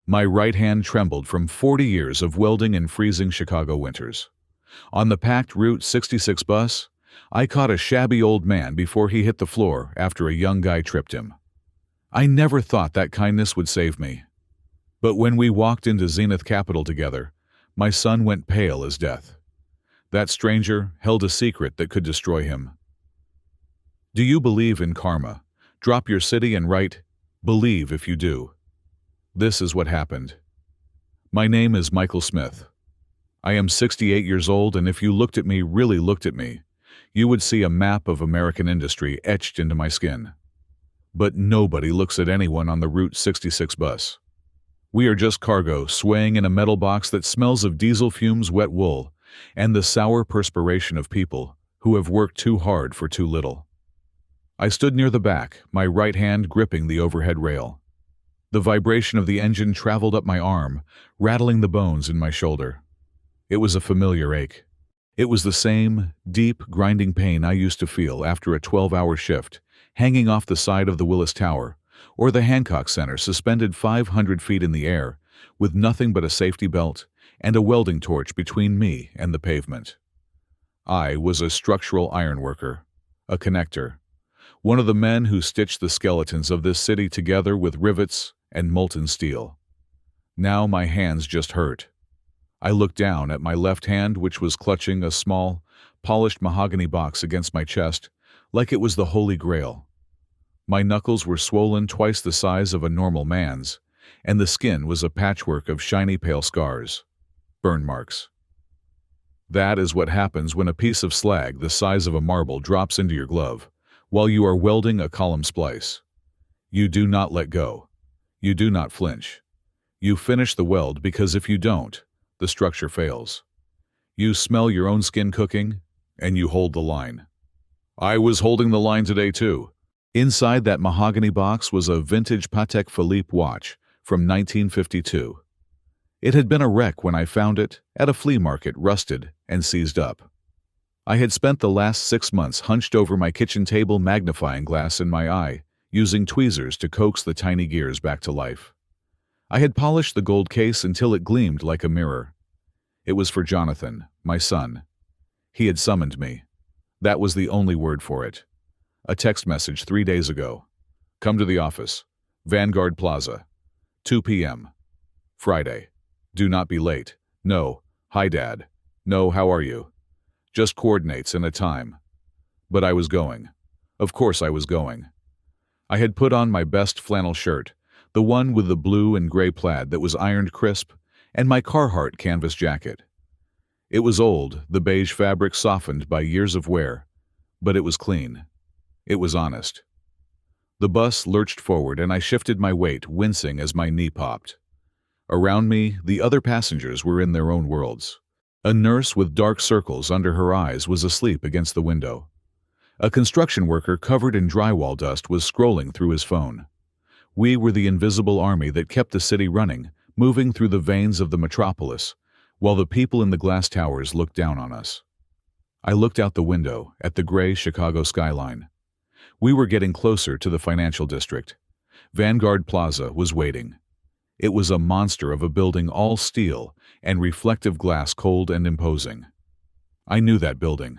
My right hand trembled from 40 years of welding in freezing Chicago winters. On the packed Route 66 bus, I caught a shabby old man before he hit the floor after a young guy tripped him. I never thought that kindness would save me. But when we walked into Zenith Capital together, my son went pale as death. That stranger held a secret that could destroy him. Do you believe in karma? Drop your city and write, "Believe if you do." This is what happened. My name is Michael Smith. I am 68 years old, and if you looked at me, really looked at me, you would see a map of American industry etched into my skin. But nobody looks at anyone on the Route 66 bus. We are just cargo swaying in a metal box that smells of diesel fumes, wet wool, and the sour perspiration of people who have worked too hard for too little. I stood near the back, my right hand gripping the overhead rail. The vibration of the engine traveled up my arm, rattling the bones in my shoulder. It was a familiar ache. It was the same, deep, grinding pain I used to feel after a 12-hour shift, hanging off the side of the Willis Tower, or the Hancock Center suspended 500 feet in the air, with nothing but a safety belt and a welding torch between me and the pavement. I was a structural ironworker, a connector, one of the men who stitched the skeletons of this city together with rivets and molten steel. Now my hands just hurt. I looked down at my left hand, which was clutching a small, polished mahogany box against my chest, like it was the Holy Grail. My knuckles were swollen twice the size of a normal man's, and the skin was a patchwork of shiny pale scars, burn marks. That is what happens when a piece of slag the size of a marble drops into your glove while you are welding a column splice. You do not let go. You do not flinch. You finish the weld, because if you don't, the structure fails. You smell your own skin cooking, and you hold the line. I was holding the line today too. Inside that mahogany box was a vintage Patek Philippe watch from 1952. It had been a wreck when I found it at a flea market, rusted and seized up. I had spent the last 6 months hunched over my kitchen table, magnifying glass in my eye, using tweezers to coax the tiny gears back to life. I had polished the gold case until it gleamed like a mirror. It was for Jonathan, my son. He had summoned me. That was the only word for it. A text message 3 days ago. Come to the office. Vanguard Plaza. 2 p.m. Friday. Do not be late. No. Hi, Dad. No, how are you? Just coordinates and a time. But I was going. Of course I was going. I had put on my best flannel shirt, the one with the blue and gray plaid that was ironed crisp, and my Carhartt canvas jacket. It was old, the beige fabric softened by years of wear, but it was clean. It was honest. The bus lurched forward, and I shifted my weight, wincing as my knee popped. Around me, the other passengers were in their own worlds. A nurse with dark circles under her eyes was asleep against the window. A construction worker covered in drywall dust was scrolling through his phone. We were the invisible army that kept the city running, moving through the veins of the metropolis, while the people in the glass towers looked down on us. I looked out the window at the gray Chicago skyline. We were getting closer to the financial district. Vanguard Plaza was waiting. It was a monster of a building, all steel and reflective glass, cold and imposing. I knew that building.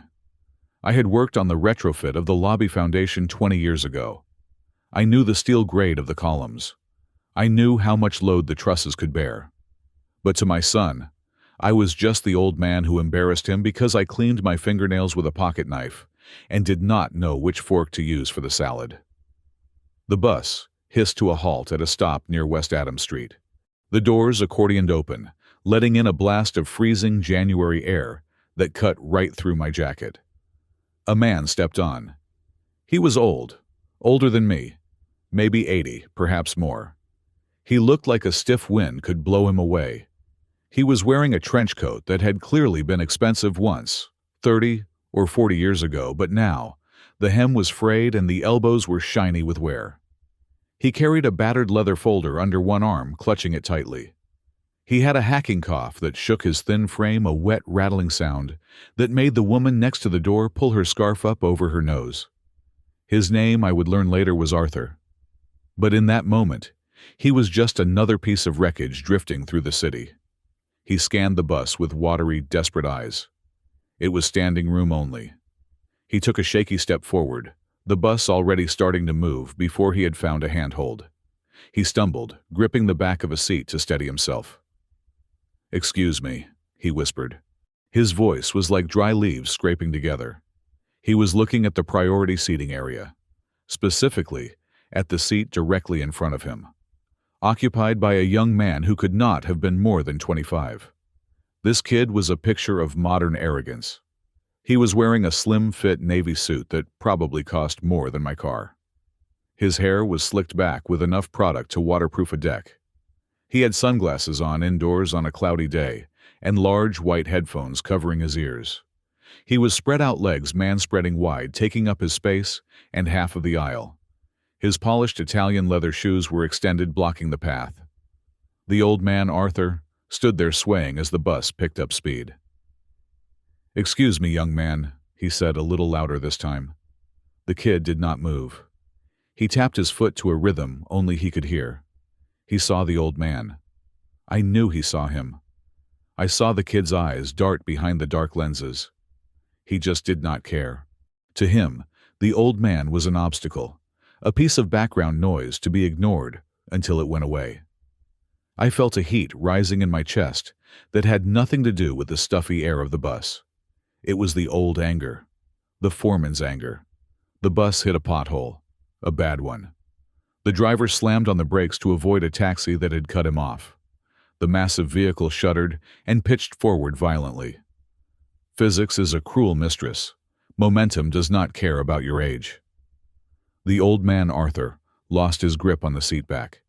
I had worked on the retrofit of the lobby foundation 20 years ago. I knew the steel grade of the columns. I knew how much load the trusses could bear. But to my son, I was just the old man who embarrassed him because I cleaned my fingernails with a pocket knife and did not know which fork to use for the salad. The bus hissed to a halt at a stop near West Adams Street. The doors accordioned open, letting in a blast of freezing January air that cut right through my jacket. A man stepped on. He was old, older than me, maybe 80, perhaps more. He looked like a stiff wind could blow him away. He was wearing a trench coat that had clearly been expensive once, 30 or 40 years ago, but now the hem was frayed and the elbows were shiny with wear. He carried a battered leather folder under one arm, clutching it tightly. He had a hacking cough that shook his thin frame, a wet, rattling sound that made the woman next to the door pull her scarf up over her nose. His name, I would learn later, was Arthur. But in that moment, He was just another piece of wreckage drifting through the city. He scanned the bus with watery, desperate eyes. It was standing room only. He took a shaky step forward, the bus already starting to move before he had found a handhold. He stumbled, gripping the back of a seat to steady himself. "Excuse me," he whispered. His voice was like dry leaves scraping together. He was looking at the priority seating area, specifically at the seat directly in front of him, occupied by a young man who could not have been more than 25. This kid was a picture of modern arrogance. He was wearing a slim-fit navy suit that probably cost more than my car. His hair was slicked back with enough product to waterproof a deck. He had sunglasses on indoors on a cloudy day and large white headphones covering his ears. He was spread-out legs man-spreading wide, taking up his space and half of the aisle. His polished Italian leather shoes were extended, blocking the path. The old man, Arthur, stood there swaying as the bus picked up speed. "Excuse me, young man," he said a little louder this time. The kid did not move. He tapped his foot to a rhythm only he could hear. He saw the old man. I knew he saw him. I saw the kid's eyes dart behind the dark lenses. He just did not care. To him, the old man was an obstacle, a piece of background noise to be ignored until it went away. I felt a heat rising in my chest that had nothing to do with the stuffy air of the bus. It was the old anger, the foreman's anger. The bus hit a pothole, a bad one. The driver slammed on the brakes to avoid a taxi that had cut him off. The massive vehicle shuddered and pitched forward violently. Physics is a cruel mistress. Momentum does not care about your age. The old man, Arthur, lost his grip on the seat back.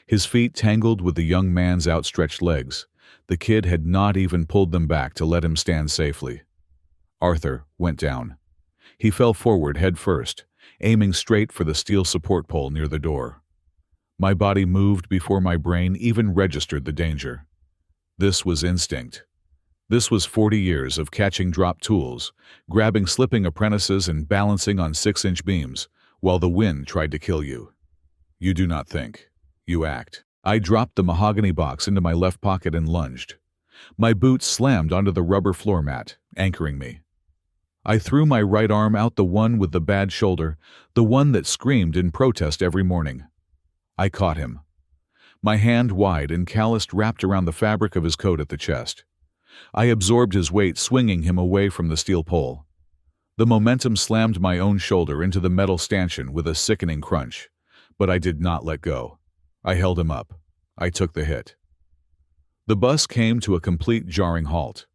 His feet tangled with the young man's outstretched legs. The kid had not even pulled them back to let him stand safely. Arthur went down. He fell forward head first, aiming straight for the steel support pole near the door. My body moved before my brain even registered the danger. This was instinct. This was 40 years of catching drop tools, grabbing slipping apprentices and balancing on 6-inch beams, while the wind tried to kill you. You do not think. You act. I dropped the mahogany box into my left pocket and lunged. My boots slammed onto the rubber floor mat, anchoring me. I threw my right arm out, the one with the bad shoulder, the one that screamed in protest every morning. I caught him. My hand, wide and calloused, wrapped around the fabric of his coat at the chest. I absorbed his weight, swinging him away from the steel pole. The momentum slammed my own shoulder into the metal stanchion with a sickening crunch, but I did not let go. I held him up. I took the hit. The bus came to a complete jarring halt.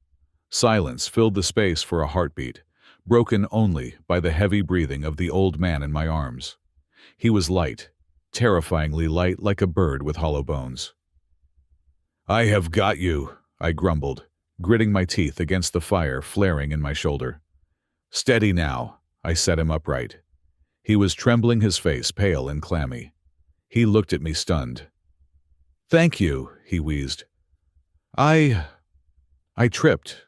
Silence filled the space for a heartbeat, broken only by the heavy breathing of the old man in my arms. He was light, terrifyingly light, like a bird with hollow bones. "I have got you," I grumbled, gritting my teeth against the fire flaring in my shoulder. "Steady now," I set him upright. He was trembling, his face pale and clammy. He looked at me stunned. "Thank you," he wheezed. I tripped."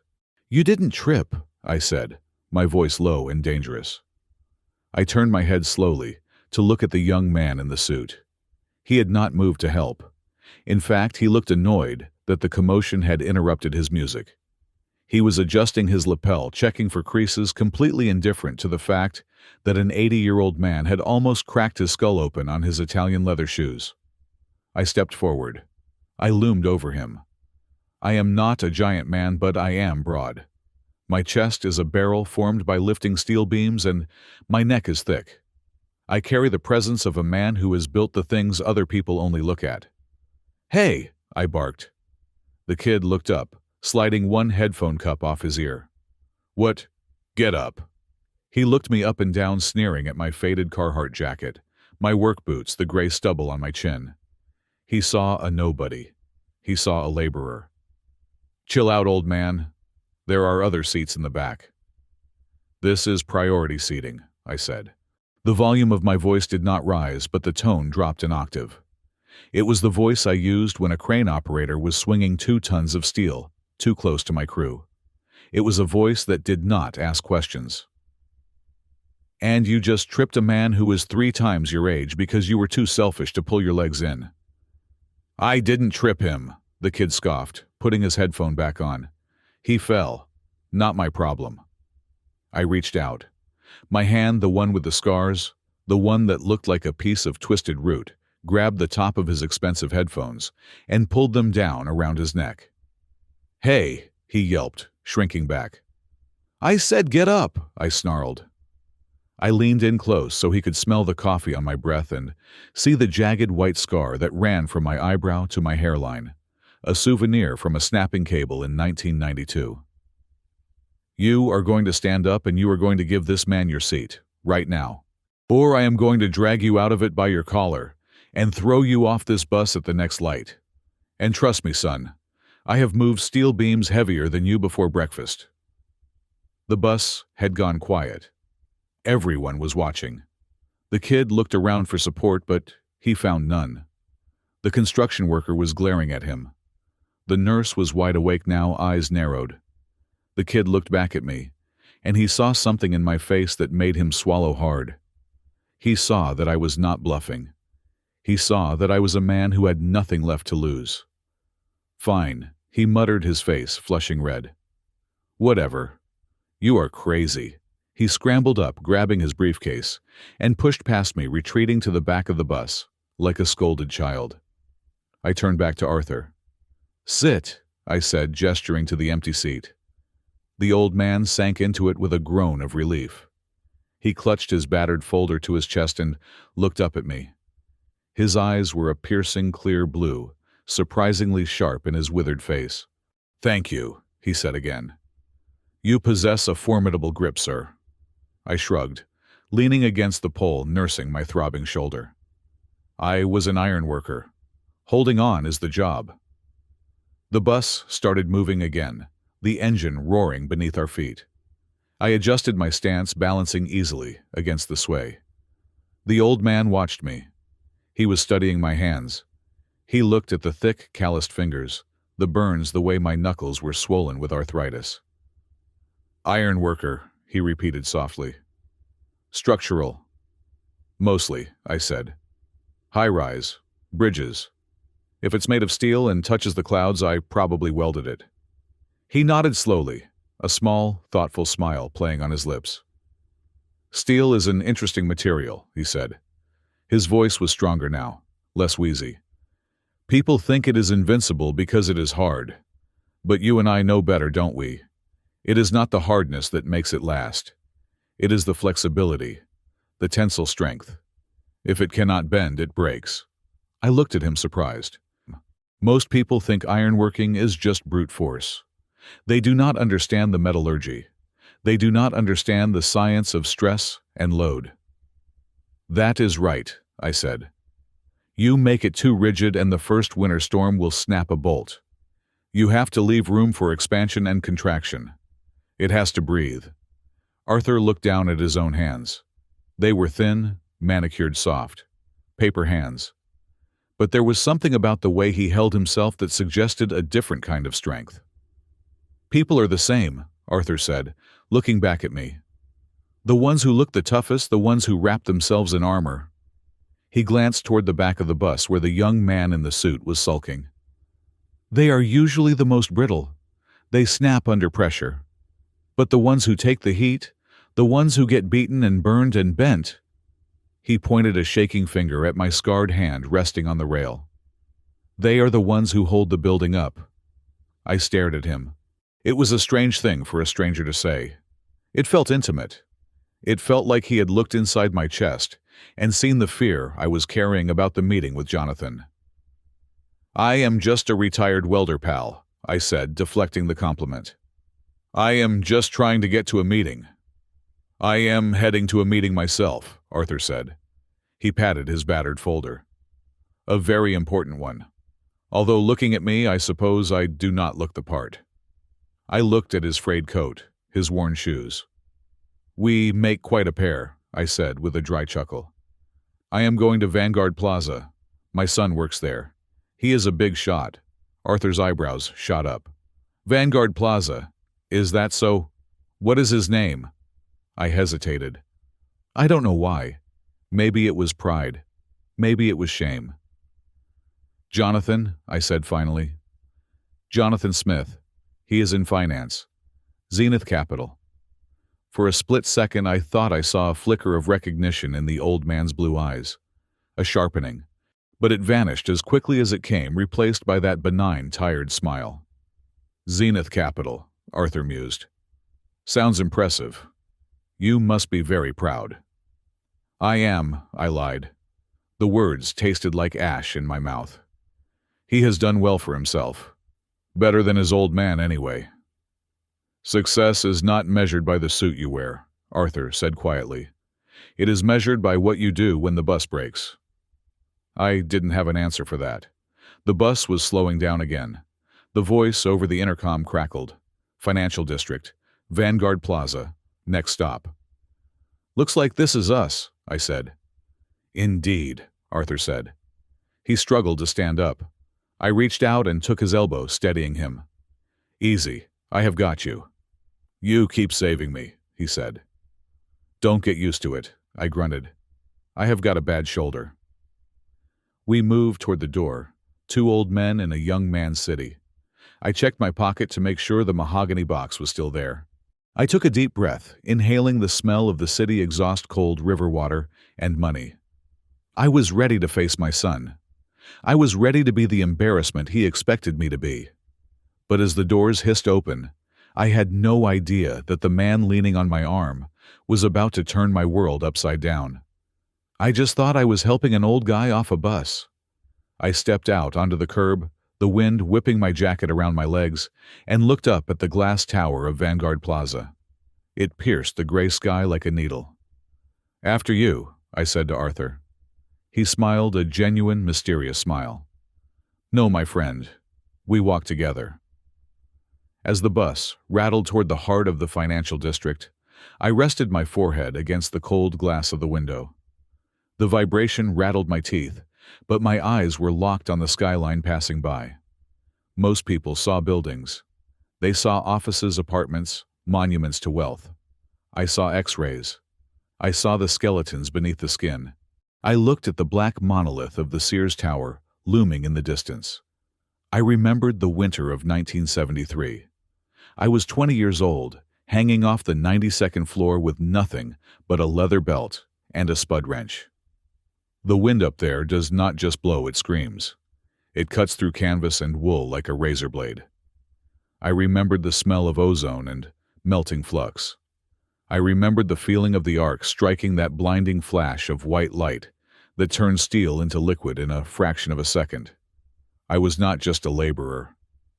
"You didn't trip," I said, my voice low and dangerous. I turned my head slowly to look at the young man in the suit. He had not moved to help. In fact, he looked annoyed that the commotion had interrupted his music. He was adjusting his lapel, checking for creases, completely indifferent to the fact that an 80-year-old man had almost cracked his skull open on his Italian leather shoes. I stepped forward. I loomed over him. I am not a giant man, but I am broad. My chest is a barrel formed by lifting steel beams, and my neck is thick. I carry the presence of a man who has built the things other people only look at. "Hey!" I barked. The kid looked up, sliding one headphone cup off his ear. "What? Get up." He looked me up and down, sneering at my faded Carhartt jacket, my work boots, the gray stubble on my chin. He saw a nobody. He saw a laborer. "Chill out, old man. There are other seats in the back." "This is priority seating," I said. The volume of my voice did not rise, but the tone dropped an octave. It was the voice I used when a crane operator was swinging 2 tons of steel too close to my crew. It was a voice that did not ask questions. "And you just tripped a man who is 3 times your age because you were too selfish to pull your legs in. I didn't trip him, the kid scoffed, putting his headphone back on. He fell. Not my problem. I reached out. My hand, the one with the scars, the one that looked like a piece of twisted root, grabbed the top of his expensive headphones and pulled them down around his neck. Hey, he yelped, shrinking back. I said get up, I snarled. I leaned in close so he could smell the coffee on my breath and see the jagged white scar that ran from my eyebrow to my hairline, a souvenir from a snapping cable in 1992. You are going to stand up and you are going to give this man your seat, right now. Or I am going to drag you out of it by your collar and throw you off this bus at the next light. And trust me, son, I have moved steel beams heavier than you before breakfast. The bus had gone quiet. Everyone was watching. The kid looked around for support, but he found none. The construction worker was glaring at him. The nurse was wide awake now, eyes narrowed. The kid looked back at me, and he saw something in my face that made him swallow hard. He saw that I was not bluffing. He saw that I was a man who had nothing left to lose. Fine, he muttered, his face flushing red. Whatever. You are crazy. He scrambled up, grabbing his briefcase, and pushed past me, retreating to the back of the bus, like a scolded child. I turned back to Arthur. Sit, I said, gesturing to the empty seat. The old man sank into it with a groan of relief. He clutched his battered folder to his chest and looked up at me. His eyes were a piercing clear blue, surprisingly sharp in his withered face. Thank you, he said again. You possess a formidable grip, sir. I shrugged, leaning against the pole, nursing my throbbing shoulder. I was an iron worker. Holding on is the job. The bus started moving again, the engine roaring beneath our feet. I adjusted my stance, balancing easily against the sway. The old man watched me. He was studying my hands. He looked at the thick, calloused fingers, the burns, the way my knuckles were swollen with arthritis. Iron worker, he repeated softly. Structural. Mostly, I said. High-rise. Bridges. If it's made of steel and touches the clouds, I probably welded it. He nodded slowly, a small, thoughtful smile playing on his lips. Steel is an interesting material, he said. His voice was stronger now, less wheezy. People think it is invincible because it is hard. But you and I know better, don't we? It is not the hardness that makes it last. It is the flexibility, the tensile strength. If it cannot bend, it breaks. I looked at him surprised. Most people think ironworking is just brute force. They do not understand the metallurgy. They do not understand the science of stress and load. That is right, I said. You make it too rigid and the first winter storm will snap a bolt. You have to leave room for expansion and contraction. It has to breathe. Arthur looked down at his own hands. They were thin, manicured soft. Paper hands. But there was something about the way he held himself that suggested a different kind of strength. People are the same, Arthur said, looking back at me. The ones who look the toughest, the ones who wrap themselves in armor. He glanced toward the back of the bus where the young man in the suit was sulking. They are usually the most brittle. They snap under pressure. But the ones who take the heat, the ones who get beaten and burned and bent. He pointed a shaking finger at my scarred hand resting on the rail. They are the ones who hold the building up. I stared at him. It was a strange thing for a stranger to say. It felt intimate. It felt like he had looked inside my chest and seen the fear I was carrying about the meeting with Jonathan. I am just a retired welder, pal, I said, deflecting the compliment. I am just trying to get to a meeting. I am heading to a meeting myself, Arthur said. He patted his battered folder. A very important one. Although looking at me, I suppose I do not look the part. I looked at his frayed coat, his worn shoes. We make quite a pair, I said with a dry chuckle. I am going to Vanguard Plaza. My son works there. He is a big shot. Arthur's eyebrows shot up. Vanguard Plaza. Is that so? What is his name? I hesitated. I don't know why. Maybe it was pride. Maybe it was shame. "Jonathan," I said finally. "Jonathan Smith. He is in finance. Zenith Capital." For a split second I thought I saw a flicker of recognition in the old man's blue eyes. A sharpening. But it vanished as quickly as it came, replaced by that benign, tired smile. "Zenith Capital," Arthur mused. "Sounds impressive. You must be very proud." "I am," I lied. The words tasted like ash in my mouth. "He has done well for himself. Better than his old man, anyway." "Success is not measured by the suit you wear," Arthur said quietly. "It is measured by what you do when the bus breaks." I didn't have an answer for that. The bus was slowing down again. The voice over the intercom crackled. "Financial District. Vanguard Plaza. Next stop." "Looks like this is us," I said. "Indeed," Arthur said. He struggled to stand up. I reached out and took his elbow, steadying him. "Easy. I have got you." "You keep saving me," he said. "Don't get used to it," I grunted. "I have got a bad shoulder." We moved toward the door, two old men in a young man's city. I checked my pocket to make sure the mahogany box was still there. I took a deep breath, inhaling the smell of the city exhaust-cold river water and money. I was ready to face my son. I was ready to be the embarrassment he expected me to be. But as the doors hissed open, I had no idea that the man leaning on my arm was about to turn my world upside down. I just thought I was helping an old guy off a bus. I stepped out onto the curb, the wind whipping my jacket around my legs, and looked up at the glass tower of Vanguard Plaza. It pierced the gray sky like a needle. "After you," I said to Arthur. He smiled a genuine, mysterious smile. "No, my friend. We walk together." As the bus rattled toward the heart of the financial district, I rested my forehead against the cold glass of the window. The vibration rattled my teeth, but my eyes were locked on the skyline passing by. Most people saw buildings. They saw offices, apartments, monuments to wealth. I saw X-rays. I saw the skeletons beneath the skin. I looked at the black monolith of the Sears Tower looming in the distance. I remembered the winter of 1973. I was 20 years old, hanging off the 92nd floor with nothing but a leather belt and a spud wrench. The wind up there does not just blow, it screams. It cuts through canvas and wool like a razor blade. I remembered the smell of ozone and melting flux. I remembered the feeling of the arc striking that blinding flash of white light that turned steel into liquid in a fraction of a second. I was not just a laborer.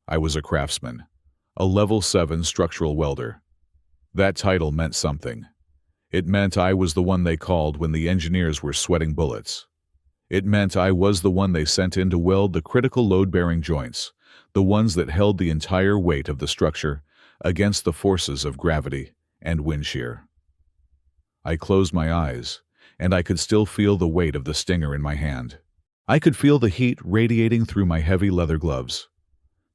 I was a craftsman, a level 7 structural welder. That title meant something. It meant I was the one they called when the engineers were sweating bullets. It meant I was the one they sent in to weld the critical load-bearing joints, the ones that held the entire weight of the structure against the forces of gravity and wind shear. I closed my eyes, and I could still feel the weight of the stinger in my hand. I could feel the heat radiating through my heavy leather gloves.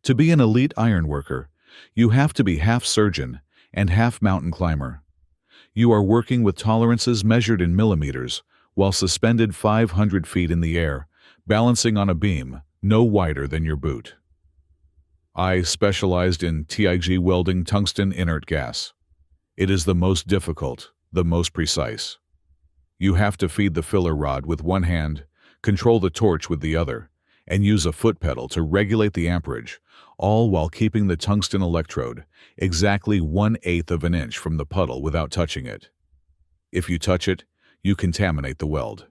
To be an elite ironworker, you have to be half surgeon and half mountain climber. You are working with tolerances measured in millimeters while suspended 500 feet in the air, balancing on a beam no wider than your boot. I specialized in TIG welding tungsten inert gas. It is the most difficult, the most precise. You have to feed the filler rod with one hand, control the torch with the other, and use a foot pedal to regulate the amperage, all while keeping the tungsten electrode exactly 1/8 of an inch from the puddle without touching it. If you touch it, you contaminate the weld.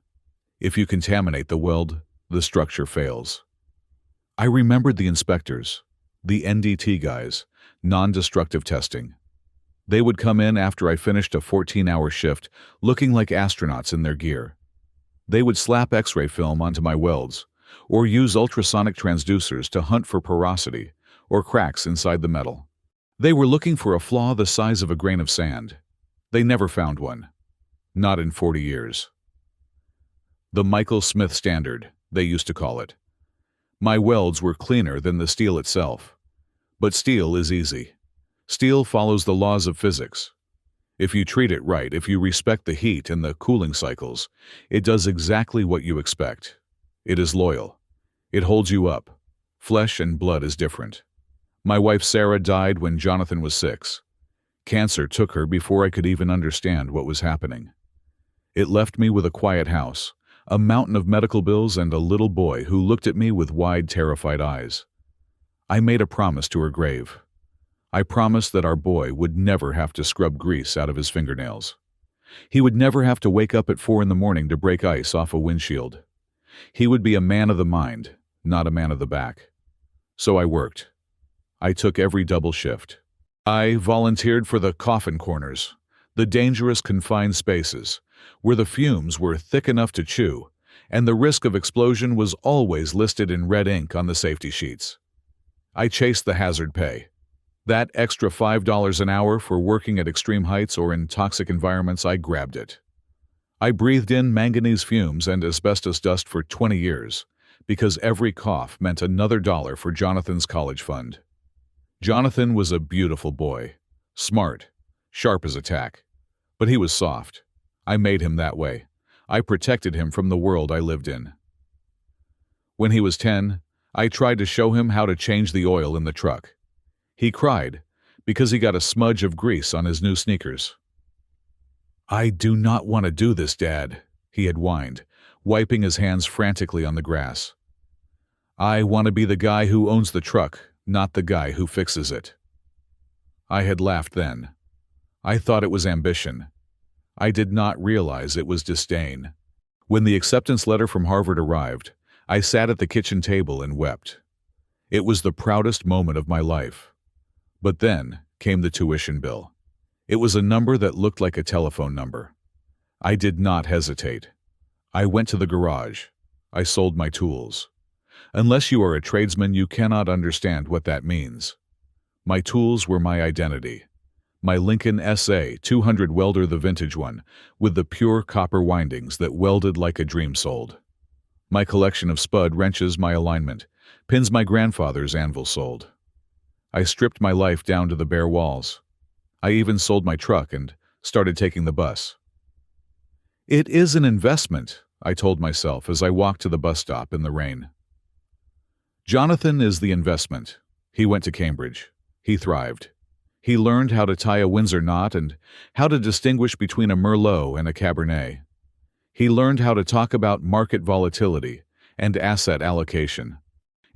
If you contaminate the weld, the structure fails. I remembered the inspectors, the NDT guys, non-destructive testing. They would come in after I finished a 14-hour shift, looking like astronauts in their gear. They would slap X-ray film onto my welds, or use ultrasonic transducers to hunt for porosity or cracks inside the metal. They were looking for a flaw the size of a grain of sand. They never found one. Not in 40 years. The Michael Smith standard, they used to call it. My welds were cleaner than the steel itself. But steel is easy. Steel follows the laws of physics. If you treat it right, if you respect the heat and the cooling cycles, it does exactly what you expect. It is loyal. It holds you up. Flesh and blood is different. My wife Sarah died when Jonathan was 6. Cancer took her before I could even understand what was happening. It left me with a quiet house, a mountain of medical bills, and a little boy who looked at me with wide, terrified eyes. I made a promise to her grave. I promised that our boy would never have to scrub grease out of his fingernails. He would never have to wake up at 4 in the morning to break ice off a windshield. He would be a man of the mind, not a man of the back. So I worked. I took every double shift. I volunteered for the coffin corners, the dangerous confined spaces, where the fumes were thick enough to chew, and the risk of explosion was always listed in red ink on the safety sheets. I chased the hazard pay. That extra $5 an hour for working at extreme heights or in toxic environments, I grabbed it. I breathed in manganese fumes and asbestos dust for 20 years, because every cough meant another dollar for Jonathan's college fund. Jonathan was a beautiful boy, smart, sharp as a tack, but he was soft. I made him that way. I protected him from the world I lived in. When he was 10, I tried to show him how to change the oil in the truck. He cried because he got a smudge of grease on his new sneakers. "I do not want to do this, Dad," he had whined, wiping his hands frantically on the grass. "I want to be the guy who owns the truck, not the guy who fixes it." I had laughed then. I thought it was ambition. I did not realize it was disdain. When the acceptance letter from Harvard arrived, I sat at the kitchen table and wept. It was the proudest moment of my life. But then came the tuition bill. It was a number that looked like a telephone number. I did not hesitate. I went to the garage. I sold my tools. Unless you are a tradesman, you cannot understand what that means. My tools were my identity. My Lincoln SA 200 welder, the vintage one, with the pure copper windings that welded like a dream sold. My collection of spud wrenches, my alignment, pins my grandfather's anvil sold. I stripped my life down to the bare walls. I even sold my truck and started taking the bus. It is an investment, I told myself as I walked to the bus stop in the rain. Jonathan is the investment. He went to Cambridge. He thrived. He learned how to tie a Windsor knot and how to distinguish between a Merlot and a Cabernet. He learned how to talk about market volatility and asset allocation.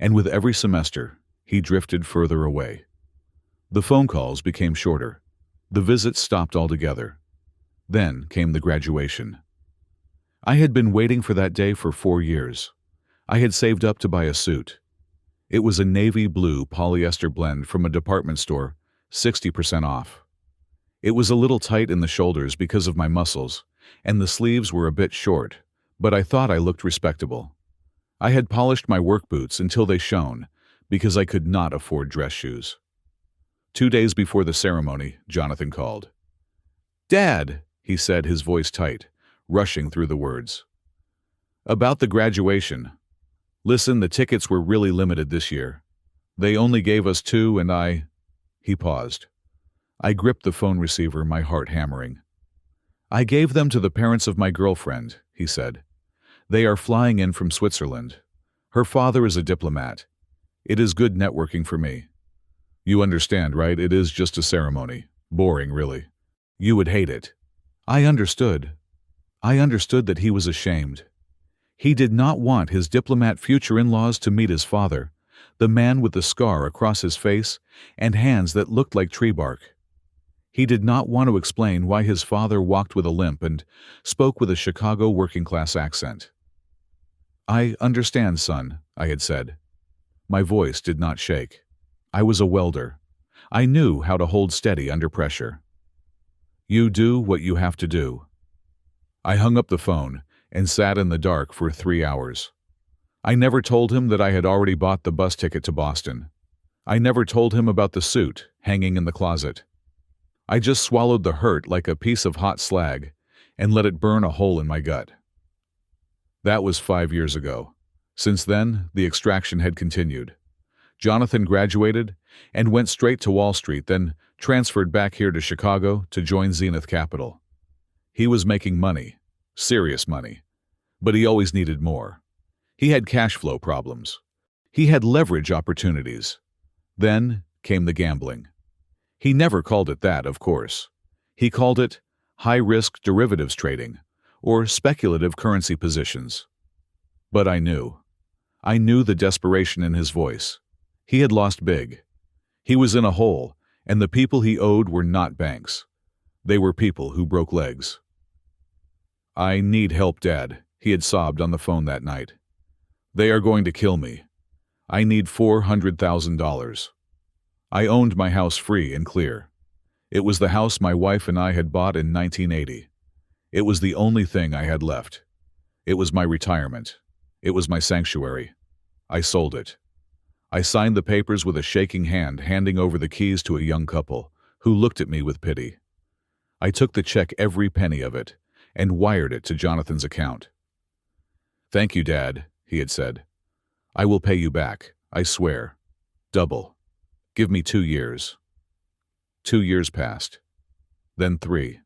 And with every semester, he drifted further away. The phone calls became shorter. The visits stopped altogether. Then came the graduation. I had been waiting for that day for 4 years. I had saved up to buy a suit. It was a navy blue polyester blend from a department store, 60% off. It was a little tight in the shoulders because of my muscles, and the sleeves were a bit short, but I thought I looked respectable. I had polished my work boots until they shone, because I could not afford dress shoes. 2 days before the ceremony, Jonathan called. "Dad," he said, his voice tight, rushing through the words. "About the graduation. Listen, the tickets were really limited this year. They only gave us 2 and I—" He paused. I gripped the phone receiver, my heart hammering. "I gave them to the parents of my girlfriend," he said. "They are flying in from Switzerland. Her father is a diplomat. It is good networking for me. You understand, right? It is just a ceremony. Boring, really. You would hate it." I understood. I understood that he was ashamed. He did not want his diplomat future in-laws to meet his father, the man with the scar across his face and hands that looked like tree bark. He did not want to explain why his father walked with a limp and spoke with a Chicago working-class accent. "I understand, son," I had said. My voice did not shake. I was a welder. I knew how to hold steady under pressure. "You do what you have to do." I hung up the phone and sat in the dark for 3 hours. I never told him that I had already bought the bus ticket to Boston. I never told him about the suit hanging in the closet. I just swallowed the hurt like a piece of hot slag and let it burn a hole in my gut. That was 5 years ago. Since then, the extraction had continued. Jonathan graduated and went straight to Wall Street, then transferred back here to Chicago to join Zenith Capital. He was making money, serious money, but he always needed more. He had cash flow problems, He had leverage opportunities. Then came the gambling. He never called it that, of course. He called it high-risk derivatives trading or speculative currency positions. But I knew. I knew the desperation in his voice. He had lost big. He was in a hole, and the people he owed were not banks. They were people who broke legs. "I need help, Dad," he had sobbed on the phone that night. "They are going to kill me. I need $400,000. I owned my house free and clear. It was the house my wife and I had bought in 1980. It was the only thing I had left. It was my retirement. It was my sanctuary. I sold it. I signed the papers with a shaking hand, handing over the keys to a young couple, who looked at me with pity. I took the check, every penny of it, and wired it to Jonathan's account. "Thank you, Dad," he had said. "I will pay you back, I swear. Double. Give me 2 years. 2 years passed. Then 3.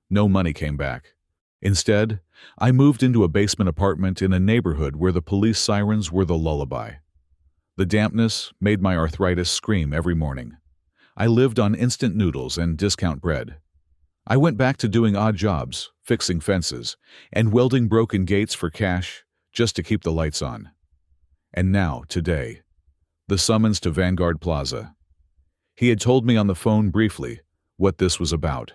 No money came back. Instead, I moved into a basement apartment in a neighborhood where the police sirens were the lullaby. The dampness made my arthritis scream every morning. I lived on instant noodles and discount bread. I went back to doing odd jobs, fixing fences, and welding broken gates for cash just to keep the lights on. And now, today, the summons to Vanguard Plaza. He had told me on the phone briefly what this was about.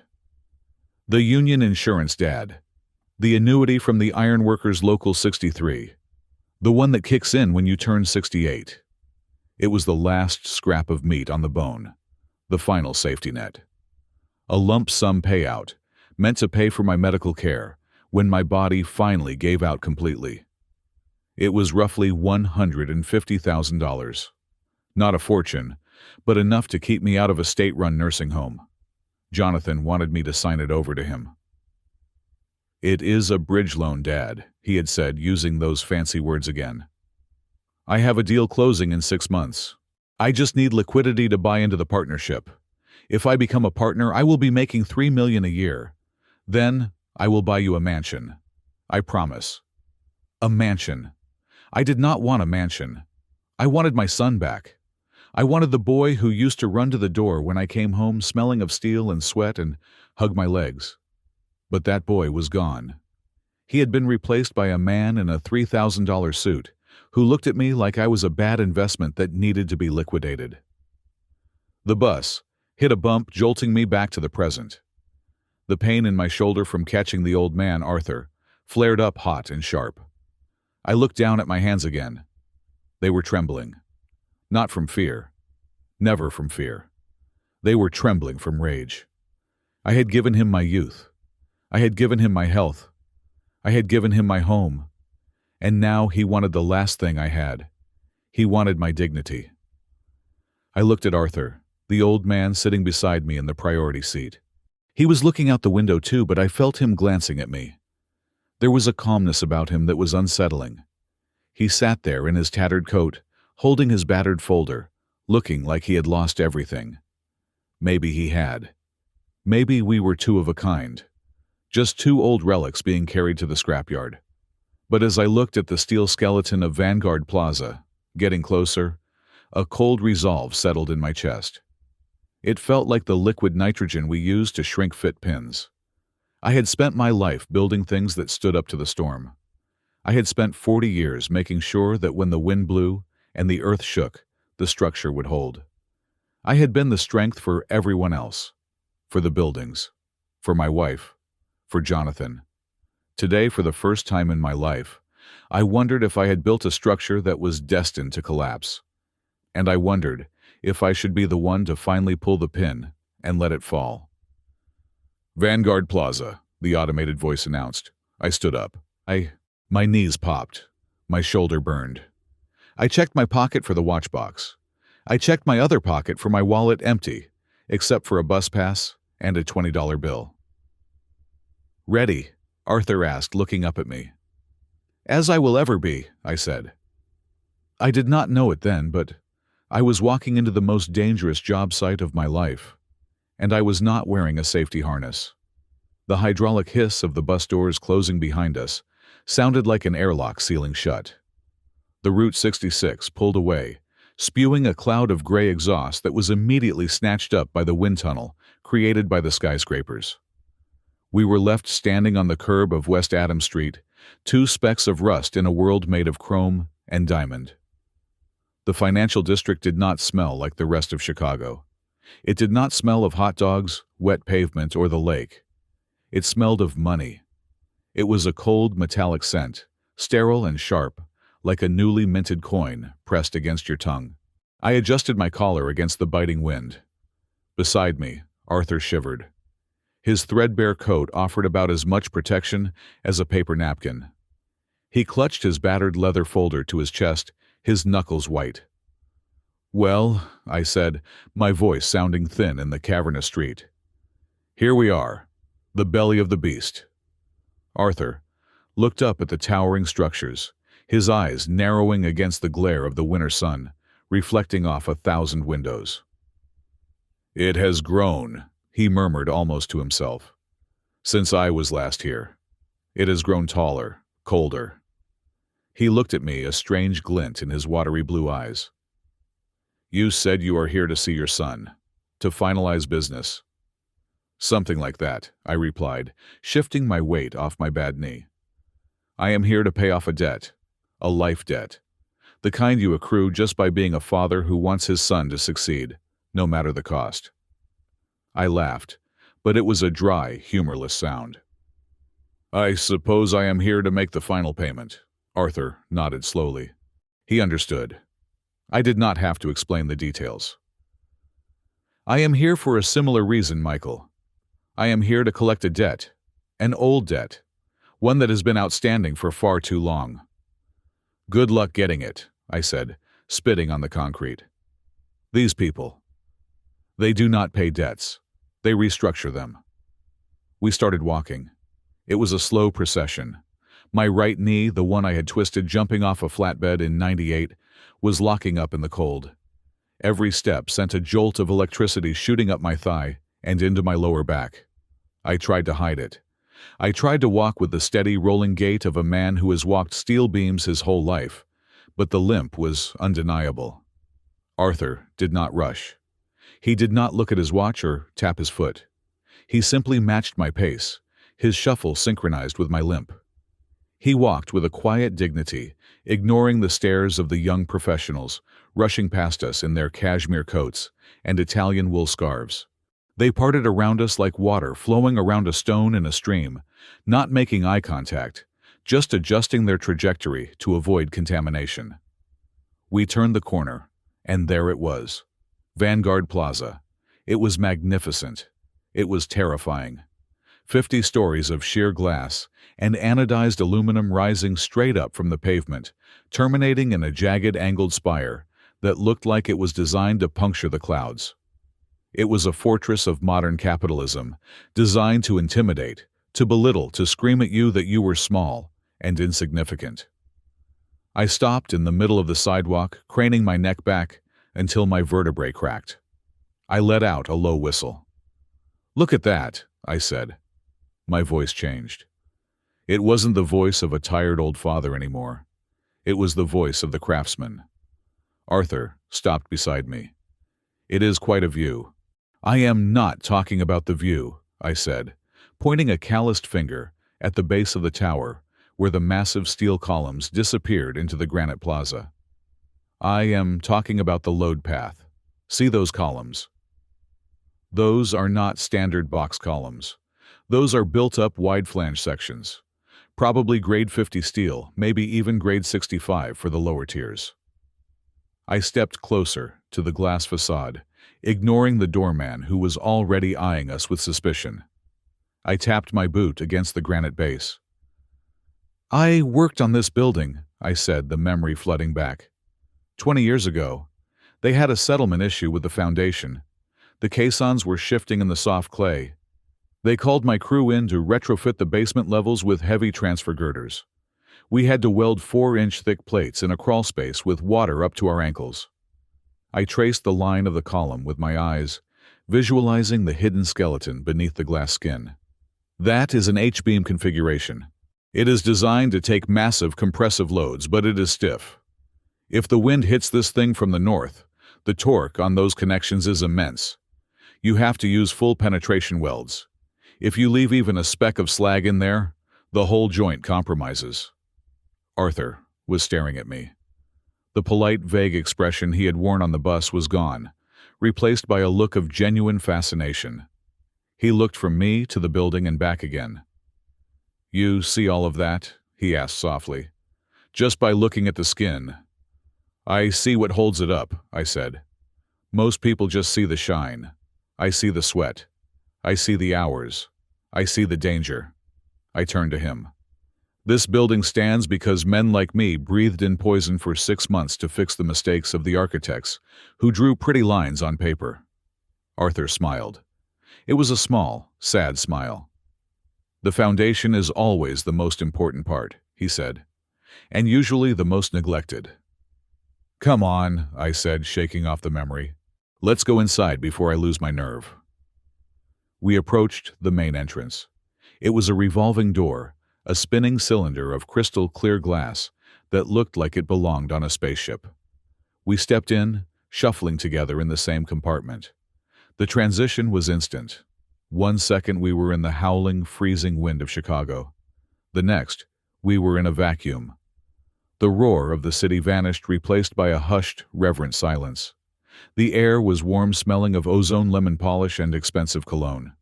The union insurance, Dad. The annuity from the Ironworkers Local 63. The one that kicks in when you turn 68. It was the last scrap of meat on the bone, the final safety net. A lump sum payout, meant to pay for my medical care when my body finally gave out completely. It was roughly $150,000. Not a fortune, but enough to keep me out of a state-run nursing home. Jonathan wanted me to sign it over to him. "It is a bridge loan, Dad," he had said, using those fancy words again. "I have a deal closing in 6 months. I just need liquidity to buy into the partnership. If I become a partner, I will be making $3 million a year. Then I will buy you a mansion. I promise." A mansion. I did not want a mansion. I wanted my son back. I wanted the boy who used to run to the door when I came home smelling of steel and sweat and hug my legs. But that boy was gone. He had been replaced by a man in a $3,000 suit who looked at me like I was a bad investment that needed to be liquidated. The bus hit a bump, jolting me back to the present. The pain in my shoulder from catching the old man, Arthur, flared up hot and sharp. I looked down at my hands again. They were trembling. Not from fear. Never from fear. They were trembling from rage. I had given him my youth. I had given him my health. I had given him my home. And now he wanted the last thing I had. He wanted my dignity. I looked at Arthur, the old man sitting beside me in the priority seat. He was looking out the window too, but I felt him glancing at me. There was a calmness about him that was unsettling. He sat there in his tattered coat, holding his battered folder, looking like he had lost everything. Maybe he had. Maybe we were two of a kind. Just 2 old relics being carried to the scrapyard. But as I looked at the steel skeleton of Vanguard Plaza, getting closer, a cold resolve settled in my chest. It felt like the liquid nitrogen we use to shrink fit pins. I had spent my life building things that stood up to the storm. I had spent 40 years making sure that when the wind blew and the earth shook, the structure would hold. I had been the strength for everyone else, for the buildings, for my wife, for Jonathan. Today, for the first time in my life, I wondered if I had built a structure that was destined to collapse. And I wondered if I should be the one to finally pull the pin and let it fall. "Vanguard Plaza," the automated voice announced. I stood up. My knees popped. My shoulder burned. I checked my pocket for the watch box. I checked my other pocket for my wallet, empty, except for a bus pass and a $20 bill. "Ready?" Arthur asked, looking up at me. "As I will ever be," I said. I did not know it then, but I was walking into the most dangerous job site of my life, and I was not wearing a safety harness. The hydraulic hiss of the bus doors closing behind us sounded like an airlock sealing shut. The Route 66 pulled away, spewing a cloud of gray exhaust that was immediately snatched up by the wind tunnel created by the skyscrapers. We were left standing on the curb of West Adams Street, two specks of rust in a world made of chrome and diamond. The financial district did not smell like the rest of Chicago. It did not smell of hot dogs, wet pavement, or the lake. It smelled of money. It was a cold, metallic scent, sterile and sharp, like a newly minted coin pressed against your tongue. I adjusted my collar against the biting wind. Beside me, Arthur shivered. His threadbare coat offered about as much protection as a paper napkin. He clutched his battered leather folder to his chest, his knuckles white. "Well," I said, my voice sounding thin in the cavernous street. "Here we are, the belly of the beast." Arthur looked up at the towering structures, his eyes narrowing against the glare of the winter sun, reflecting off 1,000 windows. "It has grown," he murmured almost to himself, "since I was last here. It has grown taller, colder." He looked at me, a strange glint in his watery blue eyes. "You said you are here to see your son, to finalize business." "Something like that," I replied, shifting my weight off my bad knee. "I am here to pay off a debt, a life debt, the kind you accrue just by being a father who wants his son to succeed, no matter the cost." I laughed, but it was a dry, humorless sound. "I suppose I am here to make the final payment." Arthur nodded slowly. He understood. I did not have to explain the details. "I am here for a similar reason, Michael. I am here to collect a debt, an old debt, one that has been outstanding for far too long." "Good luck getting it," I said, spitting on the concrete. "These people, they do not pay debts. They restructure them." We started walking. It was a slow procession. My right knee, the one I had twisted jumping off a flatbed in '98, was locking up in the cold. Every step sent a jolt of electricity shooting up my thigh and into my lower back. I tried to hide it. I tried to walk with the steady, rolling gait of a man who has walked steel beams his whole life, but the limp was undeniable. Arthur did not rush. He did not look at his watch or tap his foot. He simply matched my pace, his shuffle synchronized with my limp. He walked with a quiet dignity, ignoring the stares of the young professionals rushing past us in their cashmere coats and Italian wool scarves. They parted around us like water flowing around a stone in a stream, not making eye contact, just adjusting their trajectory to avoid contamination. We turned the corner, and there it was. Vanguard Plaza. It was magnificent. It was terrifying. 50 stories of sheer glass and anodized aluminum rising straight up from the pavement, terminating in a jagged angled spire that looked like it was designed to puncture the clouds. It was a fortress of modern capitalism, designed to intimidate, to belittle, to scream at you that you were small and insignificant. I stopped in the middle of the sidewalk, craning my neck back until my vertebrae cracked. I let out a low whistle. "Look at that," I said. My voice changed. It wasn't the voice of a tired old father anymore. It was the voice of the craftsman. Arthur stopped beside me. "It is quite a view." "I am not talking about the view," I said, pointing a calloused finger at the base of the tower where the massive steel columns disappeared into the granite plaza. "I am talking about the load path. See those columns? Those are not standard box columns. Those are built-up wide flange sections. Probably grade 50 steel, maybe even grade 65 for the lower tiers." I stepped closer to the glass facade, ignoring the doorman who was already eyeing us with suspicion. I tapped my boot against the granite base. "I worked on this building," I said, the memory flooding back. 20 years ago, they had a settlement issue with the foundation. The caissons were shifting in the soft clay. They called my crew in to retrofit the basement levels with heavy transfer girders. We had to weld 4-inch thick plates in a crawl space with water up to our ankles. I traced the line of the column with my eyes, visualizing the hidden skeleton beneath the glass skin. That is an H-beam configuration. It is designed to take massive compressive loads, but it is stiff. If the wind hits this thing from the north, the torque on those connections is immense. You have to use full penetration welds. If you leave even a speck of slag in there, the whole joint compromises." Arthur was staring at me. The polite, vague expression he had worn on the bus was gone, replaced by a look of genuine fascination. He looked from me to the building and back again. "You see all of that?" he asked softly. "Just by looking at the skin." "I see what holds it up," I said. "Most people just see the shine. I see the sweat. I see the hours. I see the danger." I turned to him. "This building stands because men like me breathed in poison for 6 months to fix the mistakes of the architects who drew pretty lines on paper." Arthur smiled. It was a small, sad smile. "The foundation is always the most important part," he said, "and usually the most neglected." "Come on," I said, shaking off the memory. "Let's go inside before I lose my nerve." We approached the main entrance. It was a revolving door, a spinning cylinder of crystal clear glass that looked like it belonged on a spaceship. We stepped in, shuffling together in the same compartment. The transition was instant. 1 second we were in the howling, freezing wind of Chicago. The next, we were in a vacuum. The roar of the city vanished, replaced by a hushed, reverent silence. The air was warm, smelling of ozone, lemon polish, and expensive cologne.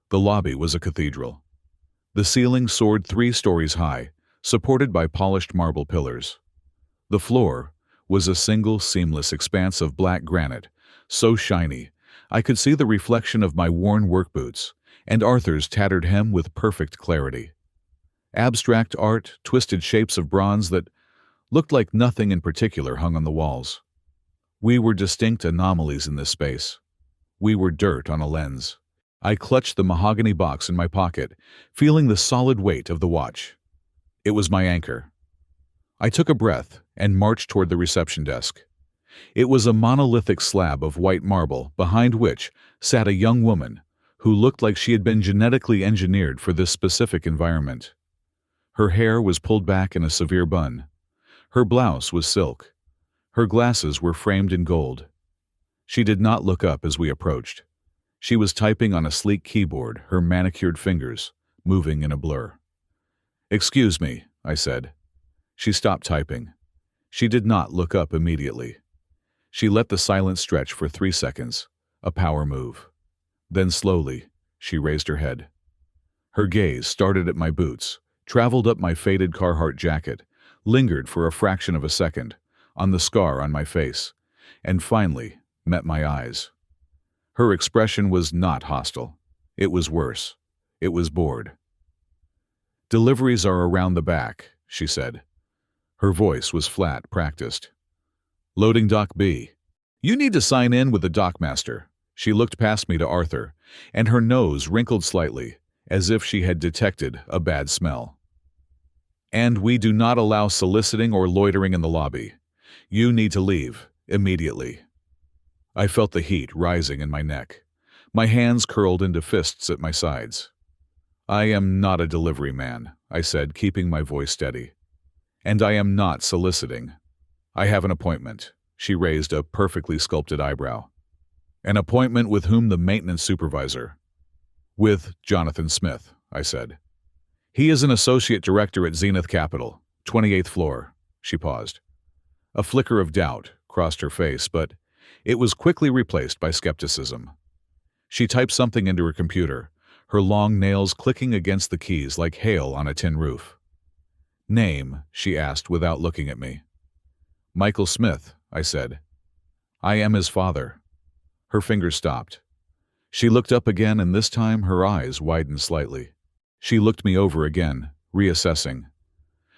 The lobby was a cathedral. The ceiling soared 3 stories high, supported by polished marble pillars. The floor was a single, seamless expanse of black granite, so shiny I could see the reflection of my worn work boots and Arthur's tattered hem with perfect clarity. Abstract art, twisted shapes of bronze that looked like nothing in particular hung on the walls. We were distinct anomalies in this space. We were dirt on a lens. I clutched the mahogany box in my pocket, feeling the solid weight of the watch. It was my anchor. I took a breath and marched toward the reception desk. It was a monolithic slab of white marble, behind which sat a young woman who looked like she had been genetically engineered for this specific environment. Her hair was pulled back in a severe bun. Her blouse was silk. Her glasses were framed in gold. She did not look up as we approached. She was typing on a sleek keyboard, her manicured fingers moving in a blur. "Excuse me," I said. She stopped typing. She did not look up immediately. She let the silence stretch for 3 seconds, a power move. Then slowly, she raised her head. Her gaze started at my boots, traveled up my faded Carhartt jacket, lingered for a fraction of a second, on the scar on my face, and finally met my eyes. Her expression was not hostile. It was worse. It was bored. "Deliveries are around the back," she said. Her voice was flat, practiced. "Loading Dock B. You need to sign in with the dockmaster." She looked past me to Arthur, and her nose wrinkled slightly, as if she had detected a bad smell. "And we do not allow soliciting or loitering in the lobby. You need to leave, immediately." I felt the heat rising in my neck. My hands curled into fists at my sides. "I am not a delivery man," I said, keeping my voice steady. "And I am not soliciting. I have an appointment." She raised a perfectly sculpted eyebrow. "An appointment with whom? The maintenance supervisor?" "With Jonathan Smith," I said. "He is an associate director at Zenith Capital, 28th floor." She paused. A flicker of doubt crossed her face, but it was quickly replaced by skepticism. She typed something into her computer, her long nails clicking against the keys like hail on a tin roof. "Name?" she asked without looking at me. "Michael Smith," I said. "I am his father." Her fingers stopped. She looked up again, and this time her eyes widened slightly. She looked me over again, reassessing.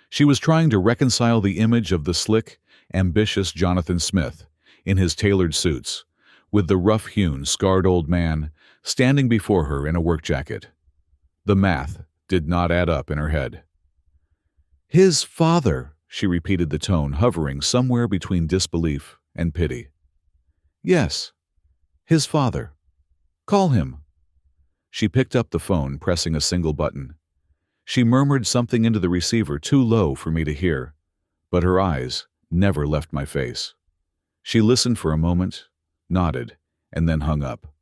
She was trying to reconcile the image of the slick, ambitious Jonathan Smith, in his tailored suits, with the rough-hewn, scarred old man standing before her in a work jacket. The math did not add up in her head. "His father," she repeated, the tone hovering somewhere between disbelief and pity. "Yes, his father. Call him." She picked up the phone, pressing a single button. She murmured something into the receiver too low for me to hear, but her eyes never left my face. She listened for a moment, nodded, and then hung up.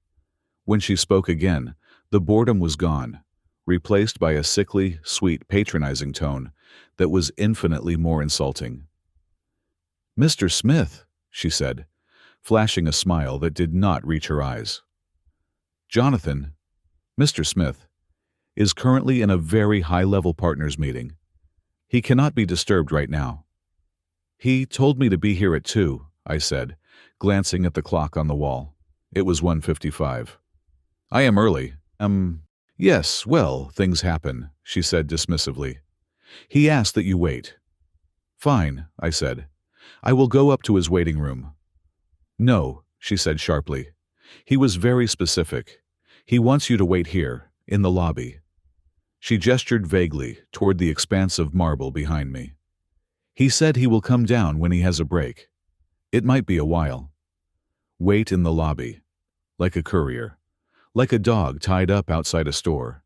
When she spoke again, the boredom was gone, replaced by a sickly, sweet, patronizing tone that was infinitely more insulting. "Mr. Smith," she said, flashing a smile that did not reach her eyes. "Jonathan, Mr. Smith, is currently in a very high-level partners meeting. He cannot be disturbed right now." "He told me to be here at 2, I said, glancing at the clock on the wall. It was 1:55. "I am early. Yes, well, things happen," she said dismissively. "He asked that you wait." "Fine," I said. "I will go up to his waiting room." "No," she said sharply. "He was very specific. He wants you to wait here, in the lobby." She gestured vaguely toward the expanse of marble behind me. "He said he will come down when he has a break. It might be a while." Wait in the lobby. Like a courier. Like a dog tied up outside a store.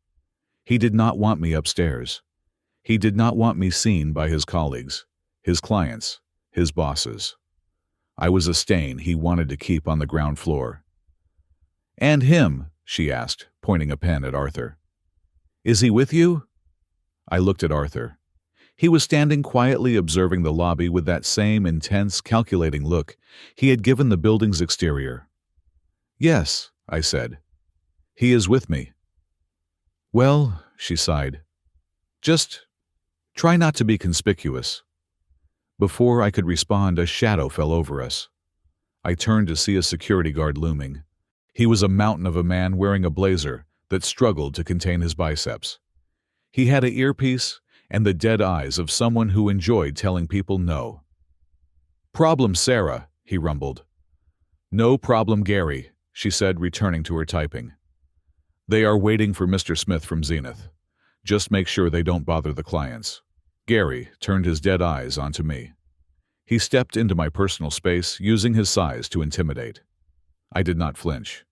He did not want me upstairs. He did not want me seen by his colleagues, his clients, his bosses. I was a stain he wanted to keep on the ground floor. "And him?" she asked, pointing a pen at Arthur. "Is he with you?" I looked at Arthur. He was standing quietly observing the lobby with that same intense, calculating look he had given the building's exterior. "Yes," I said. "He is with me." "Well," she sighed, "just try not to be conspicuous." Before I could respond, a shadow fell over us. I turned to see a security guard looming. He was a mountain of a man wearing a blazer that struggled to contain his biceps. He had an earpiece and the dead eyes of someone who enjoyed telling people no. "Problem, Sarah," he rumbled. "No problem, Gary," she said, returning to her typing. "They are waiting for Mr. Smith from Zenith. Just make sure they don't bother the clients." Gary turned his dead eyes onto me. He stepped into my personal space, using his size to intimidate. I did not flinch.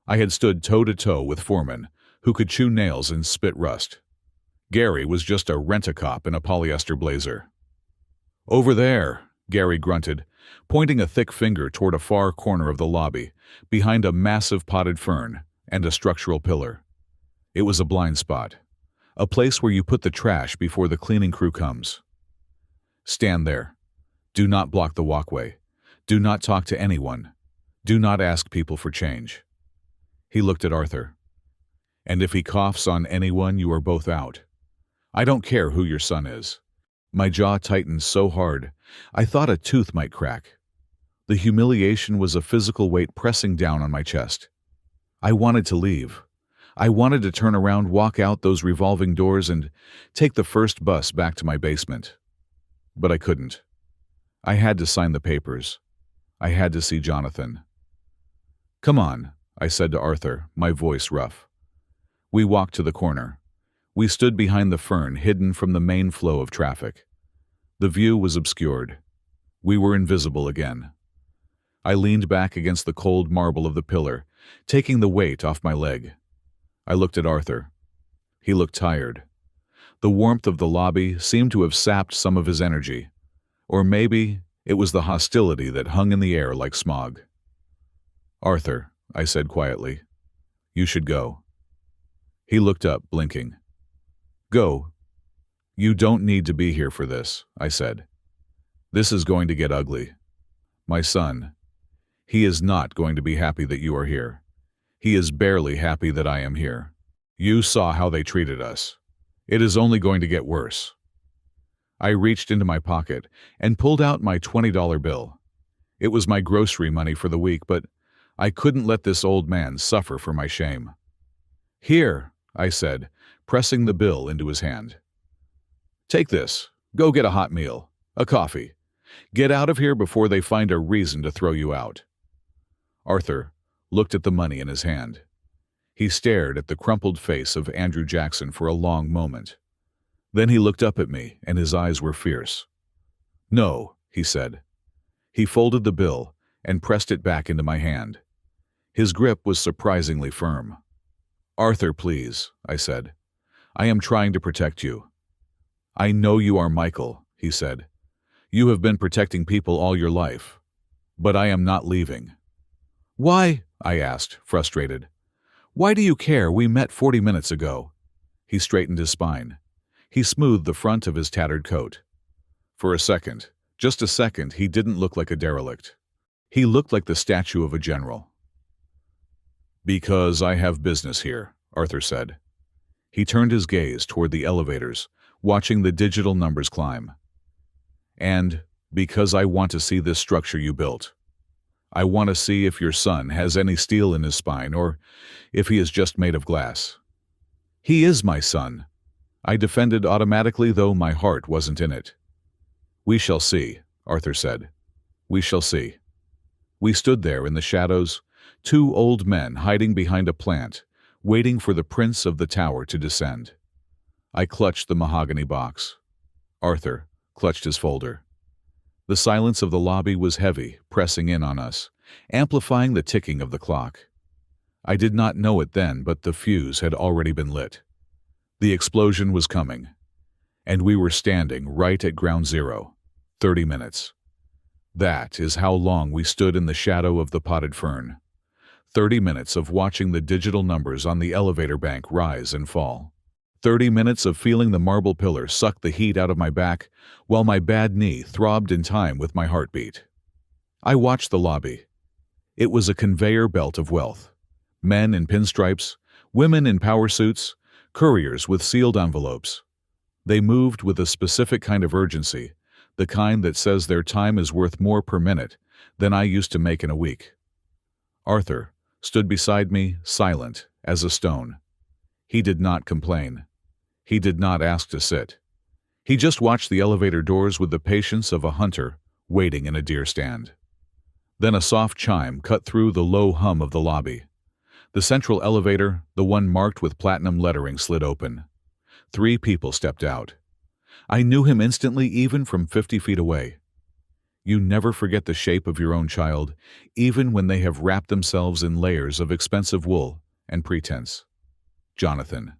I had stood toe-to-toe with foremen who could chew nails and spit rust. Gary was just a rent-a-cop in a polyester blazer. "Over there," Gary grunted, pointing a thick finger toward a far corner of the lobby, behind a massive potted fern and a structural pillar. It was a blind spot, a place where you put the trash before the cleaning crew comes. "Stand there. Do not block the walkway. Do not talk to anyone. Do not ask people for change." He looked at Arthur. "And if he coughs on anyone, you are both out. I don't care who your son is." My jaw tightened so hard, I thought a tooth might crack. The humiliation was a physical weight pressing down on my chest. I wanted to leave. I wanted to turn around, walk out those revolving doors, and take the first bus back to my basement. But I couldn't. I had to sign the papers. I had to see Jonathan. "Come on," I said to Arthur, my voice rough. We walked to the corner. We stood behind the fern, hidden from the main flow of traffic. The view was obscured. We were invisible again. I leaned back against the cold marble of the pillar, taking the weight off my leg. I looked at Arthur. He looked tired. The warmth of the lobby seemed to have sapped some of his energy. Or maybe it was the hostility that hung in the air like smog. "Arthur," I said quietly, "you should go." He looked up, blinking. "Go? You don't need to be here for this," I said. "This is going to get ugly. My son, he is not going to be happy that you are here. He is barely happy that I am here. You saw how they treated us. It is only going to get worse." I reached into my pocket and pulled out my $20 bill. It was my grocery money for the week, but I couldn't let this old man suffer for my shame. "Here," I said, pressing the bill into his hand. "Take this. Go get a hot meal, a coffee. Get out of here before they find a reason to throw you out." Arthur looked at the money in his hand. He stared at the crumpled face of Andrew Jackson for a long moment. Then he looked up at me, and his eyes were fierce. "No," he said. He folded the bill and pressed it back into my hand. His grip was surprisingly firm. "Arthur, please," I said. "I am trying to protect you." "I know you are Michael," he said. You have been protecting people all your life. But I am not leaving." "Why?" I asked, frustrated. "Why do you care? We met 40 minutes ago." He straightened his spine. He smoothed the front of his tattered coat. For a second, just a second, he didn't look like a derelict. He looked like the statue of a general. "Because I have business here," Arthur said. He turned his gaze toward the elevators, watching the digital numbers climb. "And because I want to see this structure you built. I want to see if your son has any steel in his spine or if he is just made of glass." "He is my son," I defended automatically, though my heart wasn't in it. "We shall see," Arthur said. "We shall see." We stood there in the shadows, two old men hiding behind a plant, waiting for the prince of the tower to descend. I clutched the mahogany box. Arthur clutched his folder. The silence of the lobby was heavy, pressing in on us, amplifying the ticking of the clock. I did not know it then, but the fuse had already been lit. The explosion was coming, and we were standing right at ground zero. 30 minutes. That is how long we stood in the shadow of the potted fern. 30 minutes of watching the digital numbers on the elevator bank rise and fall. 30 minutes of feeling the marble pillar suck the heat out of my back while my bad knee throbbed in time with my heartbeat. I watched the lobby. It was a conveyor belt of wealth. Men in pinstripes, women in power suits, couriers with sealed envelopes. They moved with a specific kind of urgency, the kind that says their time is worth more per minute than I used to make in a week. Arthur stood beside me, silent as a stone. He did not complain. He did not ask to sit. He just watched the elevator doors with the patience of a hunter waiting in a deer stand. Then a soft chime cut through the low hum of the lobby. The central elevator, the one marked with platinum lettering, slid open. 3 people stepped out. I knew him instantly, even from 50 feet away. You never forget the shape of your own child, even when they have wrapped themselves in layers of expensive wool and pretense. Jonathan.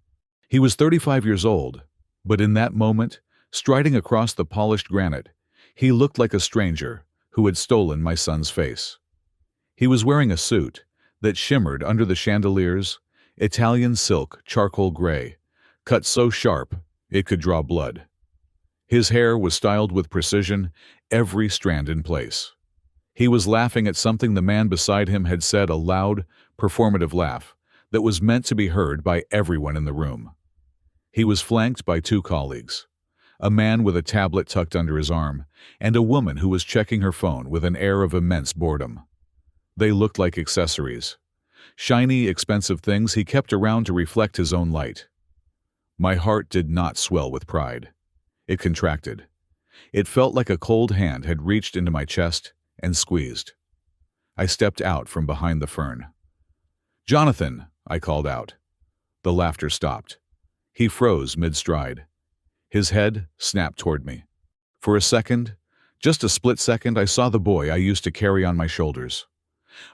He was 35 years old, but in that moment, striding across the polished granite, he looked like a stranger who had stolen my son's face. He was wearing a suit that shimmered under the chandeliers, Italian silk charcoal gray, cut so sharp it could draw blood. His hair was styled with precision, every strand in place. He was laughing at something the man beside him had said, a loud, performative laugh that was meant to be heard by everyone in the room. He was flanked by 2 colleagues, a man with a tablet tucked under his arm, and a woman who was checking her phone with an air of immense boredom. They looked like accessories, shiny, expensive things he kept around to reflect his own light. My heart did not swell with pride. It contracted. It felt like a cold hand had reached into my chest and squeezed. I stepped out from behind the fern. "Jonathan," I called out. The laughter stopped. He froze mid-stride. His head snapped toward me. For a second, just a split second, I saw the boy I used to carry on my shoulders.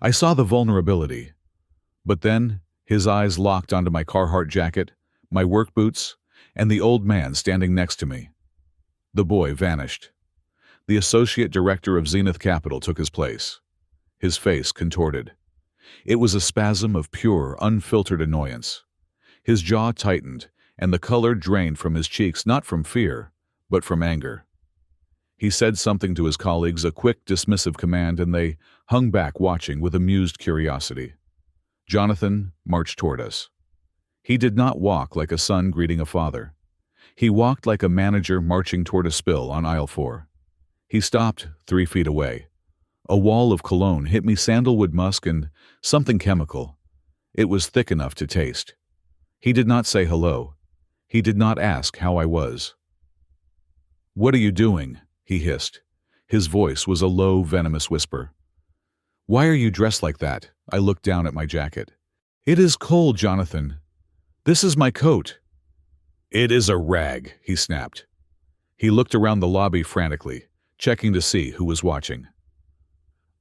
I saw the vulnerability. But then, his eyes locked onto my Carhartt jacket, my work boots, and the old man standing next to me. The boy vanished. The associate director of Zenith Capital took his place. His face contorted. It was a spasm of pure, unfiltered annoyance. His jaw tightened, and the color drained from his cheeks, not from fear, but from anger. He said something to his colleagues, a quick, dismissive command, and they hung back watching with amused curiosity. Jonathan marched toward us. He did not walk like a son greeting a father. He walked like a manager marching toward a spill on aisle 4. He stopped 3 feet away. A wall of cologne hit me, sandalwood musk and something chemical. It was thick enough to taste. He did not say hello. He did not ask how I was. "What are you doing?" he hissed. His voice was a low, venomous whisper. "Why are you dressed like that?" I looked down at my jacket. "It is cold, Jonathan. This is my coat." "It is a rag," he snapped. He looked around the lobby frantically, checking to see who was watching.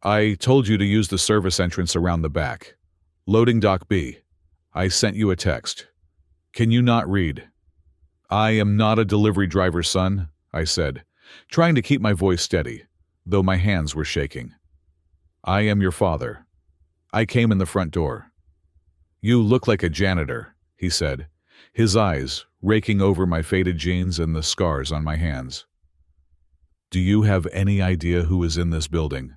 "I told you to use the service entrance around the back. Loading dock B. I sent you a text. Can you not read?" "I am not a delivery driver, son," I said, trying to keep my voice steady, though my hands were shaking. "I am your father. I came in the front door." "You look like a janitor," he said, his eyes raking over my faded jeans and the scars on my hands. "Do you have any idea who is in this building?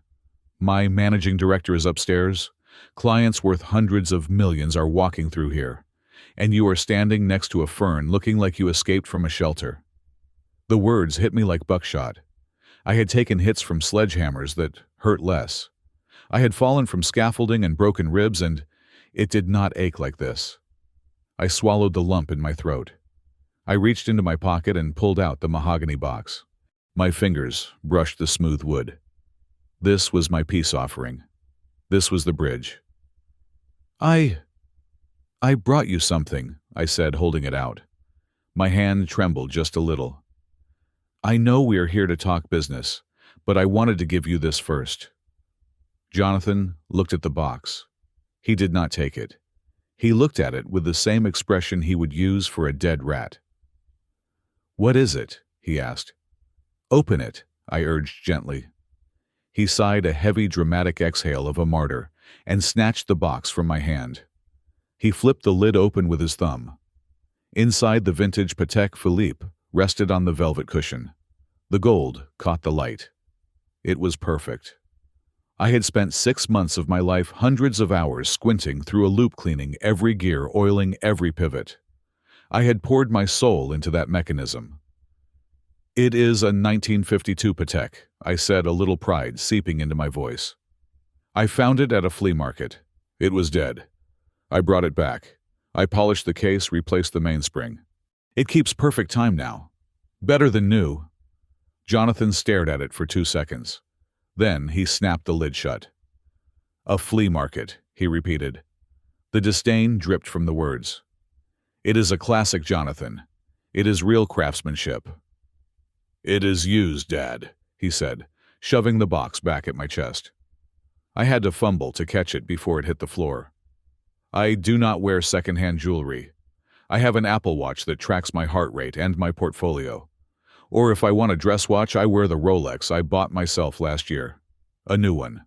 My managing director is upstairs. Clients worth hundreds of millions are walking through here, and you are standing next to a fern looking like you escaped from a shelter." The words hit me like buckshot. I had taken hits from sledgehammers that hurt less. I had fallen from scaffolding and broken ribs, and it did not ache like this. I swallowed the lump in my throat. I reached into my pocket and pulled out the mahogany box. My fingers brushed the smooth wood. This was my peace offering. This was the bridge. I brought you something," I said, holding it out. My hand trembled just a little. "I know we are here to talk business, but I wanted to give you this first." Jonathan looked at the box. He did not take it. He looked at it with the same expression he would use for a dead rat. "What is it?" he asked. "Open it," I urged gently. He sighed a heavy, dramatic exhale of a martyr and snatched the box from my hand. He flipped the lid open with his thumb. Inside, the vintage Patek Philippe rested on the velvet cushion. The gold caught the light. It was perfect. I had spent 6 months of my life, hundreds of hours squinting through a loop, cleaning every gear, oiling every pivot. I had poured my soul into that mechanism. "It is a 1952 Patek," I said, a little pride seeping into my voice. "I found it at a flea market. It was dead. I brought it back. I polished the case, replaced the mainspring. It keeps perfect time now. Better than new." Jonathan stared at it for 2 seconds. Then he snapped the lid shut. "A flea market," he repeated. The disdain dripped from the words. "It is a classic, Jonathan. It is real craftsmanship." "It is used, Dad," he said, shoving the box back at my chest. I had to fumble to catch it before it hit the floor. "I do not wear second-hand jewelry. I have an Apple Watch that tracks my heart rate and my portfolio. Or if I want a dress watch, I wear the Rolex I bought myself last year. A new one."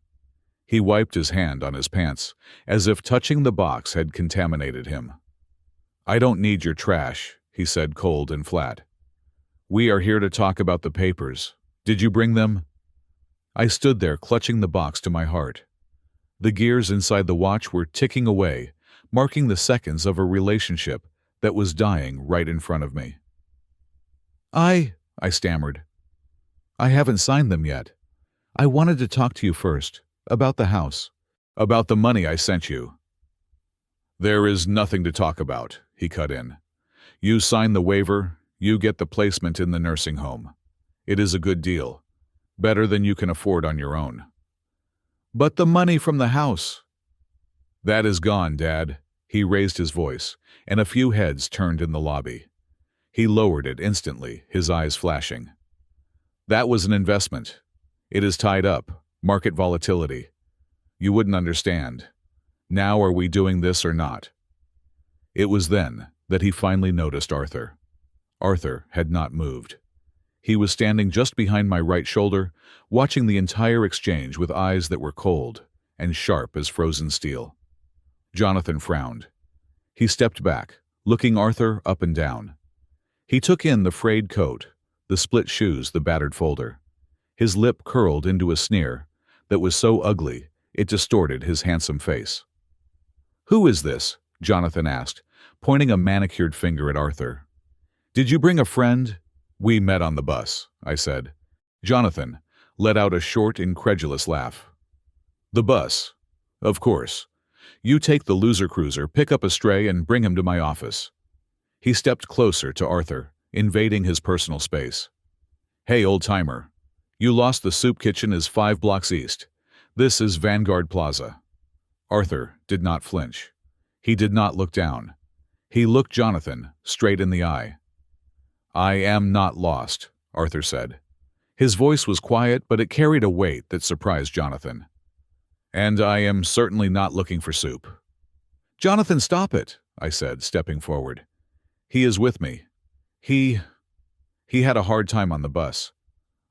He wiped his hand on his pants, as if touching the box had contaminated him. "I don't need your trash," he said, cold and flat. "We are here to talk about the papers. Did you bring them?" I stood there, clutching the box to my heart. The gears inside the watch were ticking away, marking the seconds of a relationship that was dying right in front of me. I stammered. "I haven't signed them yet. I wanted to talk to you first, about the house, about the money I sent you." "There is nothing to talk about," he cut in. "You sign the waiver, you get the placement in the nursing home. It is a good deal, better than you can afford on your own." "But the money from the house." "That is gone, Dad." He raised his voice, and a few heads turned in the lobby. He lowered it instantly, his eyes flashing. "That was an investment. It is tied up, market volatility. You wouldn't understand. Now are we doing this or not?" It was then that he finally noticed Arthur. Arthur had not moved. He was standing just behind my right shoulder, watching the entire exchange with eyes that were cold and sharp as frozen steel. Jonathan frowned. He stepped back, looking Arthur up and down. He took in the frayed coat, the split shoes, the battered folder. His lip curled into a sneer that was so ugly it distorted his handsome face. "Who is this?" Jonathan asked, pointing a manicured finger at Arthur. "Did you bring a friend?" "We met on the bus," I said. Jonathan let out a short, incredulous laugh. "The bus? Of course. You take the loser cruiser, pick up a stray, and bring him to my office." He stepped closer to Arthur, invading his personal space. "Hey, old-timer. You lost the soup kitchen is 5 blocks east. This is Vanguard Plaza." Arthur did not flinch. He did not look down. He looked Jonathan straight in the eye. "I am not lost," Arthur said. His voice was quiet, but it carried a weight that surprised Jonathan. "And I am certainly not looking for soup." "Jonathan, stop it," I said, stepping forward. "He is with me. He had a hard time on the bus.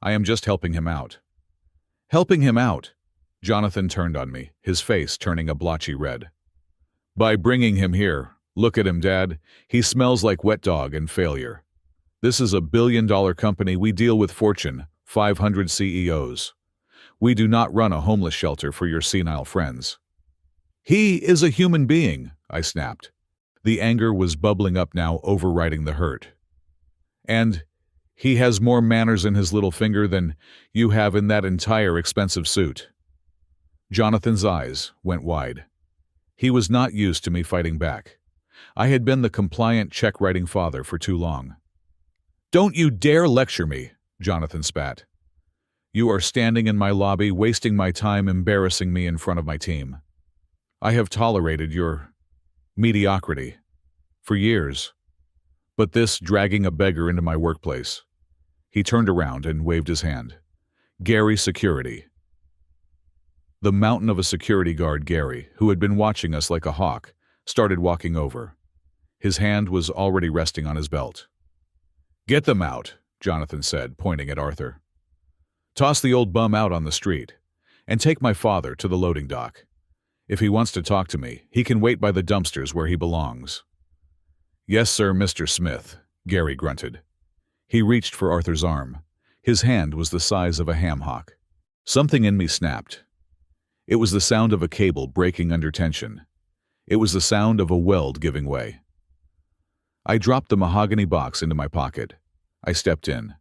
I am just helping him out." "Helping him out?" Jonathan turned on me, his face turning a blotchy red. "By bringing him here. Look at him, Dad. He smells like wet dog and failure. This is a billion-dollar company. We deal with Fortune 500 CEOs. We do not run a homeless shelter for your senile friends." "He is a human being," I snapped. The anger was bubbling up now, overriding the hurt. "And he has more manners in his little finger than you have in that entire expensive suit." Jonathan's eyes went wide. He was not used to me fighting back. I had been the compliant check-writing father for too long. "Don't you dare lecture me," Jonathan spat. "You are standing in my lobby, wasting my time, embarrassing me in front of my team. I have tolerated your mediocrity for years. But this dragging a beggar into my workplace." He turned around and waved his hand. "Gary Security." The mountain of a security guard, Gary, who had been watching us like a hawk, started walking over. His hand was already resting on his belt. "Get them out," Jonathan said, pointing at Arthur. "Toss the old bum out on the street, and take my father to the loading dock. If he wants to talk to me, he can wait by the dumpsters where he belongs." "Yes, sir, Mr. Smith," Gary grunted. He reached for Arthur's arm. His hand was the size of a ham hock. Something in me snapped. It was the sound of a cable breaking under tension. It was the sound of a weld giving way. I dropped the mahogany box into my pocket. I stepped in.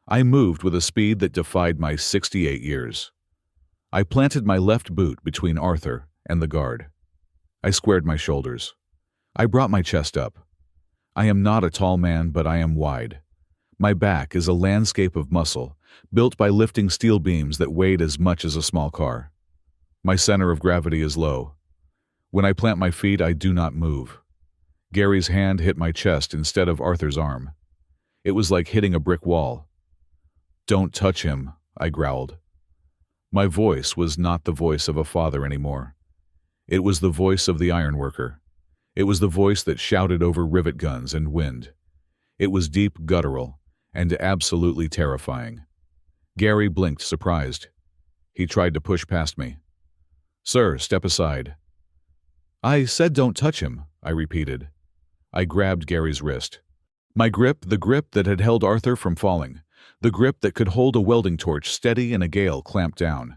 I moved with a speed that defied my 68 years. I planted my left boot between Arthur and the guard. I squared my shoulders. I brought my chest up. I am not a tall man, but I am wide. My back is a landscape of muscle, built by lifting steel beams that weighed as much as a small car. My center of gravity is low. When I plant my feet, I do not move. Gary's hand hit my chest instead of Arthur's arm. It was like hitting a brick wall. "Don't touch him," I growled. My voice was not the voice of a father anymore. It was the voice of the ironworker. It was the voice that shouted over rivet guns and wind. It was deep, guttural, and absolutely terrifying. Gary blinked, surprised. He tried to push past me. "Sir, step aside." "I said don't touch him," I repeated. I grabbed Gary's wrist. My grip, the grip that had held Arthur from falling, the grip that could hold a welding torch steady in a gale, clamped down.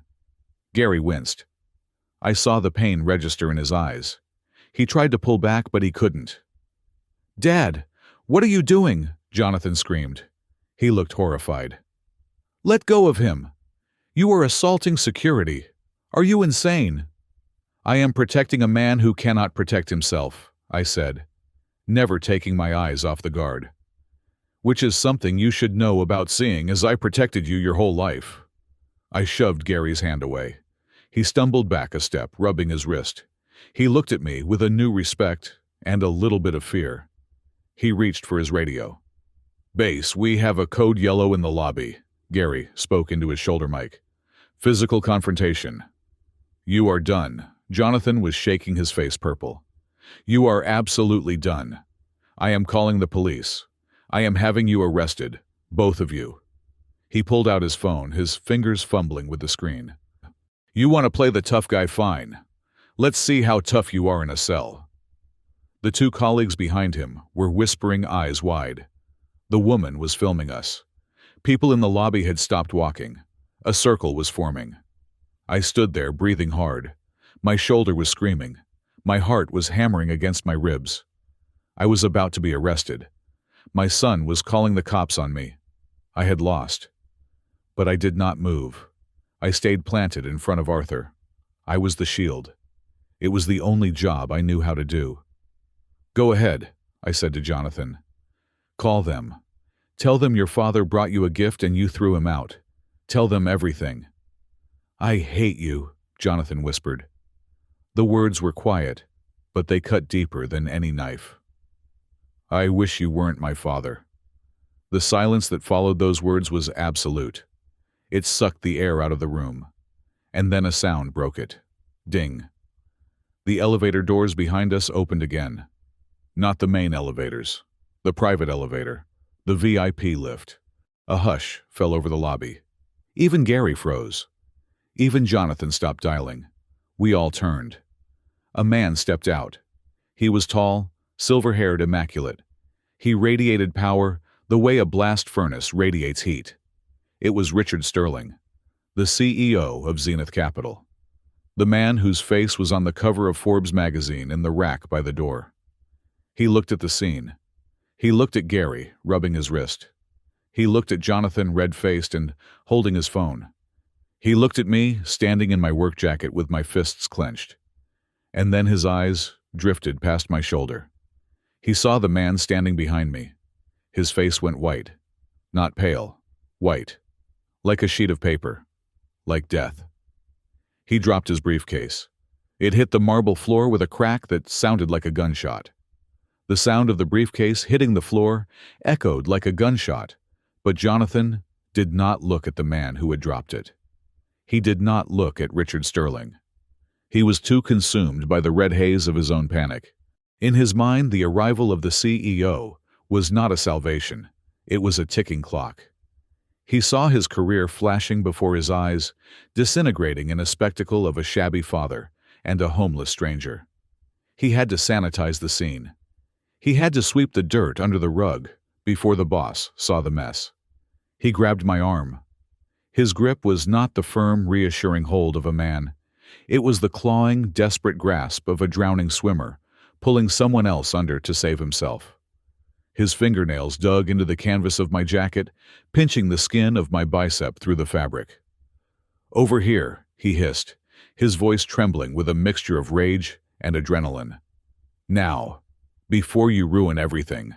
Gary winced. I saw the pain register in his eyes. He tried to pull back, but he couldn't. "Dad, what are you doing?" Jonathan screamed. He looked horrified. "Let go of him. You are assaulting security. Are you insane?" "I am protecting a man who cannot protect himself," I said, never taking my eyes off the guard. "Which is something you should know about, seeing as I protected you your whole life." I shoved Gary's hand away. He stumbled back a step, rubbing his wrist. He looked at me with a new respect and a little bit of fear. He reached for his radio. "Base, we have a code yellow in the lobby," Gary spoke into his shoulder mic. "Physical confrontation." "You are done." Jonathan was shaking his face purple. "You are absolutely done. I am calling the police. I am having you arrested, both of you." He pulled out his phone, his fingers fumbling with the screen. "You want to play the tough guy? Fine. Let's see how tough you are in a cell." The two colleagues behind him were whispering, eyes wide. The woman was filming us. People in the lobby had stopped walking. A circle was forming. I stood there, breathing hard. My shoulder was screaming. My heart was hammering against my ribs. I was about to be arrested. My son was calling the cops on me. I had lost. But I did not move. I stayed planted in front of Arthur. I was the shield. It was the only job I knew how to do. "Go ahead," I said to Jonathan. "Call them. Tell them your father brought you a gift and you threw him out. Tell them everything." "I hate you," Jonathan whispered. The words were quiet, but they cut deeper than any knife. "I wish you weren't my father." The silence that followed those words was absolute. It sucked the air out of the room. And then a sound broke it. Ding. The elevator doors behind us opened again. Not the main elevators. The private elevator. The VIP lift. A hush fell over the lobby. Even Gary froze. Even Jonathan stopped dialing. We all turned. A man stepped out. He was tall, silver-haired, immaculate. He radiated power the way a blast furnace radiates heat. It was Richard Sterling, the CEO of Zenith Capital. The man whose face was on the cover of Forbes magazine in the rack by the door. He looked at the scene. He looked at Gary, rubbing his wrist. He looked at Jonathan, red-faced and holding his phone. He looked at me, standing in my work jacket with my fists clenched. And then his eyes drifted past my shoulder. He saw the man standing behind me. His face went white. Not pale. White. Like a sheet of paper. Like death. He dropped his briefcase. It hit the marble floor with a crack that sounded like a gunshot. The sound of the briefcase hitting the floor echoed like a gunshot, but Jonathan did not look at the man who had dropped it. He did not look at Richard Sterling. He was too consumed by the red haze of his own panic. In his mind, the arrival of the CEO was not a salvation. It was a ticking clock. He saw his career flashing before his eyes, disintegrating in a spectacle of a shabby father and a homeless stranger. He had to sanitize the scene. He had to sweep the dirt under the rug before the boss saw the mess. He grabbed my arm. His grip was not the firm, reassuring hold of a man. It was the clawing, desperate grasp of a drowning swimmer, pulling someone else under to save himself. His fingernails dug into the canvas of my jacket, pinching the skin of my bicep through the fabric. "Over here," he hissed, his voice trembling with a mixture of rage and adrenaline. "Now, before you ruin everything."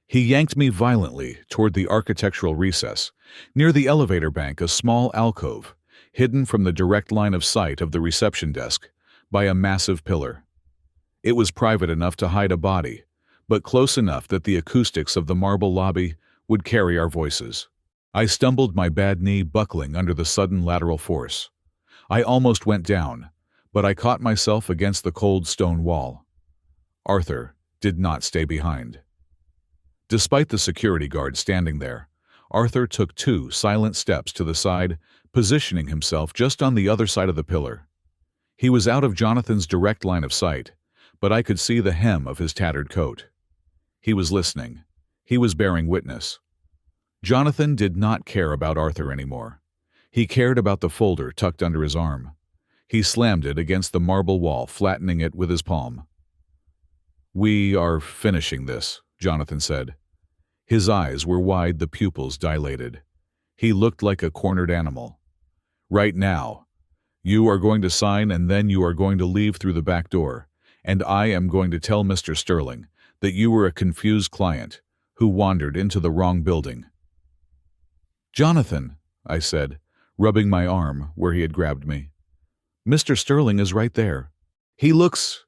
He yanked me violently toward the architectural recess, near the elevator bank, a small alcove, hidden from the direct line of sight of the reception desk by a massive pillar. It was private enough to hide a body, but close enough that the acoustics of the marble lobby would carry our voices. I stumbled, my bad knee buckling under the sudden lateral force. I almost went down, but I caught myself against the cold stone wall. Arthur did not stay behind. Despite the security guard standing there, Arthur took 2 silent steps to the side, positioning himself just on the other side of the pillar. He was out of Jonathan's direct line of sight, but I could see the hem of his tattered coat. He was listening. He was bearing witness. Jonathan did not care about Arthur anymore. He cared about the folder tucked under his arm. He slammed it against the marble wall, flattening it with his palm. "We are finishing this," Jonathan said. His eyes were wide, the pupils dilated. He looked like a cornered animal. "Right now. You are going to sign, and then you are going to leave through the back door, and I am going to tell Mr. Sterling that you were a confused client who wandered into the wrong building." "Jonathan," I said, rubbing my arm where he had grabbed me. "Mr. Sterling is right there. He looks—"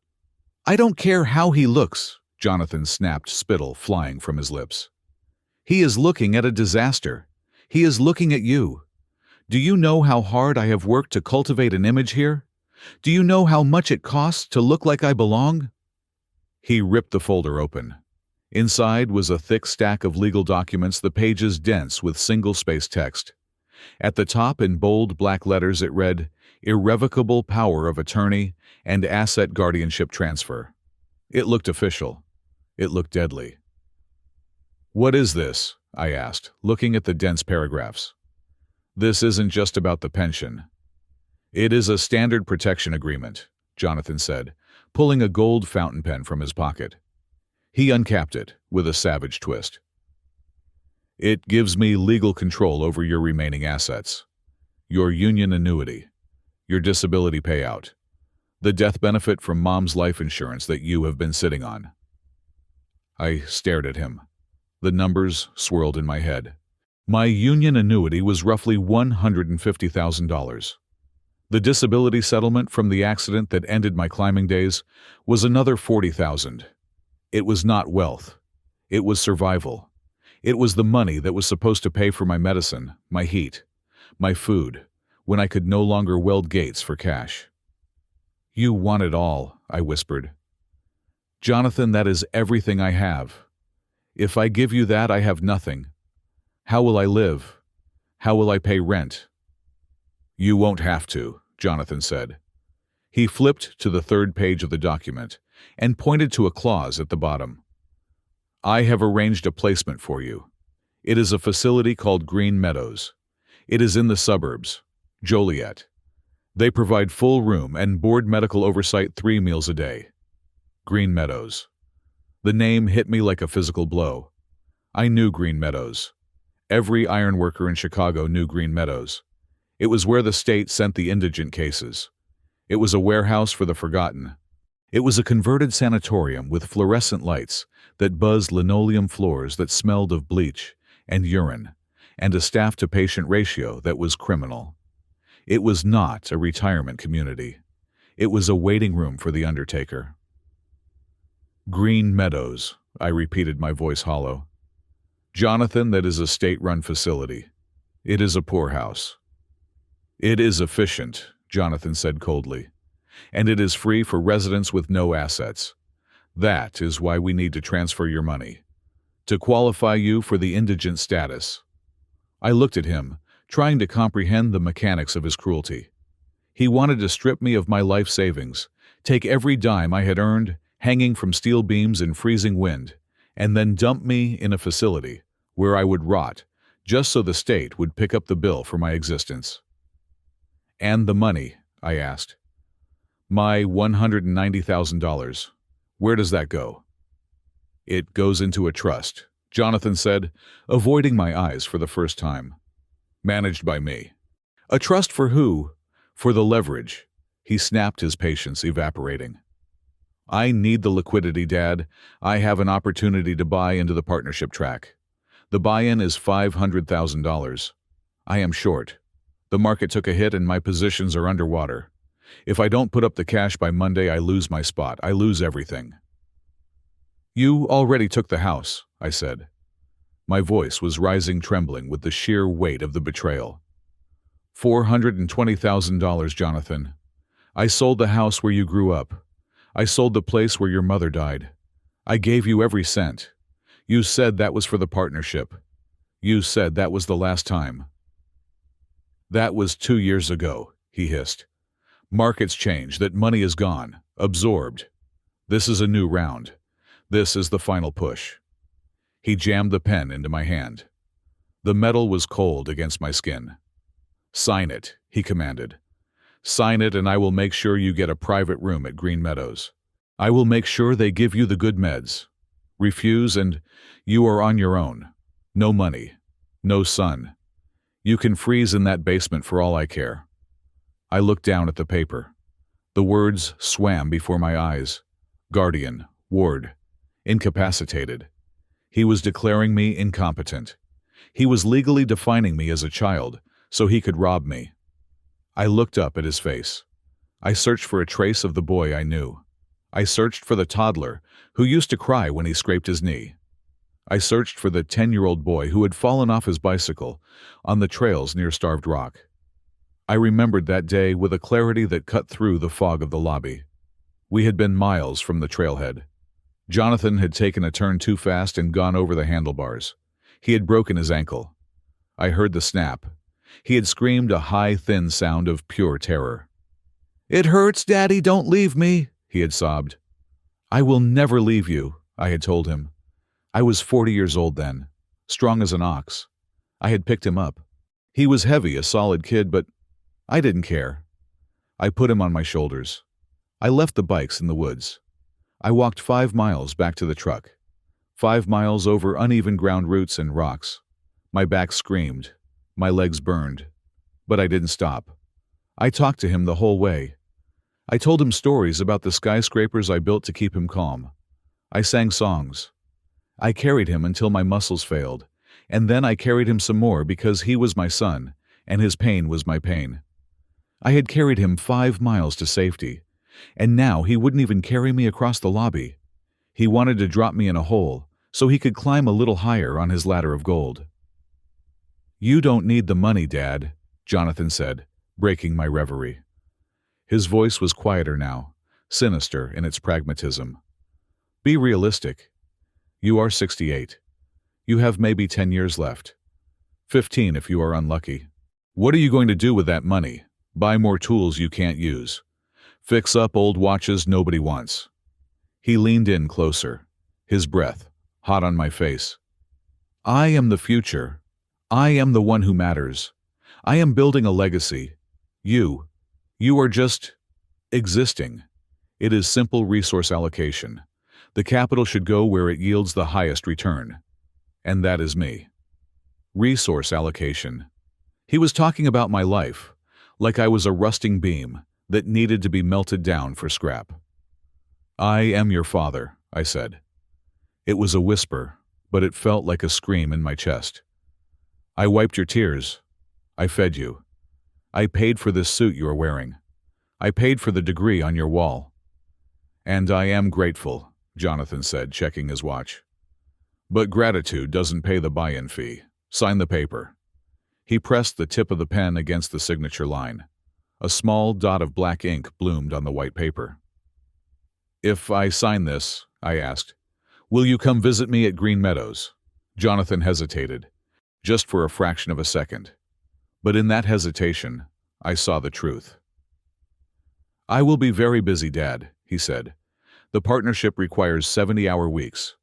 "I don't care how he looks," Jonathan snapped, spittle flying from his lips. "He is looking at a disaster. He is looking at you. Do you know how hard I have worked to cultivate an image here? Do you know how much it costs to look like I belong?" He ripped the folder open. Inside was a thick stack of legal documents, the pages dense with single-spaced text. At the top, in bold black letters, it read, "Irrevocable power of attorney and asset guardianship transfer." It looked official. It looked deadly. "What is this?" I asked, looking at the dense paragraphs. "This isn't just about the pension. It is a standard protection agreement," Jonathan said, pulling a gold fountain pen from his pocket. He uncapped it with a savage twist. "It gives me legal control over your remaining assets, your union annuity, your disability payout, the death benefit from Mom's life insurance that you have been sitting on." I stared at him. The numbers swirled in my head. My union annuity was roughly $150,000. The disability settlement from the accident that ended my climbing days was another $40,000. It was not wealth. It was survival. It was the money that was supposed to pay for my medicine, my heat, my food, when I could no longer weld gates for cash. "You want it all," I whispered. "Jonathan, that is everything I have. If I give you that, I have nothing. How will I live? How will I pay rent? You won't have to, Jonathan said. He flipped to the third page of the document and pointed to a clause at the bottom. I have arranged a placement for you. It is a facility called Green Meadows. It is in the suburbs, Joliet. They provide full room and board medical oversight 3 meals a day. Green Meadows. The name hit me like a physical blow. I knew Green Meadows. Every ironworker in Chicago knew Green Meadows. It was where the state sent the indigent cases. It was a warehouse for the forgotten. It was a converted sanatorium with fluorescent lights that buzzed linoleum floors that smelled of bleach and urine, and a staff-to-patient ratio that was criminal. It was not a retirement community. It was a waiting room for the undertaker. Green Meadows, I repeated, my voice hollow. Jonathan, that is a state-run facility. It is a poorhouse. It is efficient, Jonathan said coldly, and it is free for residents with no assets. That is why we need to transfer your money, to qualify you for the indigent status. I looked at him, trying to comprehend the mechanics of his cruelty. He wanted to strip me of my life savings, take every dime I had earned, hanging from steel beams in freezing wind, and then dump me in a facility where I would rot, just so the state would pick up the bill for my existence. And the money, I asked. My $190,000. Where does that go? It goes into a trust, Jonathan said, avoiding my eyes for the first time. Managed by me. A trust for who? For the leverage. He snapped, his patience evaporating. I need the liquidity, Dad. I have an opportunity to buy into the partnership track. The buy-in is $500,000. I am short. The market took a hit and my positions are underwater. If I don't put up the cash by Monday, I lose my spot. I lose everything. You already took the house, I said. My voice was rising, trembling with the sheer weight of the betrayal. $420,000, Jonathan. I sold the house where you grew up. I sold the place where your mother died. I gave you every cent. You said that was for the partnership. You said that was the last time. That was 2 years ago, he hissed. Markets change, that money is gone, absorbed. This is a new round. This is the final push. He jammed the pen into my hand. The metal was cold against my skin. Sign it, he commanded. Sign it and I will make sure you get a private room at Green Meadows. I will make sure they give you the good meds. Refuse and you are on your own. No money. No son. You can freeze in that basement for all I care. I looked down at the paper. The words swam before my eyes. Guardian, ward, incapacitated. He was declaring me incompetent. He was legally defining me as a child, so he could rob me. I looked up at his face. I searched for a trace of the boy I knew. I searched for the toddler who used to cry when he scraped his knee. I searched for the 10-year-old boy who had fallen off his bicycle on the trails near Starved Rock. I remembered that day with a clarity that cut through the fog of the lobby. We had been miles from the trailhead. Jonathan had taken a turn too fast and gone over the handlebars. He had broken his ankle. I heard the snap. He had screamed a high, thin sound of pure terror. "It hurts, Daddy, don't leave me," he had sobbed. "I will never leave you," I had told him. I was 40 years old then, strong as an ox. I had picked him up. He was heavy, a solid kid, but I didn't care. I put him on my shoulders. I left the bikes in the woods. I walked 5 miles back to the truck. 5 miles over uneven ground roots and rocks. My back screamed. My legs burned. But I didn't stop. I talked to him the whole way. I told him stories about the skyscrapers I built to keep him calm. I sang songs. I carried him until my muscles failed, and then I carried him some more because he was my son, and his pain was my pain. I had carried him 5 miles to safety, and now he wouldn't even carry me across the lobby. He wanted to drop me in a hole so he could climb a little higher on his ladder of gold. "You don't need the money, Dad," Jonathan said, breaking my reverie. His voice was quieter now, sinister in its pragmatism. "Be realistic. You are 68. You have maybe 10 years left. 15 if you are unlucky. What are you going to do with that money? Buy more tools you can't use. Fix up old watches nobody wants. He leaned in closer, his breath hot on my face. I am the future. I am the one who matters. I am building a legacy. You are just existing. It is simple resource allocation. The capital should go where it yields the highest return. And that is me. Resource allocation. He was talking about my life, like I was a rusting beam that needed to be melted down for scrap. I am your father, I said. It was a whisper, but it felt like a scream in my chest. I wiped your tears. I fed you. I paid for this suit you are wearing. I paid for the degree on your wall. And I am grateful, Jonathan said, checking his watch. But gratitude doesn't pay the buy-in fee. Sign the paper. He pressed the tip of the pen against the signature line. A small dot of black ink bloomed on the white paper. If I sign this, I asked, will you come visit me at Green Meadows? Jonathan hesitated, just for a fraction of a second. But in that hesitation, I saw the truth. I will be very busy, Dad, he said. The partnership requires 70-hour weeks.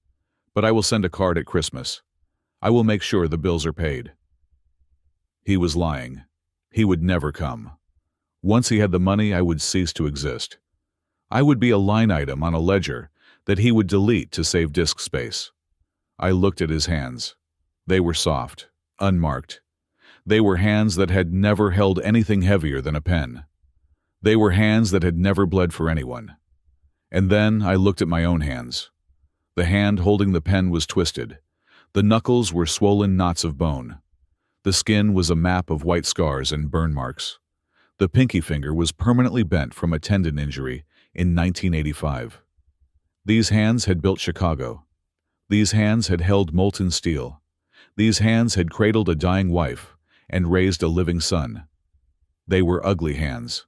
But I will send a card at Christmas. I will make sure the bills are paid. He was lying. He would never come. Once he had the money, I would cease to exist. I would be a line item on a ledger that he would delete to save disk space. I looked at his hands. They were soft, unmarked. They were hands that had never held anything heavier than a pen. They were hands that had never bled for anyone. And then I looked at my own hands. The hand holding the pen was twisted. The knuckles were swollen knots of bone. The skin was a map of white scars and burn marks. The pinky finger was permanently bent from a tendon injury in 1985. These hands had built Chicago. These hands had held molten steel. These hands had cradled a dying wife and raised a living son. They were ugly hands,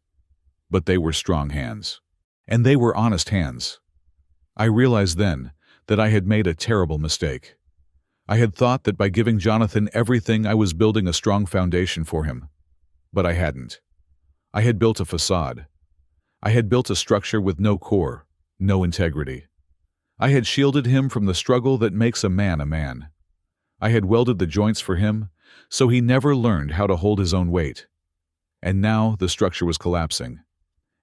but they were strong hands. And they were honest hands. I realized then that I had made a terrible mistake. I had thought that by giving Jonathan everything I was building a strong foundation for him. But I hadn't. I had built a facade. I had built a structure with no core, no integrity. I had shielded him from the struggle that makes a man a man. I had welded the joints for him, so he never learned how to hold his own weight. And now the structure was collapsing,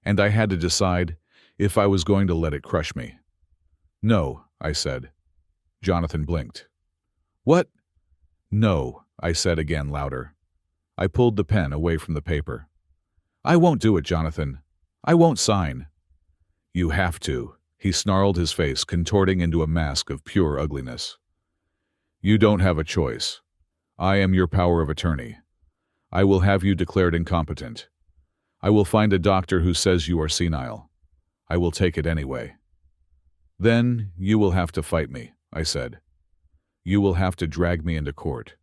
and I had to decide if I was going to let it crush me. No, I said. Jonathan blinked. What? No, I said again louder. I pulled the pen away from the paper. I won't do it, Jonathan. I won't sign. You have to, he snarled, his face contorting into a mask of pure ugliness. You don't have a choice. I am your power of attorney. I will have you declared incompetent. I will find a doctor who says you are senile. I will take it anyway. Then you will have to fight me, I said. You will have to drag me into court.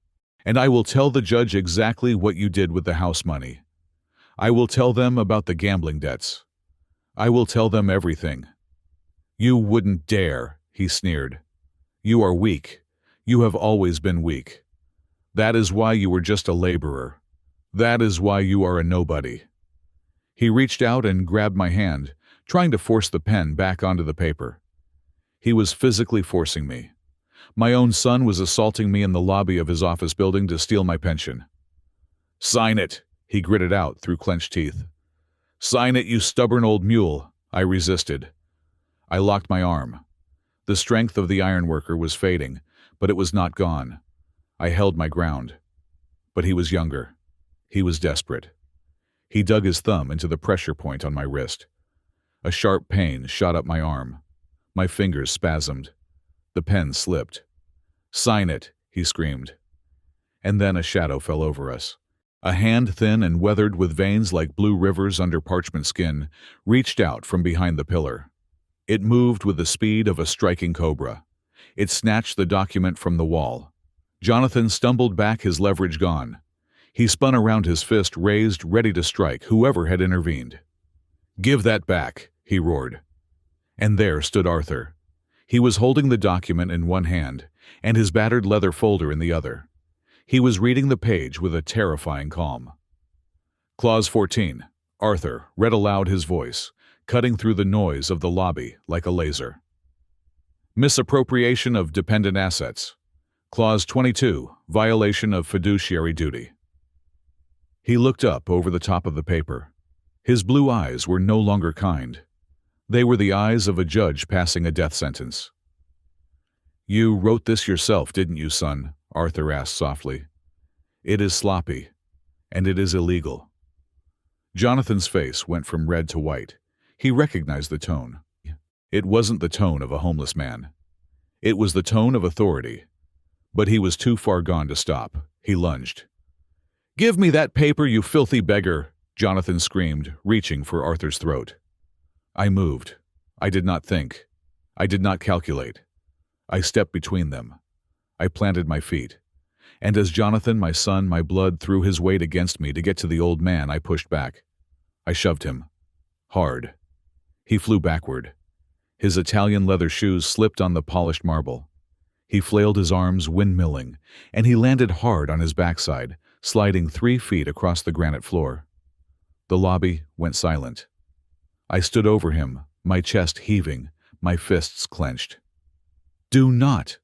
And I will tell the judge exactly what you did with the house money. I will tell them about the gambling debts. I will tell them everything. You wouldn't dare, he sneered. You are weak. You have always been weak. That is why you were just a laborer. That is why you are a nobody. He reached out and grabbed my hand, trying to force the pen back onto the paper. He was physically forcing me. My own son was assaulting me in the lobby of his office building to steal my pension. Sign it, he gritted out through clenched teeth. Sign it, you stubborn old mule, I resisted. I locked my arm. The strength of the ironworker was fading, but it was not gone. I held my ground. But he was younger. He was desperate. He dug his thumb into the pressure point on my wrist. A sharp pain shot up my arm. My fingers spasmed. The pen slipped. Sign it, he screamed. And then a shadow fell over us. A hand thin and weathered with veins like blue rivers under parchment skin reached out from behind the pillar. It moved with the speed of a striking cobra. It snatched the document from the wall. Jonathan stumbled back, his leverage gone. He spun around, his fist raised, ready to strike whoever had intervened. Give that back, he roared. And there stood Arthur. He was holding the document in one hand and his battered leather folder in the other. He was reading the page with a terrifying calm. Clause 14. Arthur read aloud, his voice cutting through the noise of the lobby like a laser. Misappropriation of dependent assets. Clause 22. Violation of fiduciary duty. He looked up over the top of the paper. His blue eyes were no longer kind. They were the eyes of a judge passing a death sentence. "You wrote this yourself, didn't you, son?" Arthur asked softly. "It is sloppy, and it is illegal." Jonathan's face went from red to white. He recognized the tone. It wasn't the tone of a homeless man. It was the tone of authority. But he was too far gone to stop. He lunged. "Give me that paper, you filthy beggar!" Jonathan screamed, reaching for Arthur's throat. I moved. I did not think. I did not calculate. I stepped between them. I planted my feet. And as Jonathan, my son, my blood, threw his weight against me to get to the old man, I pushed back. I shoved him. Hard. He flew backward. His Italian leather shoes slipped on the polished marble. He flailed his arms, windmilling, and he landed hard on his backside, sliding 3 feet across the granite floor. The lobby went silent. I stood over him, my chest heaving, my fists clenched. "Do not!"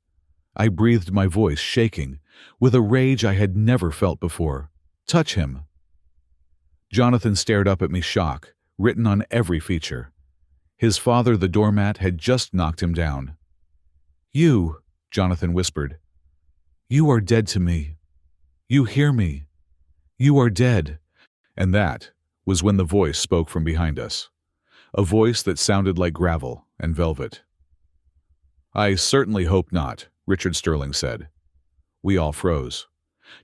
I breathed, my voice shaking, with a rage I had never felt before. "Touch him!" Jonathan stared up at me, shock written on every feature. His father, the doormat, had just knocked him down. "You," Jonathan whispered, "you are dead to me. You hear me. You are dead." And that was when the voice spoke from behind us, a voice that sounded like gravel and velvet. "I certainly hope not," Richard Sterling said. We all froze.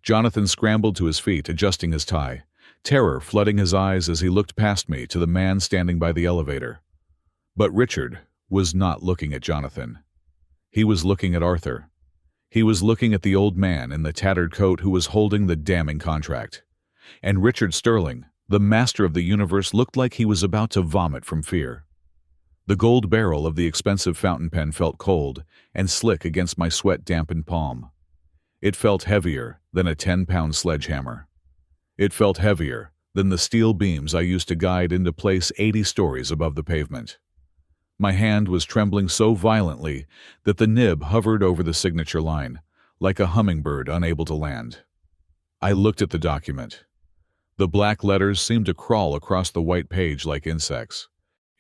Jonathan scrambled to his feet, adjusting his tie, terror flooding his eyes as he looked past me to the man standing by the elevator. But Richard was not looking at Jonathan. He was looking at Arthur. He was looking at the old man in the tattered coat who was holding the damning contract. And Richard Sterling, the master of the universe, looked like he was about to vomit from fear. The gold barrel of the expensive fountain pen felt cold and slick against my sweat-dampened palm. It felt heavier than a 10-pound sledgehammer. It felt heavier than the steel beams I used to guide into place 80 stories above the pavement. My hand was trembling so violently that the nib hovered over the signature line, like a hummingbird unable to land. I looked at the document. The black letters seemed to crawl across the white page like insects.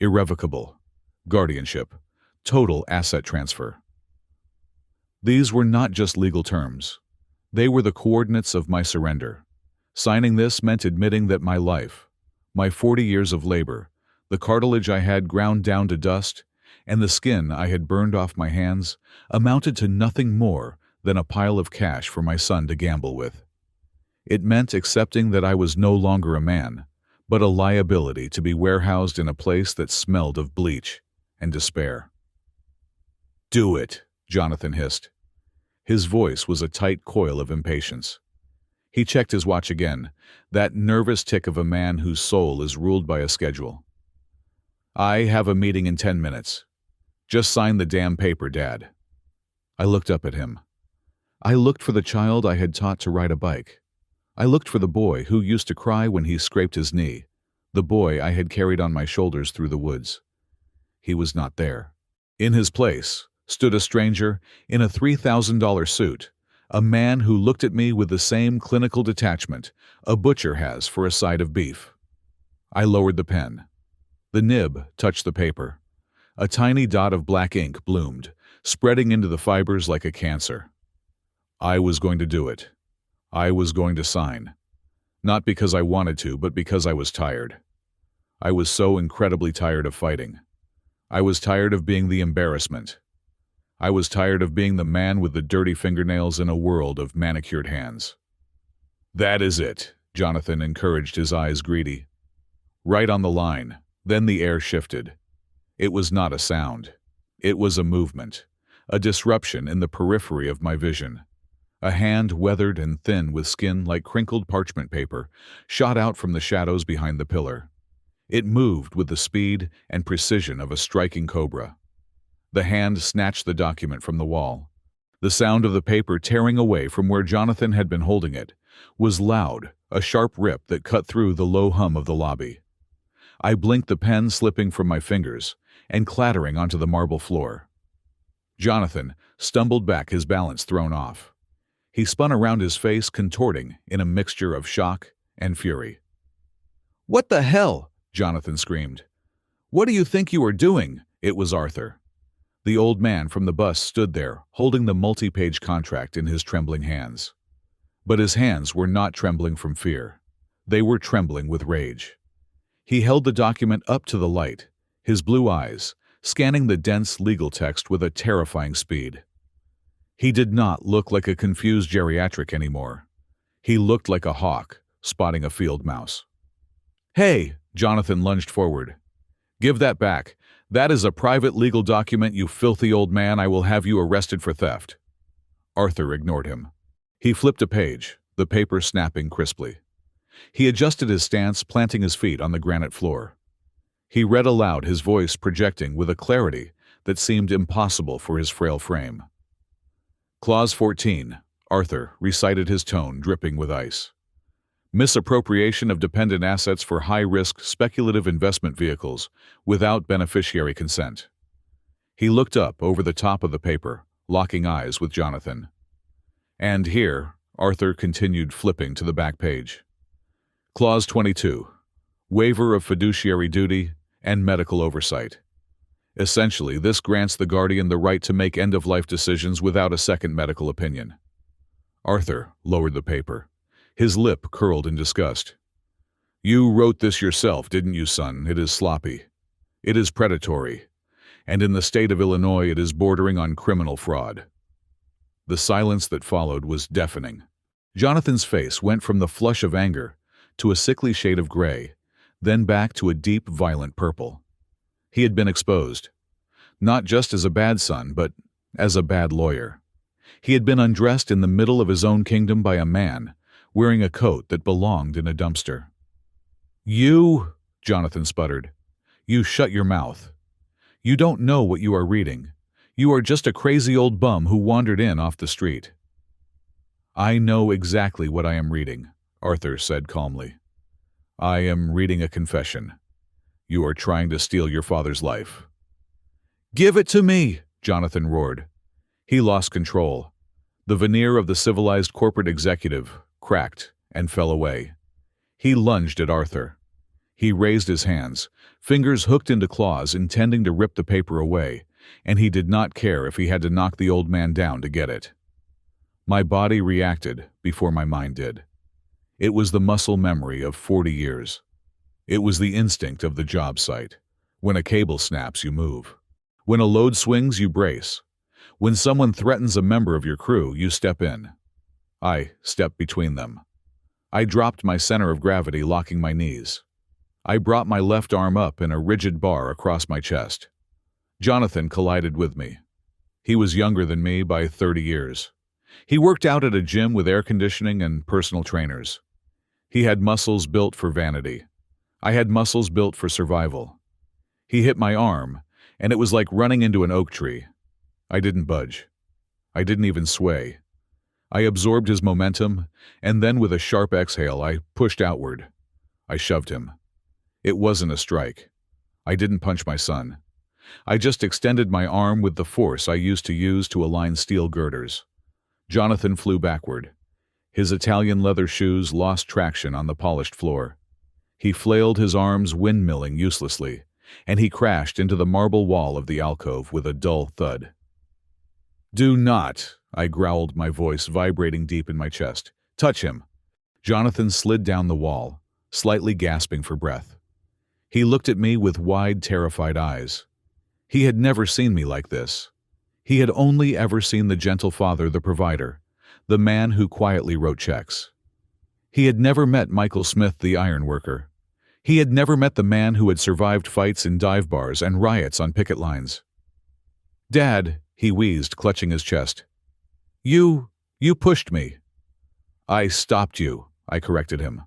Irrevocable. Guardianship. Total asset transfer. These were not just legal terms. They were the coordinates of my surrender. Signing this meant admitting that my life, my 40 years of labor, the cartilage I had ground down to dust, and the skin I had burned off my hands amounted to nothing more than a pile of cash for my son to gamble with. It meant accepting that I was no longer a man, but a liability to be warehoused in a place that smelled of bleach and despair. "Do it," Jonathan hissed. His voice was a tight coil of impatience. He checked his watch again, that nervous tick of a man whose soul is ruled by a schedule. "I have a meeting in 10 minutes. Just sign the damn paper, Dad." I looked up at him. I looked for the child I had taught to ride a bike. I looked for the boy who used to cry when he scraped his knee, the boy I had carried on my shoulders through the woods. He was not there. In his place stood a stranger in a $3,000 suit, a man who looked at me with the same clinical detachment a butcher has for a side of beef. I lowered the pen. The nib touched the paper. A tiny dot of black ink bloomed, spreading into the fibers like a cancer. I was going to do it. I was going to sign. Not because I wanted to, but because I was tired. I was so incredibly tired of fighting. I was tired of being the embarrassment. I was tired of being the man with the dirty fingernails in a world of manicured hands. "That is it," Jonathan encouraged, his eyes greedy. Right on the line. Then the air shifted. It was not a sound. It was a movement, a disruption in the periphery of my vision. A hand, weathered and thin with skin like crinkled parchment paper, shot out from the shadows behind the pillar. It moved with the speed and precision of a striking cobra. The hand snatched the document from the wall. The sound of the paper tearing away from where Jonathan had been holding it was loud, a sharp rip that cut through the low hum of the lobby. I blinked, the pen slipping from my fingers and clattering onto the marble floor. Jonathan stumbled back, his balance thrown off. He spun around, his face contorting in a mixture of shock and fury. "What the hell?" Jonathan screamed. "What do you think you are doing?" It was Arthur. The old man from the bus stood there, holding the multi-page contract in his trembling hands. But his hands were not trembling from fear. They were trembling with rage. He held the document up to the light, his blue eyes scanning the dense legal text with a terrifying speed. He did not look like a confused geriatric anymore. He looked like a hawk spotting a field mouse. "Hey!" Jonathan lunged forward. "Give that back. That is a private legal document, you filthy old man. I will have you arrested for theft." Arthur ignored him. He flipped a page, the paper snapping crisply. He adjusted his stance, planting his feet on the granite floor. He read aloud, his voice projecting with a clarity that seemed impossible for his frail frame. Clause 14, Arthur recited, his tone dripping with ice. Misappropriation of dependent assets for high-risk speculative investment vehicles without beneficiary consent. He looked up over the top of the paper, locking eyes with Jonathan. And here, Arthur continued, flipping to the back page. Clause 22, waiver of fiduciary duty and medical oversight. Essentially, this grants the guardian the right to make end-of-life decisions without a second medical opinion. Arthur lowered the paper. His lip curled in disgust. "You wrote this yourself, didn't you, son? It is sloppy. It is predatory. And in the state of Illinois, it is bordering on criminal fraud." The silence that followed was deafening. Jonathan's face went from the flush of anger to a sickly shade of gray, then back to a deep, violent purple. He had been exposed, not just as a bad son, but as a bad lawyer. He had been undressed in the middle of his own kingdom by a man wearing a coat that belonged in a dumpster. "You," Jonathan sputtered, "you shut your mouth. You don't know what you are reading. You are just a crazy old bum who wandered in off the street." "I know exactly what I am reading," Arthur said calmly. "I am reading a confession. You are trying to steal your father's life." "Give it to me!" Jonathan roared. He lost control. The veneer of the civilized corporate executive cracked and fell away. He lunged at Arthur. He raised his hands, fingers hooked into claws, intending to rip the paper away, and he did not care if he had to knock the old man down to get it. My body reacted before my mind did. It was the muscle memory of 40 years. It was the instinct of the job site. When a cable snaps, you move. When a load swings, you brace. When someone threatens a member of your crew, you step in. I stepped between them. I dropped my center of gravity, locking my knees. I brought my left arm up in a rigid bar across my chest. Jonathan collided with me. He was younger than me by 30 years. He worked out at a gym with air conditioning and personal trainers. He had muscles built for vanity. I had muscles built for survival. He hit my arm, and it was like running into an oak tree. I didn't budge. I didn't even sway. I absorbed his momentum, and then with a sharp exhale, I pushed outward. I shoved him. It wasn't a strike. I didn't punch my son. I just extended my arm with the force I used to use to align steel girders. Jonathan flew backward. His Italian leather shoes lost traction on the polished floor. He flailed his arms, windmilling uselessly, and he crashed into the marble wall of the alcove with a dull thud. "Do not," I growled, my voice vibrating deep in my chest. "Touch him." Jonathan slid down the wall, slightly gasping for breath. He looked at me with wide, terrified eyes. He had never seen me like this. He had only ever seen the gentle father, the provider, the man who quietly wrote checks. He had never met Michael Smith, the ironworker. He had never met the man who had survived fights in dive bars and riots on picket lines. "Dad," he wheezed, clutching his chest. You pushed me." "I stopped you," I corrected him.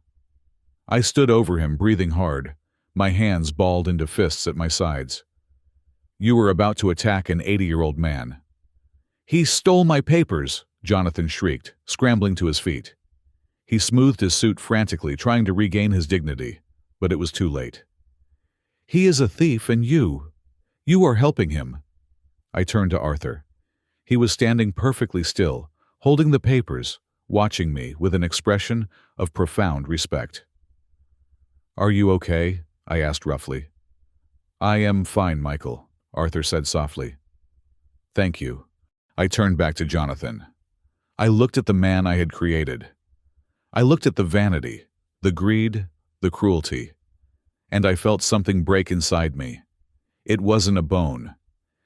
I stood over him, breathing hard, my hands balled into fists at my sides. "You were about to attack an 80-year-old man." "He stole my papers!" Jonathan shrieked, scrambling to his feet. He smoothed his suit frantically, trying to regain his dignity, but it was too late. "He is a thief, and you are helping him." I turned to Arthur. He was standing perfectly still, holding the papers, watching me with an expression of profound respect. "Are you okay?" I asked roughly. "I am fine, Michael," Arthur said softly. "Thank you." I turned back to Jonathan. I looked at the man I had created. I looked at the vanity, the greed, the cruelty, and I felt something break inside me. It wasn't a bone.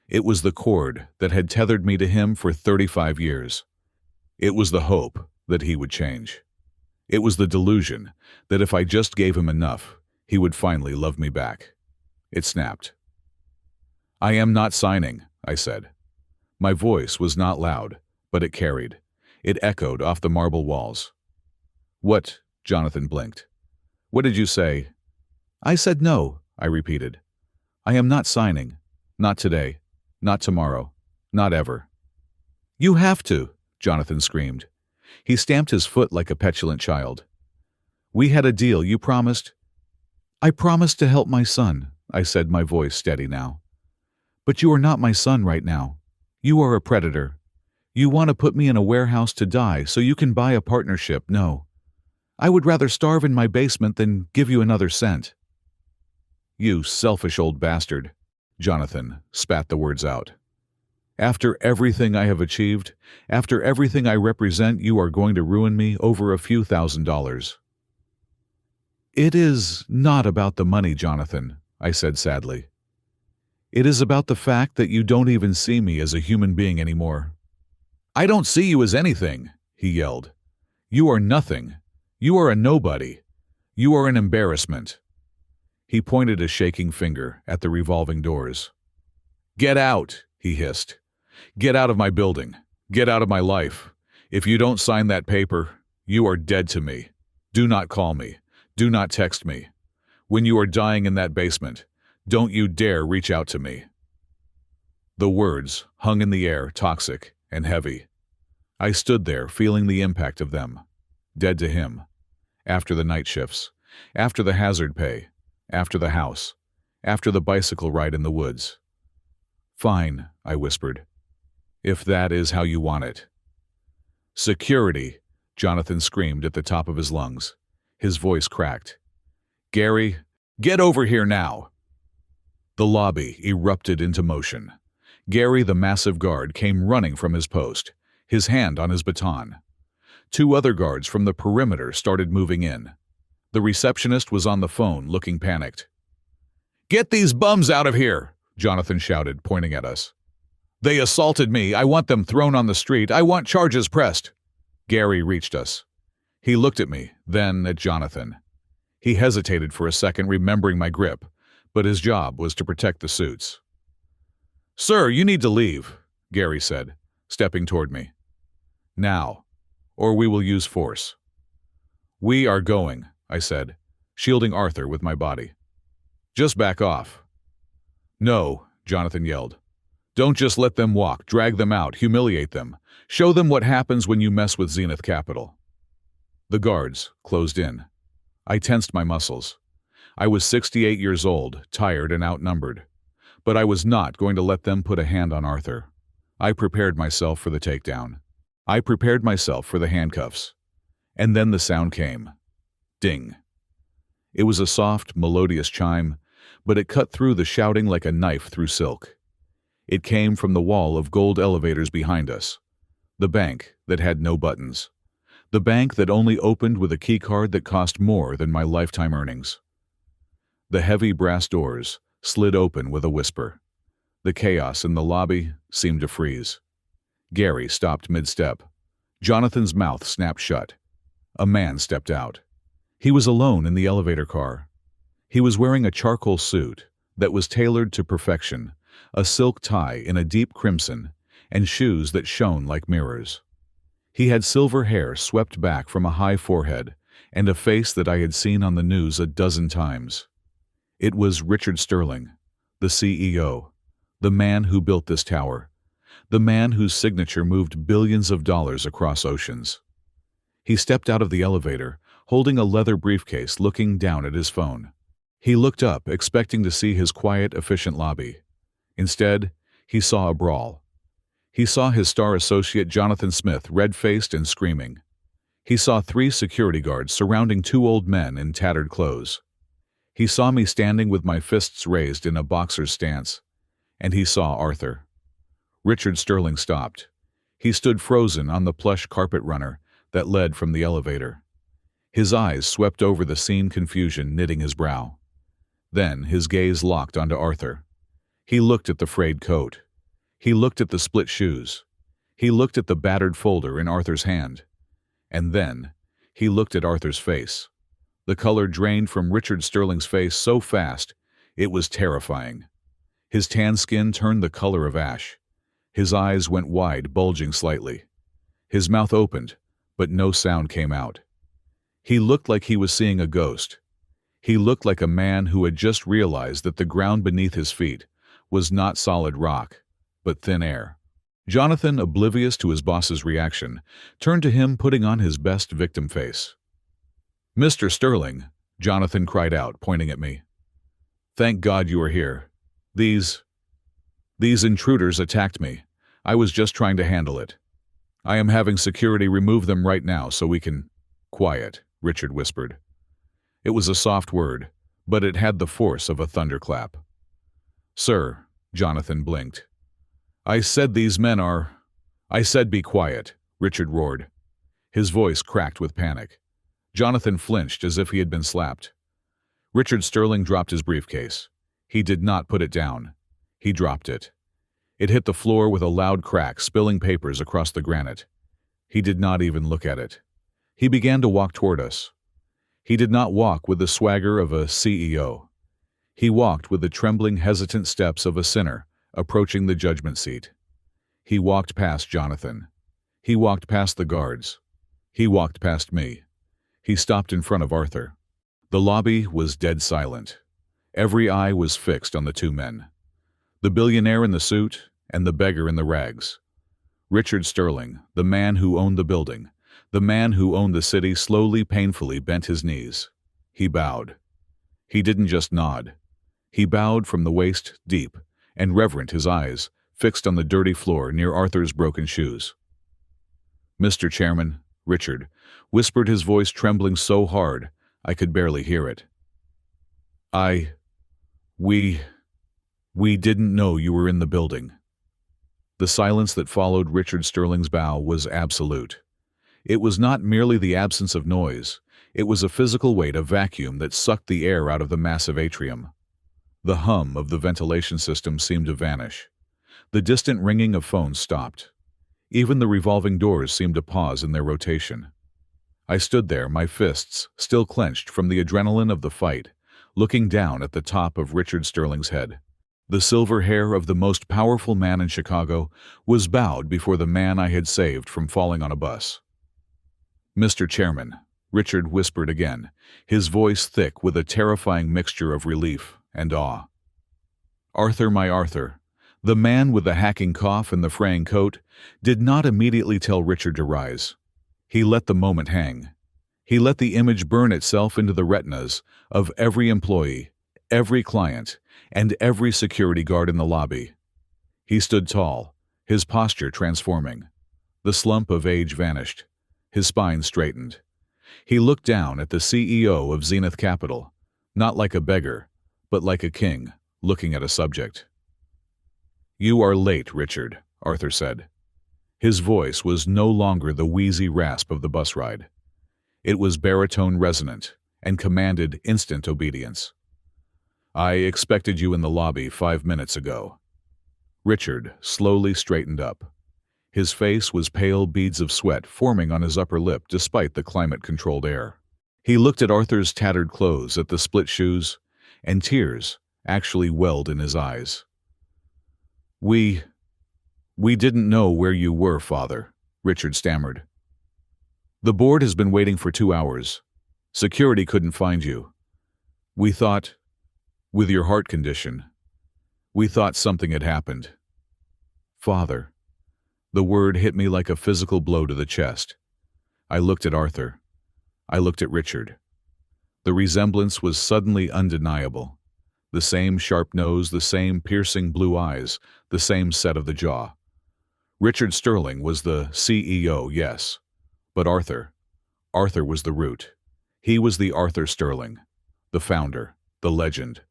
It was the cord that had tethered me to him for 35 years. It was the hope that he would change. It was the delusion that if I just gave him enough, he would finally love me back. It snapped. "I am not signing," I said. My voice was not loud, but it carried. It echoed off the marble walls. "What?" Jonathan blinked. "What did you say?" "I said no," I repeated. "I am not signing. Not today. Not tomorrow. Not ever." "You have to," Jonathan screamed. He stamped his foot like a petulant child. "We had a deal. You promised." "I promised to help my son," I said, my voice steady now. "But you are not my son right now. You are a predator. You want to put me in a warehouse to die so you can buy a partnership. No. I would rather starve in my basement than give you another cent." "You selfish old bastard," Jonathan spat the words out. "After everything I have achieved, after everything I represent, you are going to ruin me over a few $1,000s. "It is not about the money, Jonathan," I said sadly. "It is about the fact that you don't even see me as a human being anymore." "I don't see you as anything," he yelled. "You are nothing. You are a nobody. You are an embarrassment." He pointed a shaking finger at the revolving doors. "Get out," he hissed. "Get out of my building. Get out of my life. If you don't sign that paper, you are dead to me. Do not call me. Do not text me. When you are dying in that basement, don't you dare reach out to me." The words hung in the air, toxic and heavy. I stood there, feeling the impact of them. Dead to him. After the night shifts. After the hazard pay. After the house. After the bicycle ride in the woods. "Fine," I whispered. "If that is how you want it." "Security!" Jonathan screamed at the top of his lungs. His voice cracked. "Gary, get over here now!" The lobby erupted into motion. Gary, the massive guard, came running from his post, his hand on his baton. 2 other guards from the perimeter started moving in. The receptionist was on the phone, looking panicked. "Get these bums out of here!" Jonathan shouted, pointing at us. "They assaulted me. I want them thrown on the street. I want charges pressed." Gary reached us. He looked at me, then at Jonathan. He hesitated for a second, remembering my grip, but his job was to protect the suits. "Sir, you need to leave," Gary said, stepping toward me. "Now, or we will use force." "We are going," I said, shielding Arthur with my body. "Just back off." "No," Jonathan yelled. "Don't just let them walk. Drag them out. Humiliate them. Show them what happens when you mess with Zenith Capital." The guards closed in. I tensed my muscles. I was 68 years old, tired and outnumbered. But I was not going to let them put a hand on Arthur. I prepared myself for the takedown. I prepared myself for the handcuffs. And then the sound came. Ding. It was a soft, melodious chime, but it cut through the shouting like a knife through silk. It came from the wall of gold elevators behind us. The bank that had no buttons. The bank that only opened with a keycard that cost more than my lifetime earnings. The heavy brass doors slid open with a whisper. The chaos in the lobby seemed to freeze. Gary stopped mid-step. Jonathan's mouth snapped shut. A man stepped out. He was alone in the elevator car. He was wearing a charcoal suit that was tailored to perfection, a silk tie in a deep crimson, and shoes that shone like mirrors. He had silver hair swept back from a high forehead and a face that I had seen on the news a dozen times. It was Richard Sterling, the CEO, the man who built this tower, the man whose signature moved billions of dollars across oceans. He stepped out of the elevator, holding a leather briefcase, looking down at his phone. He looked up, expecting to see his quiet, efficient lobby. Instead, he saw a brawl. He saw his star associate Jonathan Smith, red-faced and screaming. He saw 3 security guards surrounding 2 old men in tattered clothes. He saw me standing with my fists raised in a boxer's stance. And he saw Arthur. Richard Sterling stopped. He stood frozen on the plush carpet runner that led from the elevator. His eyes swept over the scene, confusion knitting his brow. Then his gaze locked onto Arthur. He looked at the frayed coat. He looked at the split shoes. He looked at the battered folder in Arthur's hand. And then he looked at Arthur's face. The color drained from Richard Sterling's face so fast, it was terrifying. His tan skin turned the color of ash. His eyes went wide, bulging slightly. His mouth opened, but no sound came out. He looked like he was seeing a ghost. He looked like a man who had just realized that the ground beneath his feet was not solid rock, but thin air. Jonathan, oblivious to his boss's reaction, turned to him, putting on his best victim face. "Mr. Sterling," Jonathan cried out, pointing at me. "Thank God you are here. These intruders attacked me. I was just trying to handle it. I am having security remove them right now so we can—" "Quiet," Richard whispered. It was a soft word, but it had the force of a thunderclap. "Sir," Jonathan blinked. I said be quiet," Richard roared. His voice cracked with panic. Jonathan flinched as if he had been slapped. Richard Sterling dropped his briefcase. He did not put it down. He dropped it. It hit the floor with a loud crack, spilling papers across the granite. He did not even look at it. He began to walk toward us. He did not walk with the swagger of a CEO. He walked with the trembling, hesitant steps of a sinner approaching the judgment seat. He walked past Jonathan. He walked past the guards. He walked past me. He stopped in front of Arthur. The lobby was dead silent. Every eye was fixed on the 2 men. The billionaire in the suit and the beggar in the rags. Richard Sterling, the man who owned the building, the man who owned the city, slowly, painfully bent his knees. He bowed. He didn't just nod. He bowed from the waist deep and reverent, his eyes fixed on the dirty floor near Arthur's broken shoes. "Mr. Chairman," Richard whispered, his voice trembling so hard I could barely hear it. We didn't know you were in the building." The silence that followed Richard Sterling's bow was absolute. It was not merely the absence of noise. It was a physical weight, a vacuum that sucked the air out of the massive atrium. The hum of the ventilation system seemed to vanish. The distant ringing of phones stopped. Even the revolving doors seemed to pause in their rotation. I stood there, my fists still clenched from the adrenaline of the fight, looking down at the top of Richard Sterling's head. The silver hair of the most powerful man in Chicago was bowed before the man I had saved from falling on a bus. "Mr. Chairman," Richard whispered again, his voice thick with a terrifying mixture of relief and awe. Arthur, my Arthur, the man with the hacking cough and the fraying coat, did not immediately tell Richard to rise. He let the moment hang. He let the image burn itself into the retinas of every employee, every client, and every security guard in the lobby. He stood tall, his posture transforming. The slump of age vanished. His spine straightened. He looked down at the CEO of Zenith Capital, not like a beggar, but like a king, looking at a subject. "You are late, Richard," Arthur said. His voice was no longer the wheezy rasp of the bus ride. It was baritone resonant and commanded instant obedience. "I expected you in the lobby 5 minutes ago." Richard slowly straightened up. His face was pale, beads of sweat forming on his upper lip despite the climate-controlled air. He looked at Arthur's tattered clothes, at the split shoes, and tears actually welled in his eyes. We didn't know where you were, Father," Richard stammered. "The board has been waiting for 2 hours. Security couldn't find you. We thought, with your heart condition, we thought something had happened." "Father," The word hit me like a physical blow to the chest. I looked at Arthur. I looked at Richard. The resemblance was suddenly undeniable. The same sharp nose, the same piercing blue eyes, the same set of the jaw. Richard Sterling was the CEO, yes. But Arthur was the root. He was the Arthur Sterling, the founder, the legend,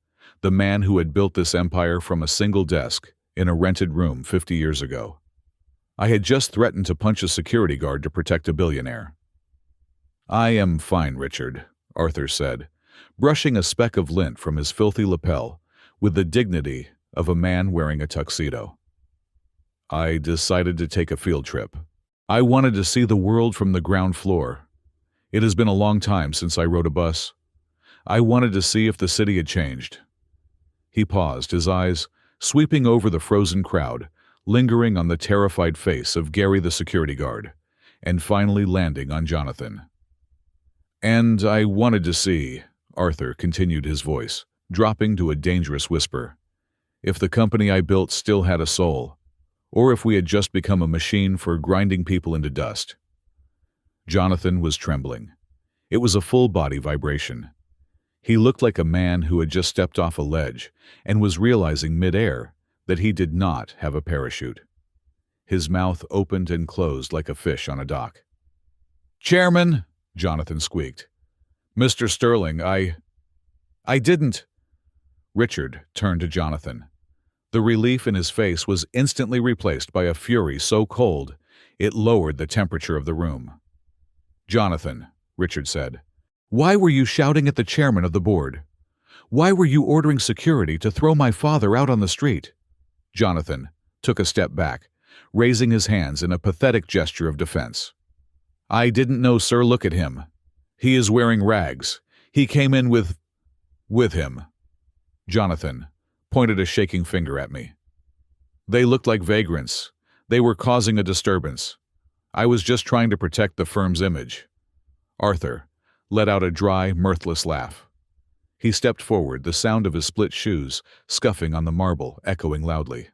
the man who had built this empire from a single desk in a rented room 50 years ago. I had just threatened to punch a security guard to protect a billionaire. "I am fine, Richard," Arthur said, brushing a speck of lint from his filthy lapel with the dignity of a man wearing a tuxedo. "I decided to take a field trip. I wanted to see the world from the ground floor. It has been a long time since I rode a bus. I wanted to see if the city had changed." He paused, his eyes sweeping over the frozen crowd, lingering on the terrified face of Gary the security guard, and finally landing on Jonathan. "And I wanted to see," Arthur continued, his voice dropping to a dangerous whisper, "if the company I built still had a soul, or if we had just become a machine for grinding people into dust." Jonathan was trembling. It was a full-body vibration. He looked like a man who had just stepped off a ledge and was realizing mid-air that he did not have a parachute. His mouth opened and closed like a fish on a dock. "Chairman," Jonathan squeaked. "Mr. Sterling, I didn't." Richard turned to Jonathan. The relief in his face was instantly replaced by a fury so cold it lowered the temperature of the room. "Jonathan," Richard said, "why were you shouting at the chairman of the board? Why were you ordering security to throw my father out on the street?" Jonathan took a step back, raising his hands in a pathetic gesture of defense. "I didn't know, sir. Look at him. He is wearing rags. He came in with him." Jonathan pointed a shaking finger at me. "They looked like vagrants. They were causing a disturbance. I was just trying to protect the firm's image." Arthur let out a dry, mirthless laugh. He stepped forward, the sound of his split shoes scuffing on the marble echoing loudly.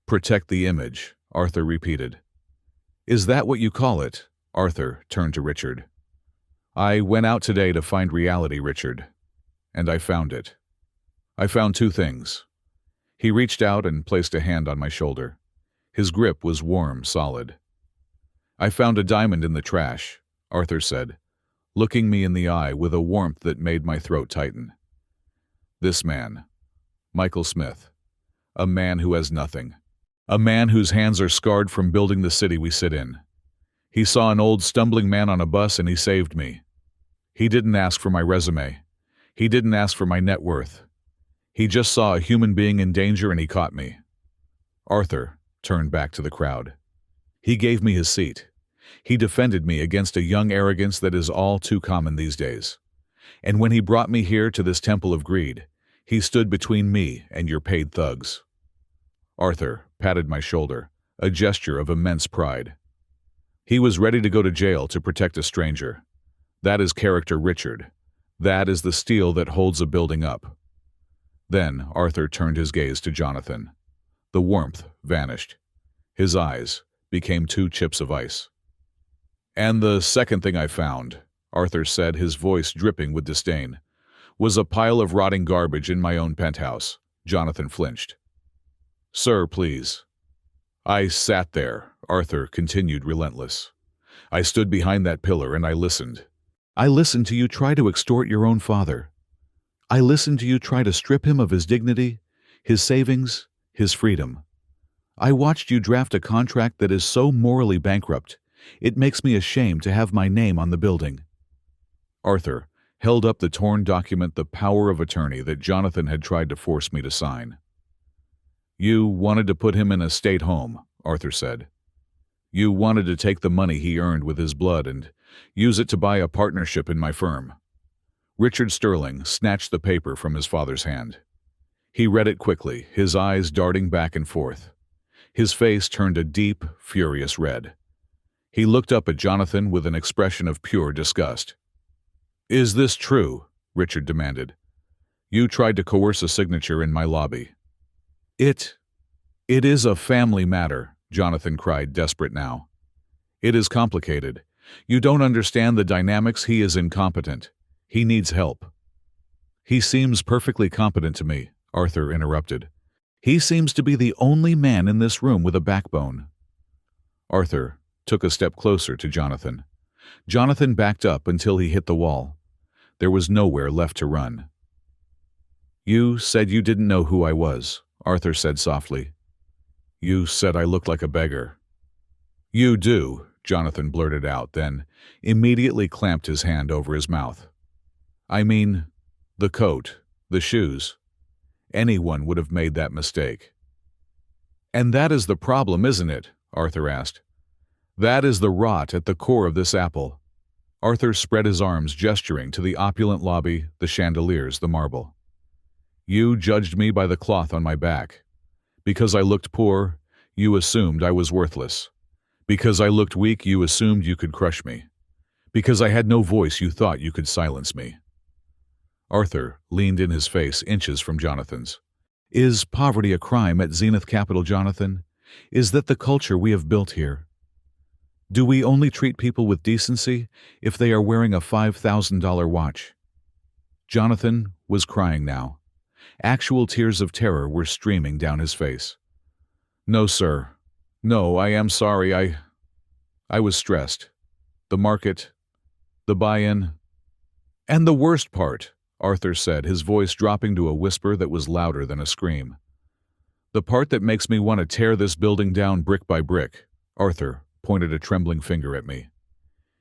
"Protect the image," Arthur repeated. "Is that what you call it?" Arthur turned to Richard. "I went out today to find reality, Richard, and I found it. I found two things." He reached out and placed a hand on my shoulder. His grip was warm, solid. "I found a diamond in the trash," Arthur said, looking me in the eye with a warmth that made my throat tighten. "This man, Michael Smith, a man who has nothing, a man whose hands are scarred from building the city we sit in. He saw an old stumbling man on a bus and he saved me. He didn't ask for my resume. He didn't ask for my net worth. He just saw a human being in danger and he caught me." Arthur turned back to the crowd. He gave me his seat. He defended me against a young arrogance that is all too common these days. And when he brought me here to this temple of greed, he stood between me and your paid thugs. Arthur patted my shoulder, a gesture of immense pride. He was ready to go to jail to protect a stranger. That is character, Richard. That is the steel that holds a building up. Then Arthur turned his gaze to Jonathan. The warmth vanished. His eyes became two chips of ice. "And the second thing I found," Arthur said, his voice dripping with disdain, "was a pile of rotting garbage in my own penthouse." Jonathan flinched. "Sir, please." "I sat there," Arthur continued, relentless. "I stood behind that pillar and I listened. I listened to you try to extort your own father. I listened to you try to strip him of his dignity, his savings, his freedom. I watched you draft a contract that is so morally bankrupt, it makes me ashamed to have my name on the building." Arthur held up the torn document, the power of attorney that Jonathan had tried to force me to sign. "You wanted to put him in a state home," Arthur said. "You wanted to take the money he earned with his blood and use it to buy a partnership in my firm." Richard Sterling snatched the paper from his father's hand. He read it quickly, his eyes darting back and forth. His face turned a deep, furious red. He looked up at Jonathan with an expression of pure disgust. "Is this true?" Richard demanded. "You tried to coerce a signature in my lobby." It is a family matter," Jonathan cried, desperate now. It is complicated. You don't understand the dynamics. He is incompetent. He needs help. He seems perfectly competent to me, Arthur interrupted. He seems to be the only man in this room with a backbone. Arthur took a step closer to Jonathan. Jonathan backed up until he hit the wall. There was nowhere left to run. You said you didn't know who I was, Arthur said softly. You said I looked like a beggar. You do, Jonathan blurted out, then immediately clamped his hand over his mouth. I mean, the coat, the shoes. Anyone would have made that mistake. And that is the problem, isn't it? Arthur asked. That is the rot at the core of this apple. Arthur spread his arms, gesturing to the opulent lobby, the chandeliers, the marble. You judged me by the cloth on my back. Because I looked poor, you assumed I was worthless. Because I looked weak, you assumed you could crush me. Because I had no voice, you thought you could silence me. Arthur leaned in, his face inches from Jonathan's. Is poverty a crime at Zenith Capital, Jonathan? Is that the culture we have built here? Do we only treat people with decency if they are wearing a $5,000 watch? Jonathan was crying now. Actual tears of terror were streaming down his face. No, sir. No, I am sorry. I was stressed. The market, the buy-in. And the worst part, Arthur said, his voice dropping to a whisper that was louder than a scream. The part that makes me want to tear this building down brick by brick, Arthur pointed a trembling finger at me,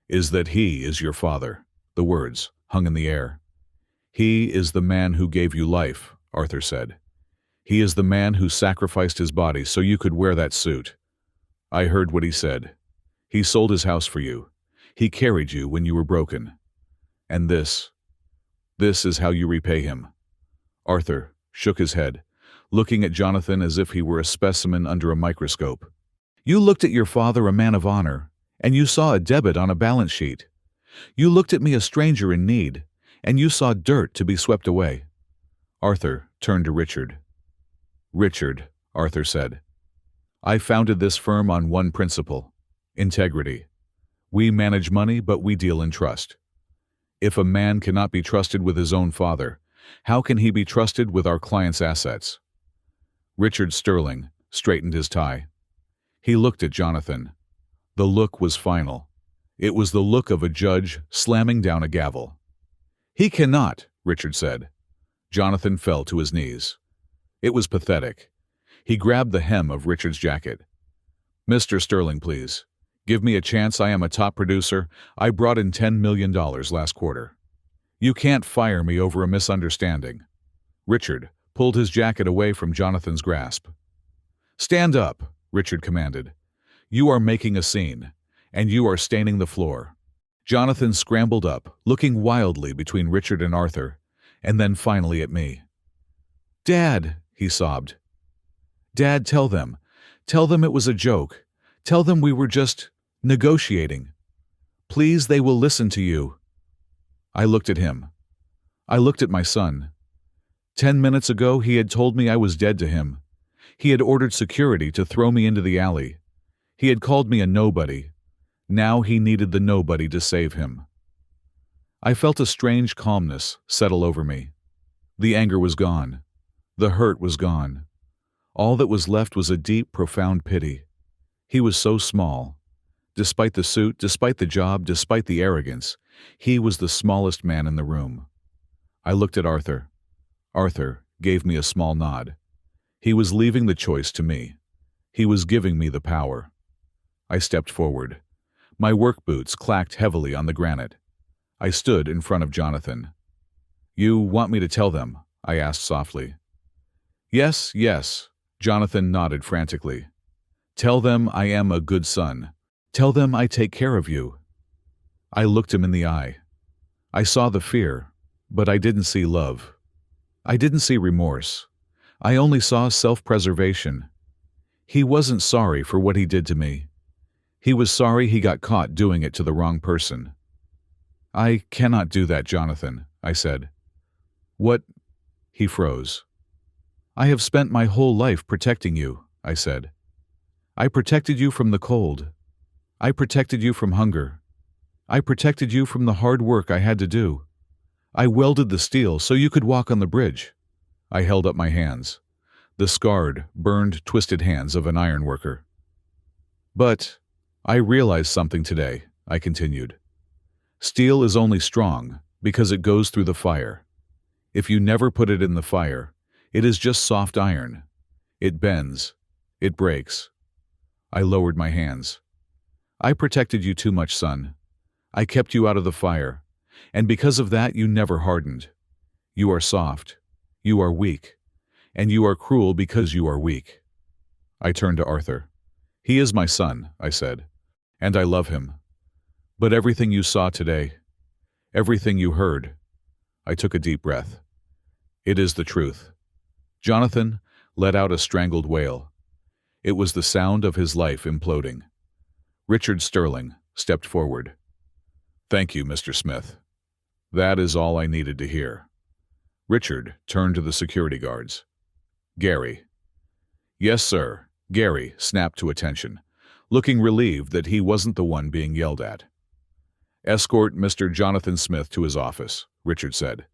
is that he is your father. The words hung in the air. He is the man who gave you life, Arthur said. He is the man who sacrificed his body so you could wear that suit. I heard what he said. He sold his house for you. He carried you when you were broken. And this is how you repay him. Arthur shook his head, looking at Jonathan as if he were a specimen under a microscope. You looked at your father, a man of honor, and you saw a debit on a balance sheet. You looked at me, a stranger in need, and you saw dirt to be swept away. Arthur turned to Richard. Richard, Arthur said, I founded this firm on one principle: integrity. We manage money, but we deal in trust. If a man cannot be trusted with his own father, how can he be trusted with our client's assets? Richard Sterling straightened his tie. He looked at Jonathan. The look was final. It was the look of a judge slamming down a gavel. He cannot, Richard said. Jonathan fell to his knees. It was pathetic. He grabbed the hem of Richard's jacket. Mr. Sterling, please. Give me a chance. I am a top producer. I brought in $10 million last quarter. You can't fire me over a misunderstanding. Richard pulled his jacket away from Jonathan's grasp. Stand up, Richard commanded. You are making a scene, and you are staining the floor. Jonathan scrambled up, looking wildly between Richard and Arthur, and then finally at me. Dad, he sobbed. Dad, tell them. Tell them it was a joke. Tell them we were just negotiating. Please, they will listen to you. I looked at him. I looked at my son. 10 minutes ago, he had told me I was dead to him. He had ordered security to throw me into the alley. He had called me a nobody. Now he needed the nobody to save him. I felt a strange calmness settle over me. The anger was gone. The hurt was gone. All that was left was a deep, profound pity. He was so small. Despite the suit, despite the job, despite the arrogance, he was the smallest man in the room. I looked at Arthur. Arthur gave me a small nod. He was leaving the choice to me. He was giving me the power. I stepped forward. My work boots clacked heavily on the granite. I stood in front of Jonathan. You want me to tell them? I asked softly. Yes, yes, Jonathan nodded frantically. Tell them I am a good son. Tell them I take care of you. I looked him in the eye. I saw the fear, but I didn't see love. I didn't see remorse. I only saw self-preservation. He wasn't sorry for what he did to me. He was sorry he got caught doing it to the wrong person. I cannot do that, Jonathan, I said. What? He froze. I have spent my whole life protecting you, I said. I protected you from the cold. I protected you from hunger. I protected you from the hard work I had to do. I welded the steel so you could walk on the bridge. I held up my hands, the scarred, burned, twisted hands of an ironworker. But I realized something today, I continued. Steel is only strong because it goes through the fire. If you never put it in the fire, it is just soft iron. It bends. It breaks. I lowered my hands. I protected you too much, son. I kept you out of the fire, and because of that you never hardened. You are soft. You are weak. And you are cruel because you are weak. I turned to Arthur. He is my son, I said, and I love him. But everything you saw today, everything you heard, I took a deep breath. It is the truth. Jonathan let out a strangled wail. It was the sound of his life imploding. Richard Sterling stepped forward. Thank you, Mr. Smith. That is all I needed to hear. Richard turned to the security guards. Gary. Yes, sir. Gary snapped to attention, looking relieved that he wasn't the one being yelled at. Escort Mr. Jonathan Smith to his office, Richard said.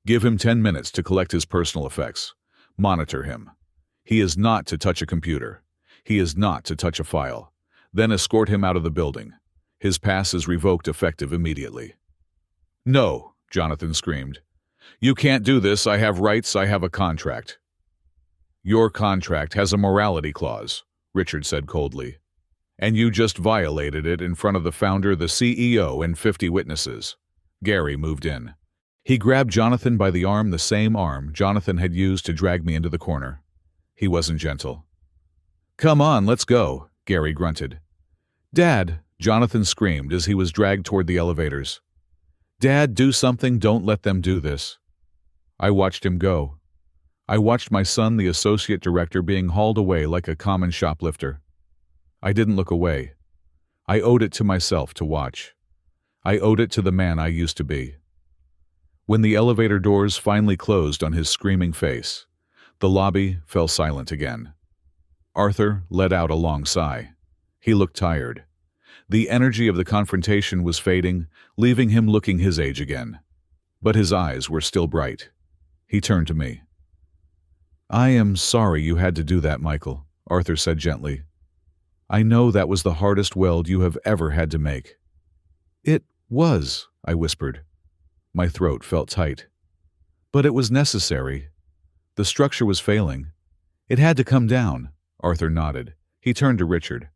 Give him 10 minutes to collect his personal effects. Monitor him. He is not to touch a computer. He is not to touch a file. Then escort him out of the building. His pass is revoked effective immediately. No, Jonathan screamed. You can't do this. I have rights. I have a contract. Your contract has a morality clause, Richard said coldly. And you just violated it in front of the founder, the CEO, and 50 witnesses. Gary moved in. He grabbed Jonathan by the arm, the same arm Jonathan had used to drag me into the corner. He wasn't gentle. Come on, let's go, Gary grunted. Dad, Jonathan screamed as he was dragged toward the elevators. Dad, do something, don't let them do this. I watched him go. I watched my son, the associate director, being hauled away like a common shoplifter. I didn't look away. I owed it to myself to watch. I owed it to the man I used to be. When the elevator doors finally closed on his screaming face, the lobby fell silent again. Arthur let out a long sigh. He looked tired. The energy of the confrontation was fading, leaving him looking his age again. But his eyes were still bright. He turned to me. I am sorry you had to do that, Michael, Arthur said gently. I know that was the hardest weld you have ever had to make. It was, I whispered. My throat felt tight. But it was necessary. The structure was failing. It had to come down. Arthur nodded. He turned to Richard.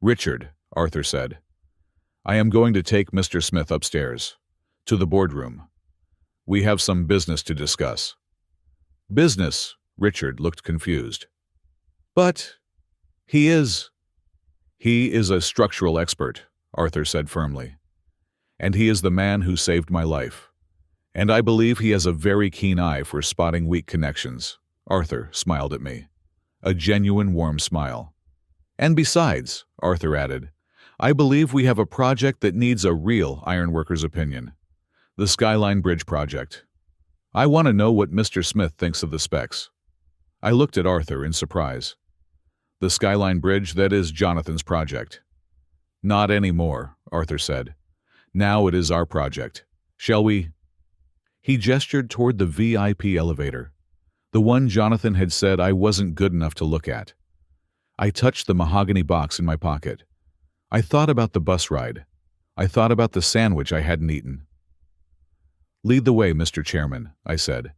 Richard, Arthur said, I am going to take Mr. Smith upstairs, to the boardroom. We have some business to discuss. Business? Richard looked confused. But he is a structural expert, Arthur said firmly. And he is the man who saved my life. And I believe he has a very keen eye for spotting weak connections. Arthur smiled at me. A genuine warm smile. And besides, Arthur added, I believe we have a project that needs a real ironworker's opinion. The Skyline Bridge project. I want to know what Mr. Smith thinks of the specs. I looked at Arthur in surprise. The Skyline Bridge, that is Jonathan's project. Not anymore, Arthur said. Now it is our project. Shall we? He gestured toward the VIP elevator, the one Jonathan had said I wasn't good enough to look at. I touched the mahogany box in my pocket. I thought about the bus ride. I thought about the sandwich I hadn't eaten. Lead the way, Mr. Chairman, I said,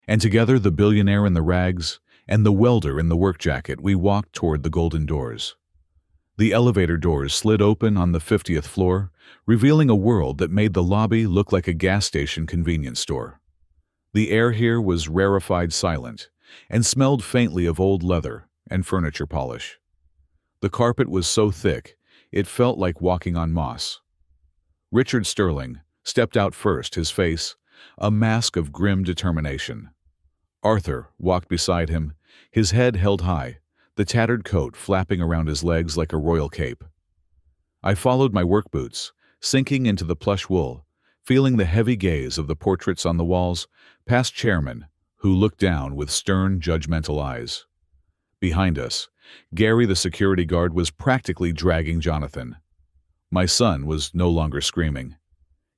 and together the billionaire in the rags and the welder in the work jacket, we walked toward the golden doors. The elevator doors slid open on the 50th floor, revealing a world that made the lobby look like a gas station convenience store. The air here was rarefied silent and smelled faintly of old leather and furniture polish. The carpet was so thick, it felt like walking on moss. Richard Sterling stepped out first, his face a mask of grim determination. Arthur walked beside him, his head held high, the tattered coat flapping around his legs like a royal cape. I followed my work boots, sinking into the plush wool, feeling the heavy gaze of the portraits on the walls, past chairmen who looked down with stern, judgmental eyes. Behind us, Gary the security guard was practically dragging Jonathan. My son was no longer screaming.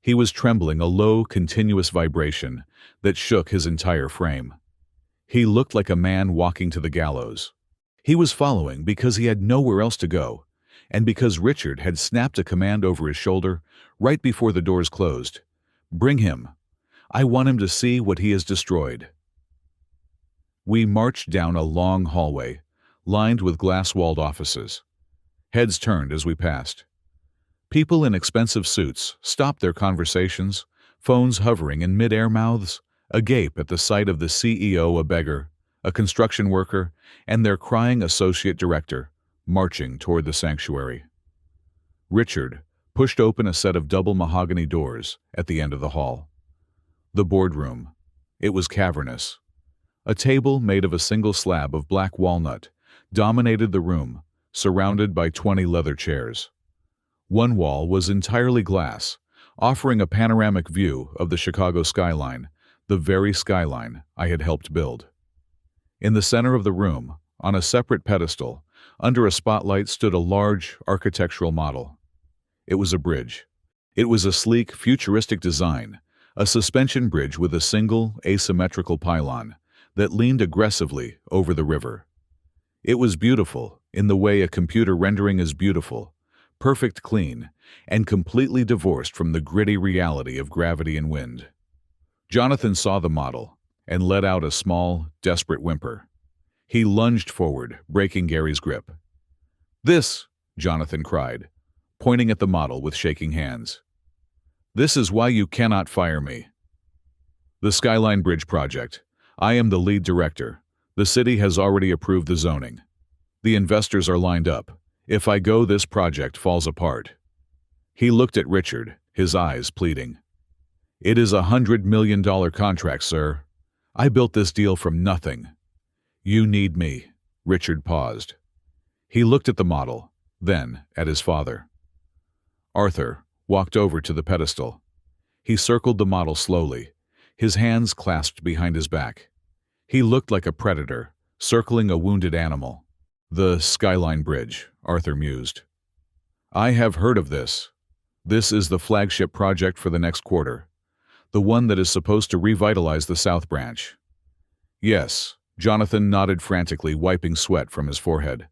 He was trembling, a low, continuous vibration that shook his entire frame. He looked like a man walking to the gallows. He was following because he had nowhere else to go, and because Richard had snapped a command over his shoulder right before the doors closed. "Bring him. I want him to see what he has destroyed." We marched down a long hallway, lined with glass-walled offices. Heads turned as we passed. People in expensive suits stopped their conversations, phones hovering in mid-air, mouths agape at the sight of the CEO, a beggar, a construction worker, and their crying associate director, marching toward the sanctuary. Richard pushed open a set of double mahogany doors at the end of the hall. The boardroom. It was cavernous. A table made of a single slab of black walnut dominated the room, surrounded by 20 leather chairs. One wall was entirely glass, offering a panoramic view of the Chicago skyline, the very skyline I had helped build. In the center of the room, on a separate pedestal, under a spotlight, stood a large architectural model. It was a bridge. It was a sleek, futuristic design, a suspension bridge with a single, asymmetrical pylon that leaned aggressively over the river. It was beautiful in the way a computer rendering is beautiful, perfect, clean, and completely divorced from the gritty reality of gravity and wind. Jonathan saw the model and let out a small, desperate whimper. He lunged forward, breaking Gary's grip. "This," Jonathan cried, pointing at the model with shaking hands. "This is why you cannot fire me. The Skyline Bridge project. I am the lead director. The city has already approved the zoning. The investors are lined up. If I go, this project falls apart." He looked at Richard, his eyes pleading. "It is $100 million contract, sir. I built this deal from nothing. You need me." Richard paused. He looked at the model, then at his father. Arthur walked over to the pedestal. He circled the model slowly, his hands clasped behind his back. He looked like a predator, circling a wounded animal. "The Skyline Bridge," Arthur mused. "I have heard of this. This is the flagship project for the next quarter, the one that is supposed to revitalize the South Branch." "Yes," Jonathan nodded frantically, wiping sweat from his forehead.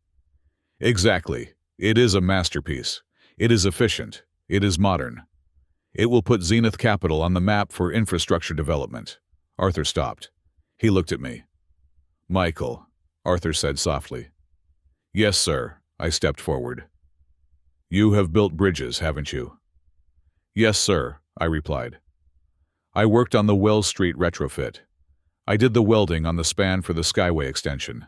"Exactly. It is a masterpiece. It is efficient. It is modern. It will put Zenith Capital on the map for infrastructure development." Arthur stopped. He looked at me. "Michael," Arthur said softly. "Yes, sir." I stepped forward. "You have built bridges, haven't you?" "Yes, sir," I replied. "I worked on the Wells Street retrofit. I did the welding on the span for the Skyway extension.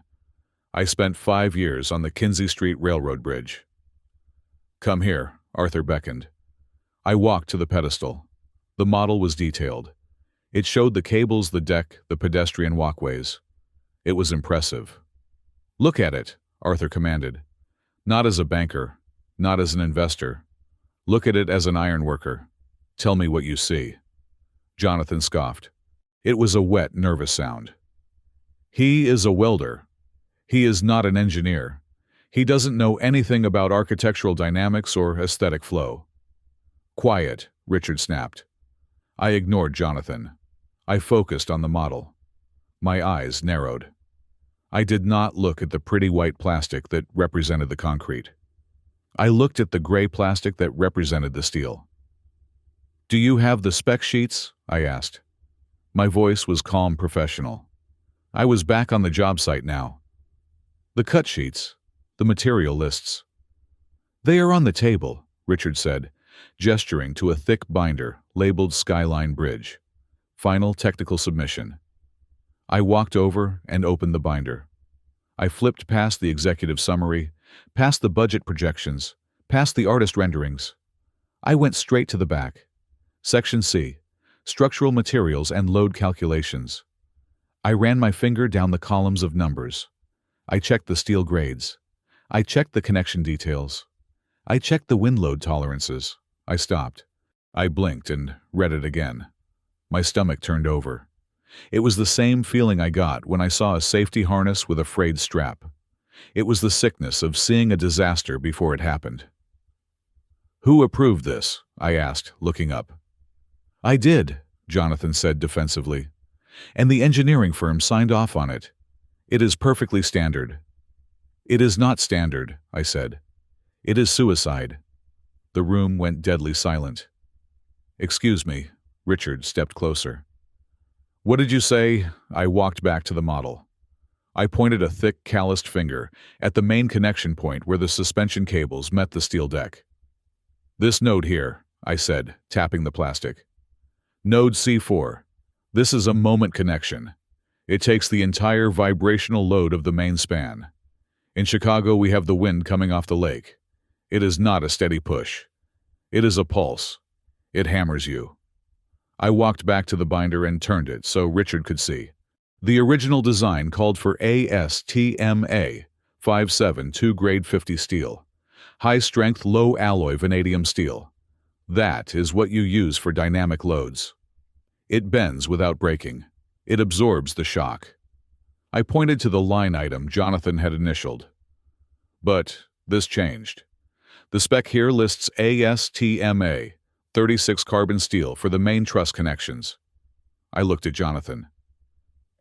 I spent 5 years on the Kinzie Street Railroad Bridge." "Come here," Arthur beckoned. I walked to the pedestal. The model was detailed. It showed the cables, the deck, the pedestrian walkways. It was impressive. "Look at it," Arthur commanded. "Not as a banker, not as an investor. Look at it as an ironworker. Tell me what you see." Jonathan scoffed. It was a wet, nervous sound. "He is a welder. He is not an engineer. He doesn't know anything about architectural dynamics or aesthetic flow." "Quiet," Richard snapped. I ignored Jonathan. I focused on the model. My eyes narrowed. I did not look at the pretty white plastic that represented the concrete. I looked at the gray plastic that represented the steel. "Do you have the spec sheets?" I asked. My voice was calm, professional. I was back on the job site now. "The cut sheets, the material lists." "They are on the table," Richard said, gesturing to a thick binder labeled Skyline Bridge. "Final technical submission." I walked over and opened the binder. I flipped past the executive summary, past the budget projections, past the artist renderings. I went straight to the back. Section C, Structural Materials and Load Calculations. I ran my finger down the columns of numbers. I checked the steel grades. I checked the connection details. I checked the wind load tolerances. I stopped. I blinked and read it again. My stomach turned over. It was the same feeling I got when I saw a safety harness with a frayed strap. It was the sickness of seeing a disaster before it happened. "Who approved this?" I asked, looking up. "I did," Jonathan said defensively. "And the engineering firm signed off on it. It is perfectly standard." "It is not standard," I said. "It is suicide." The room went deadly silent. "Excuse me." Richard stepped closer. "What did you say?" I walked back to the model. I pointed a thick, calloused finger at the main connection point where the suspension cables met the steel deck. "This node here," I said, tapping the plastic. "Node C4. This is a moment connection. It takes the entire vibrational load of the main span. In Chicago, we have the wind coming off the lake. It is not a steady push. It is a pulse. It hammers you." I walked back to the binder and turned it so Richard could see. The original design called for ASTMA 572 grade 50 steel. High-strength, low-alloy vanadium steel. That is what you use for dynamic loads. It bends without breaking. It absorbs the shock. I pointed to the line item Jonathan had initialed. But this changed. The spec here lists ASTMA 36 carbon steel for the main truss connections. I looked at Jonathan.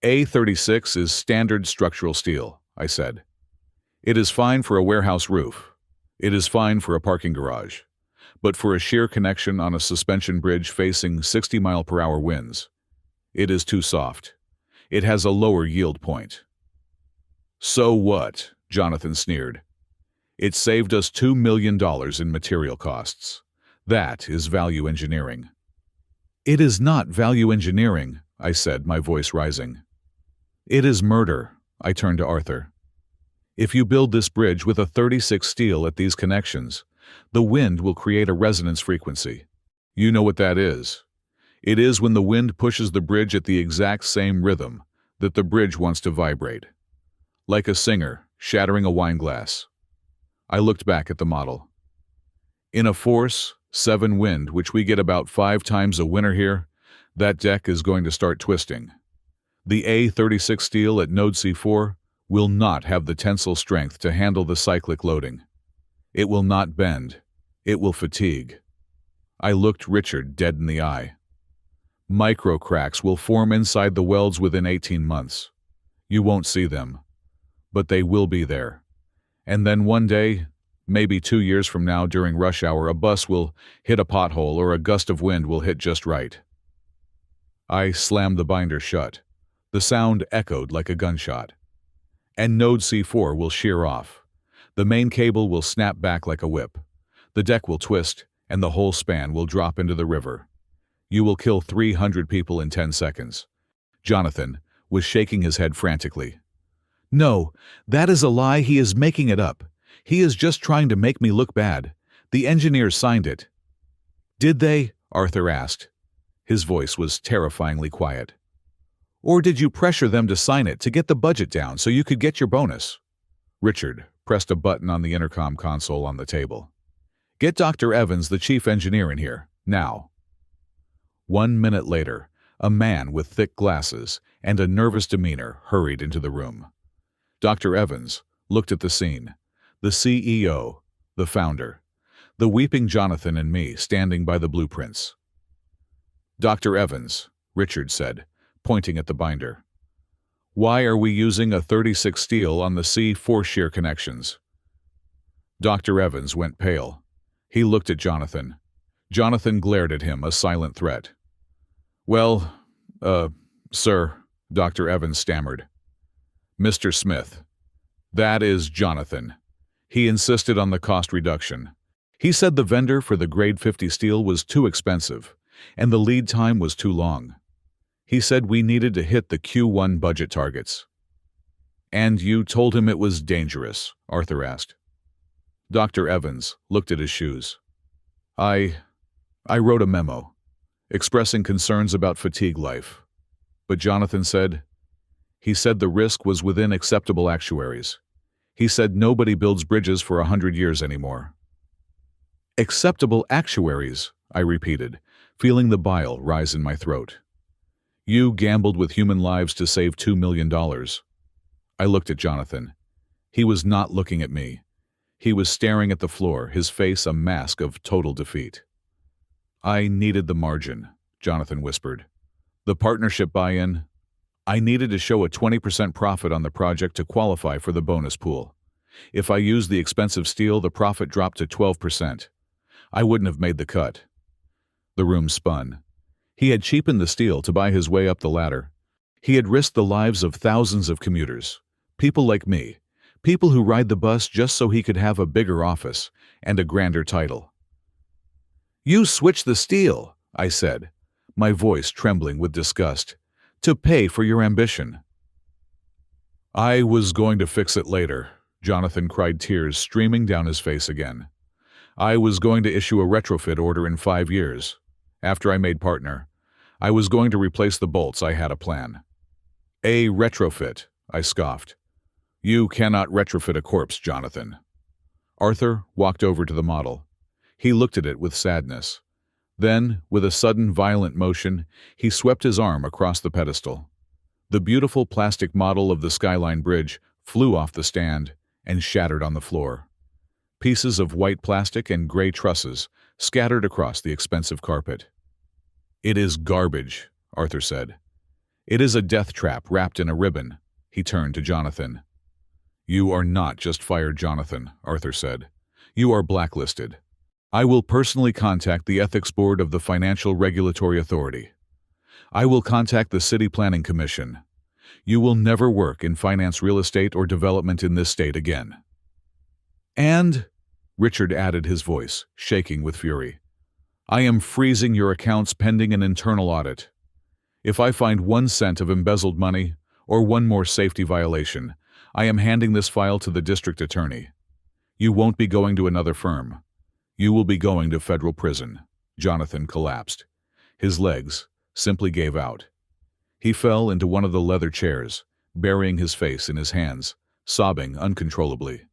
A36 is standard structural steel, I said. It is fine for a warehouse roof. It is fine for a parking garage. But for a shear connection on a suspension bridge facing 60-mile-per-hour winds, it is too soft. It has a lower yield point. "So what?" Jonathan sneered. "It saved us $2 million in material costs. That is value engineering." "It is not value engineering," I said, my voice rising. "It is murder." I turned to Arthur. "If you build this bridge with a 36 steel at these connections, the wind will create a resonance frequency. You know what that is. It is when the wind pushes the bridge at the exact same rhythm that the bridge wants to vibrate. Like a singer shattering a wine glass." I looked back at the model. "In a force 7 wind, which we get about 5 times a winter here, that deck is going to start twisting. The A36 steel at node C4 will not have the tensile strength to handle the cyclic loading. It will not bend. It will fatigue." I looked Richard dead in the eye. "Micro cracks will form inside the welds within 18 months. You won't see them. But they will be there. And then one day, maybe 2 years from now during rush hour, a bus will hit a pothole or a gust of wind will hit just right." I slammed the binder shut. The sound echoed like a gunshot. "And node C4 will shear off. The main cable will snap back like a whip. The deck will twist, and the whole span will drop into the river. You will kill 300 people in 10 seconds. Jonathan was shaking his head frantically. "No, that is a lie. He is making it up. He is just trying to make me look bad. The engineers signed it." "Did they?" Arthur asked. His voice was terrifyingly quiet. "Or did you pressure them to sign it to get the budget down so you could get your bonus?" Richard pressed a button on the intercom console on the table. "Get Dr. Evans, the chief engineer, in here, now." 1 minute later, a man with thick glasses and a nervous demeanor hurried into the room. Dr. Evans looked at the scene, the CEO, the founder, the weeping Jonathan and me standing by the blueprints. "Dr. Evans," Richard said, pointing at the binder, "why are we using a 36 steel on the C4 shear connections?" Dr. Evans went pale. He looked at Jonathan. Jonathan glared at him, a silent threat. "Well, sir," Dr. Evans stammered. "Mr. Smith, that is Jonathan. He insisted on the cost reduction. He said the vendor for the grade 50 steel was too expensive, and the lead time was too long. He said we needed to hit the Q1 budget targets." "And you told him it was dangerous?" Arthur asked. Dr. Evans looked at his shoes. I wrote a memo, expressing concerns about fatigue life. But Jonathan said, he said the risk was within acceptable actuaries. He said nobody builds bridges for 100 years anymore." "Acceptable actuaries," I repeated, feeling the bile rise in my throat. "You gambled with human lives to save $2 million. I looked at Jonathan. He was not looking at me. He was staring at the floor, his face a mask of total defeat. I needed the margin, Jonathan whispered. The partnership buy-in. I needed to show a 20% profit on the project to qualify for the bonus pool. If I used the expensive steel, the profit dropped to 12%. I wouldn't have made the cut. The room spun. He had cheapened the steel to buy his way up the ladder. He had risked the lives of thousands of commuters, people like me, people who ride the bus just so he could have a bigger office and a grander title. "You switched the steel," I said, my voice trembling with disgust, "to pay for your ambition." "I was going to fix it later," Jonathan cried, tears streaming down his face again. "I was going to issue a retrofit order in 5 years. After I made partner, I was going to replace the bolts. I had a plan." "A retrofit," I scoffed. "You cannot retrofit a corpse, Jonathan." Arthur walked over to the model. He looked at it with sadness. Then, with a sudden violent motion, he swept his arm across the pedestal. The beautiful plastic model of the Skyline Bridge flew off the stand and shattered on the floor. Pieces of white plastic and gray trusses scattered across the expensive carpet. "It is garbage," Arthur said. "It is a death trap wrapped in a ribbon." He turned to Jonathan. "You are not just fired, Jonathan," Arthur said. "You are blacklisted. I will personally contact the Ethics Board of the Financial Regulatory Authority. I will contact the City Planning Commission. You will never work in finance, real estate, or development in this state again." "And," Richard added, his voice shaking with fury, "I am freezing your accounts pending an internal audit. If I find 1 cent of embezzled money or one more safety violation, I am handing this file to the district attorney. You won't be going to another firm. You will be going to federal prison." Jonathan collapsed. His legs simply gave out. He fell into one of the leather chairs, burying his face in his hands, sobbing uncontrollably.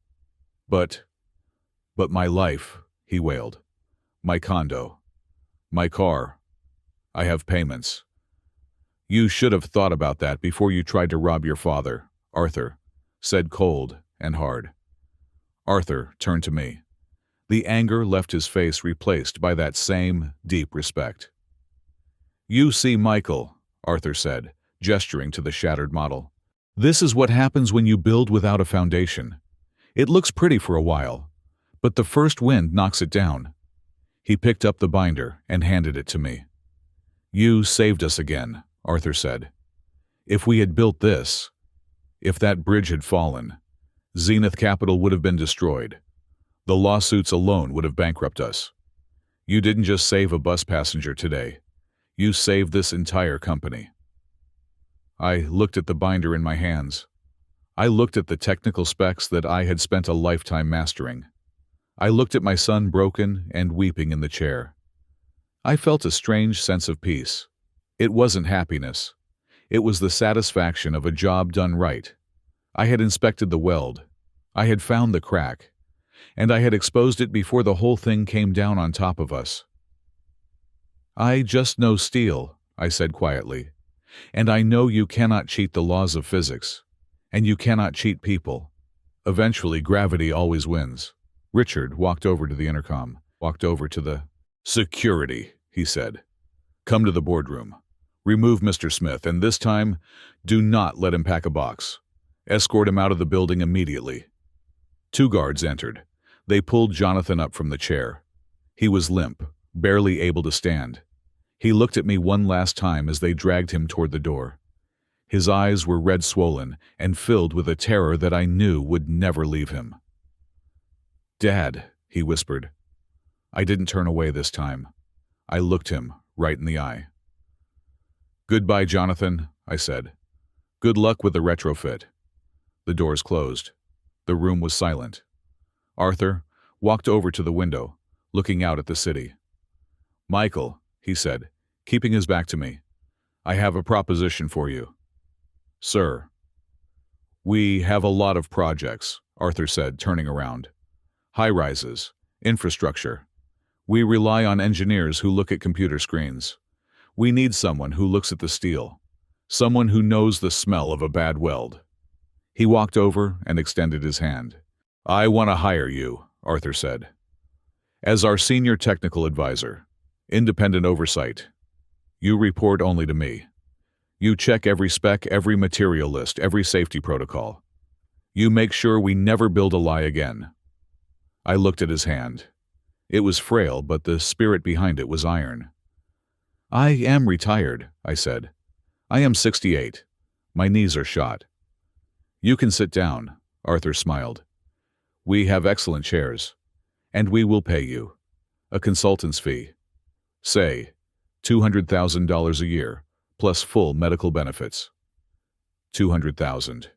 But my life," he wailed. "My condo. My car. I have payments." "You should have thought about that before you tried to rob your father," Arthur said, cold and hard. Arthur turned to me. The anger left his face, replaced by that same deep respect. "You see, Michael," Arthur said, gesturing to the shattered model. "This is what happens when you build without a foundation. It looks pretty for a while, but the first wind knocks it down." He picked up the binder and handed it to me. "You saved us again," Arthur said. "If we had built this, if that bridge had fallen, Zenith Capital would have been destroyed. The lawsuits alone would have bankrupted us. You didn't just save a bus passenger today. You saved this entire company." I looked at the binder in my hands. I looked at the technical specs that I had spent a lifetime mastering. I looked at my son broken and weeping in the chair. I felt a strange sense of peace. It wasn't happiness. It was the satisfaction of a job done right. I had inspected the weld. I had found the crack. And I had exposed it before the whole thing came down on top of us. "I just know steel," I said quietly. "And I know you cannot cheat the laws of physics. And you cannot cheat people. Eventually, gravity always wins." Richard walked over to the intercom, walked over to the security, he said. "Come to the boardroom. Remove Mr. Smith, and this time, do not let him pack a box. Escort him out of the building immediately." 2 guards entered. They pulled Jonathan up from the chair. He was limp, barely able to stand. He looked at me one last time as they dragged him toward the door. His eyes were red swollen and filled with a terror that I knew would never leave him. "Dad," he whispered. I didn't turn away this time. I looked him right in the eye. "Goodbye, Jonathan," I said. "Good luck with the retrofit." The doors closed. The room was silent. Arthur walked over to the window, looking out at the city. "Michael," he said, keeping his back to me, "I have a proposition for you." "Sir." "We have a lot of projects," Arthur said, turning around. "High-rises, infrastructure. We rely on engineers who look at computer screens. We need someone who looks at the steel, someone who knows the smell of a bad weld." He walked over and extended his hand. "I want to hire you," Arthur said, "as our senior technical advisor. Independent oversight. You report only to me. You check every spec, every material list, every safety protocol. You make sure we never build a lie again." I looked at his hand. It was frail, but the spirit behind it was iron. "I am retired," I said. "I am 68. My knees are shot." "You can sit down," Arthur smiled. "We have excellent chairs. And we will pay you. A consultant's fee. Say, $200,000 a year, plus full medical benefits." 200,000.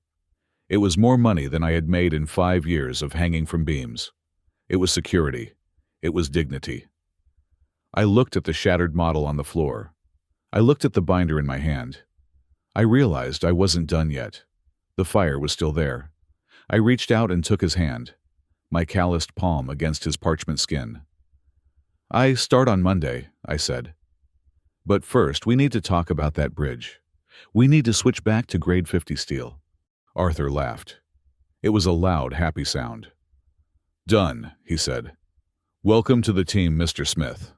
It was more money than I had made in 5 years of hanging from beams. It was security. It was dignity. I looked at the shattered model on the floor. I looked at the binder in my hand. I realized I wasn't done yet. The fire was still there. I reached out and took his hand, my calloused palm against his parchment skin. "I start on Monday," I said. "But first, we need to talk about that bridge. We need to switch back to grade 50 steel." Arthur laughed. It was a loud, happy sound. "Done," he said. "Welcome to the team, Mr. Smith."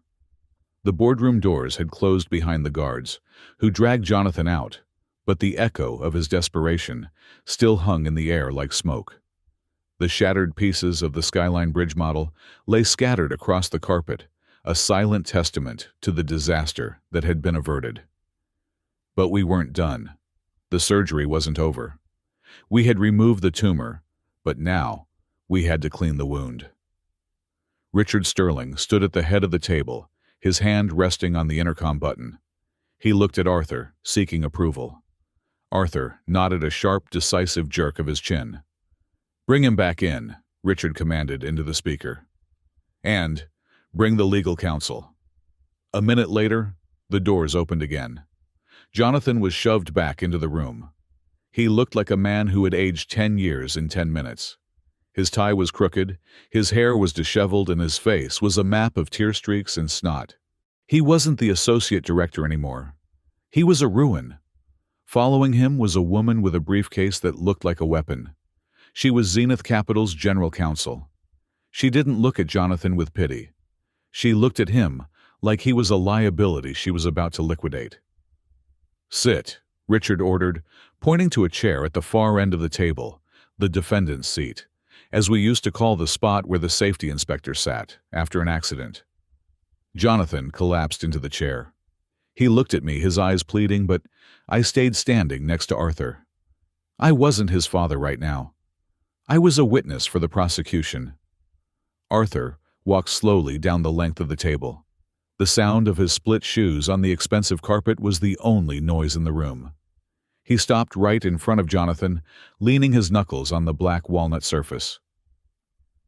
The boardroom doors had closed behind the guards, who dragged Jonathan out, but the echo of his desperation still hung in the air like smoke. The shattered pieces of the Skyline Bridge model lay scattered across the carpet, a silent testament to the disaster that had been averted. But we weren't done. The surgery wasn't over. We had removed the tumor, but now we had to clean the wound. Richard Sterling stood at the head of the table, his hand resting on the intercom button. He looked at Arthur, seeking approval. Arthur nodded a sharp, decisive jerk of his chin. "Bring him back in," Richard commanded into the speaker. "And bring the legal counsel." A minute later, the doors opened again. Jonathan was shoved back into the room. He looked like a man who had aged 10 years in 10 minutes. His tie was crooked, his hair was disheveled, and his face was a map of tear streaks and snot. He wasn't the associate director anymore. He was a ruin. Following him was a woman with a briefcase that looked like a weapon. She was Zenith Capital's general counsel. She didn't look at Jonathan with pity. She looked at him like he was a liability she was about to liquidate. "Sit," Richard ordered, pointing to a chair at the far end of the table, the defendant's seat, as we used to call the spot where the safety inspector sat after an accident. Jonathan collapsed into the chair. He looked at me, his eyes pleading, but I stayed standing next to Arthur. I wasn't his father right now. I was a witness for the prosecution. Arthur walked slowly down the length of the table. The sound of his split shoes on the expensive carpet was the only noise in the room. He stopped right in front of Jonathan, leaning his knuckles on the black walnut surface.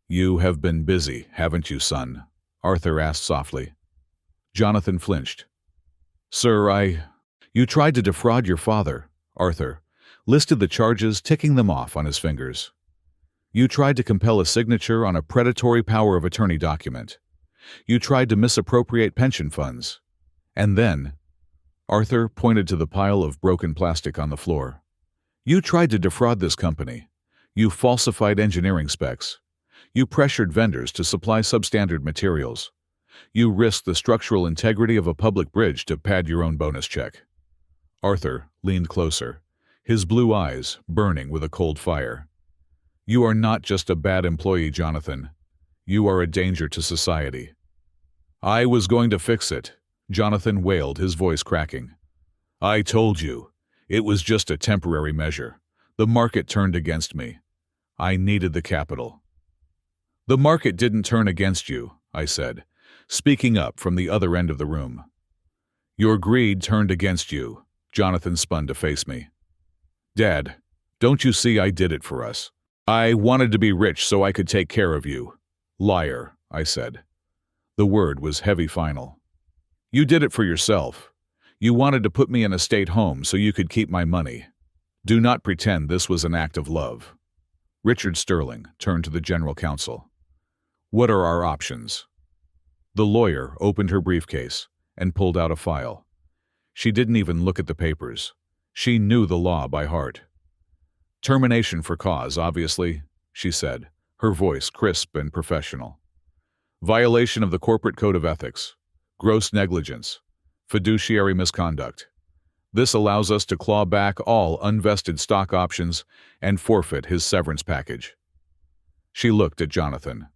"You have been busy, haven't you, son?" Arthur asked softly. Jonathan flinched. "Sir, You tried to defraud your father," Arthur listed the charges, ticking them off on his fingers. "You tried to compel a signature on a predatory power of attorney document. You tried to misappropriate pension funds. And then," Arthur pointed to the pile of broken plastic on the floor, "you tried to defraud this company. You falsified engineering specs. You pressured vendors to supply substandard materials. You risked the structural integrity of a public bridge to pad your own bonus check." Arthur leaned closer, his blue eyes burning with a cold fire. "You are not just a bad employee, Jonathan. You are a danger to society." "I was going to fix it," Jonathan wailed, his voice cracking. "I told you. It was just a temporary measure. The market turned against me. I needed the capital." "The market didn't turn against you," I said, speaking up from the other end of the room. "Your greed turned against you," Jonathan spun to face me. "Dad, don't you see I did it for us? I wanted to be rich so I could take care of you." "Liar," I said. The word was heavy final. "You did it for yourself. You wanted to put me in a state home so you could keep my money. Do not pretend this was an act of love." Richard Sterling turned to the general counsel. "What are our options?" The lawyer opened her briefcase and pulled out a file. She didn't even look at the papers. She knew the law by heart. Termination for cause, obviously, she said, her voice crisp and professional. Violation of the corporate code of ethics. Gross negligence. Fiduciary misconduct. This allows us to claw back all unvested stock options and forfeit his severance package. She looked at Jonathan.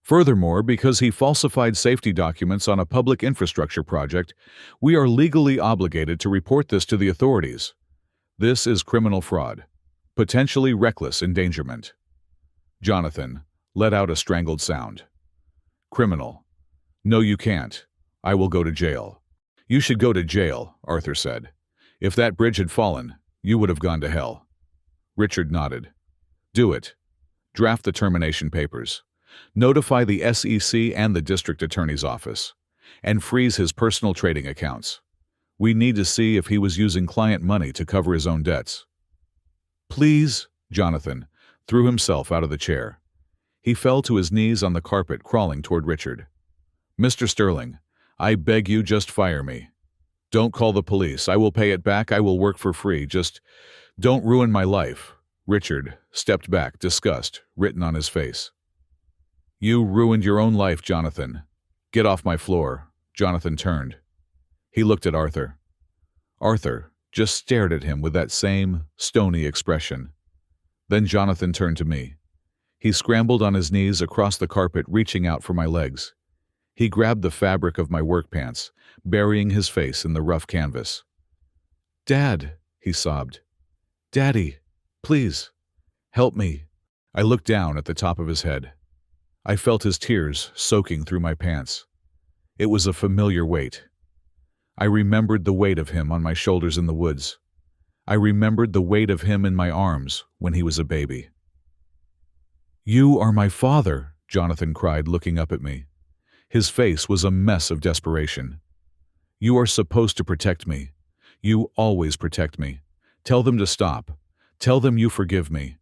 Furthermore, because he falsified safety documents on a public infrastructure project, we are legally obligated to report this to the authorities. This is criminal fraud. Potentially reckless endangerment. Jonathan let out a strangled sound. Criminal. No, you can't. I will go to jail. You should go to jail, Arthur said. If that bridge had fallen, you would have gone to hell. Richard nodded. Do it. Draft the termination papers. Notify the SEC and the district attorney's office. And freeze his personal trading accounts. We need to see if he was using client money to cover his own debts. Please, Jonathan threw himself out of the chair. He fell to his knees on the carpet, crawling toward Richard. Mr. Sterling, I beg you, just fire me. Don't call the police. I will pay it back. I will work for free. Just don't ruin my life. Richard stepped back, disgust written on his face. You ruined your own life, Jonathan. Get off my floor. Jonathan turned. He looked at Arthur. Arthur just stared at him with that same stony expression. Then Jonathan turned to me. He scrambled on his knees across the carpet, reaching out for my legs. He grabbed the fabric of my work pants, burying his face in the rough canvas. Dad, he sobbed. Daddy, please, help me. I looked down at the top of his head. I felt his tears soaking through my pants. It was a familiar weight. I remembered the weight of him on my shoulders in the woods. I remembered the weight of him in my arms when he was a baby. You are my father, Jonathan cried, looking up at me. His face was a mess of desperation. You are supposed to protect me. You always protect me. Tell them to stop. Tell them you forgive me.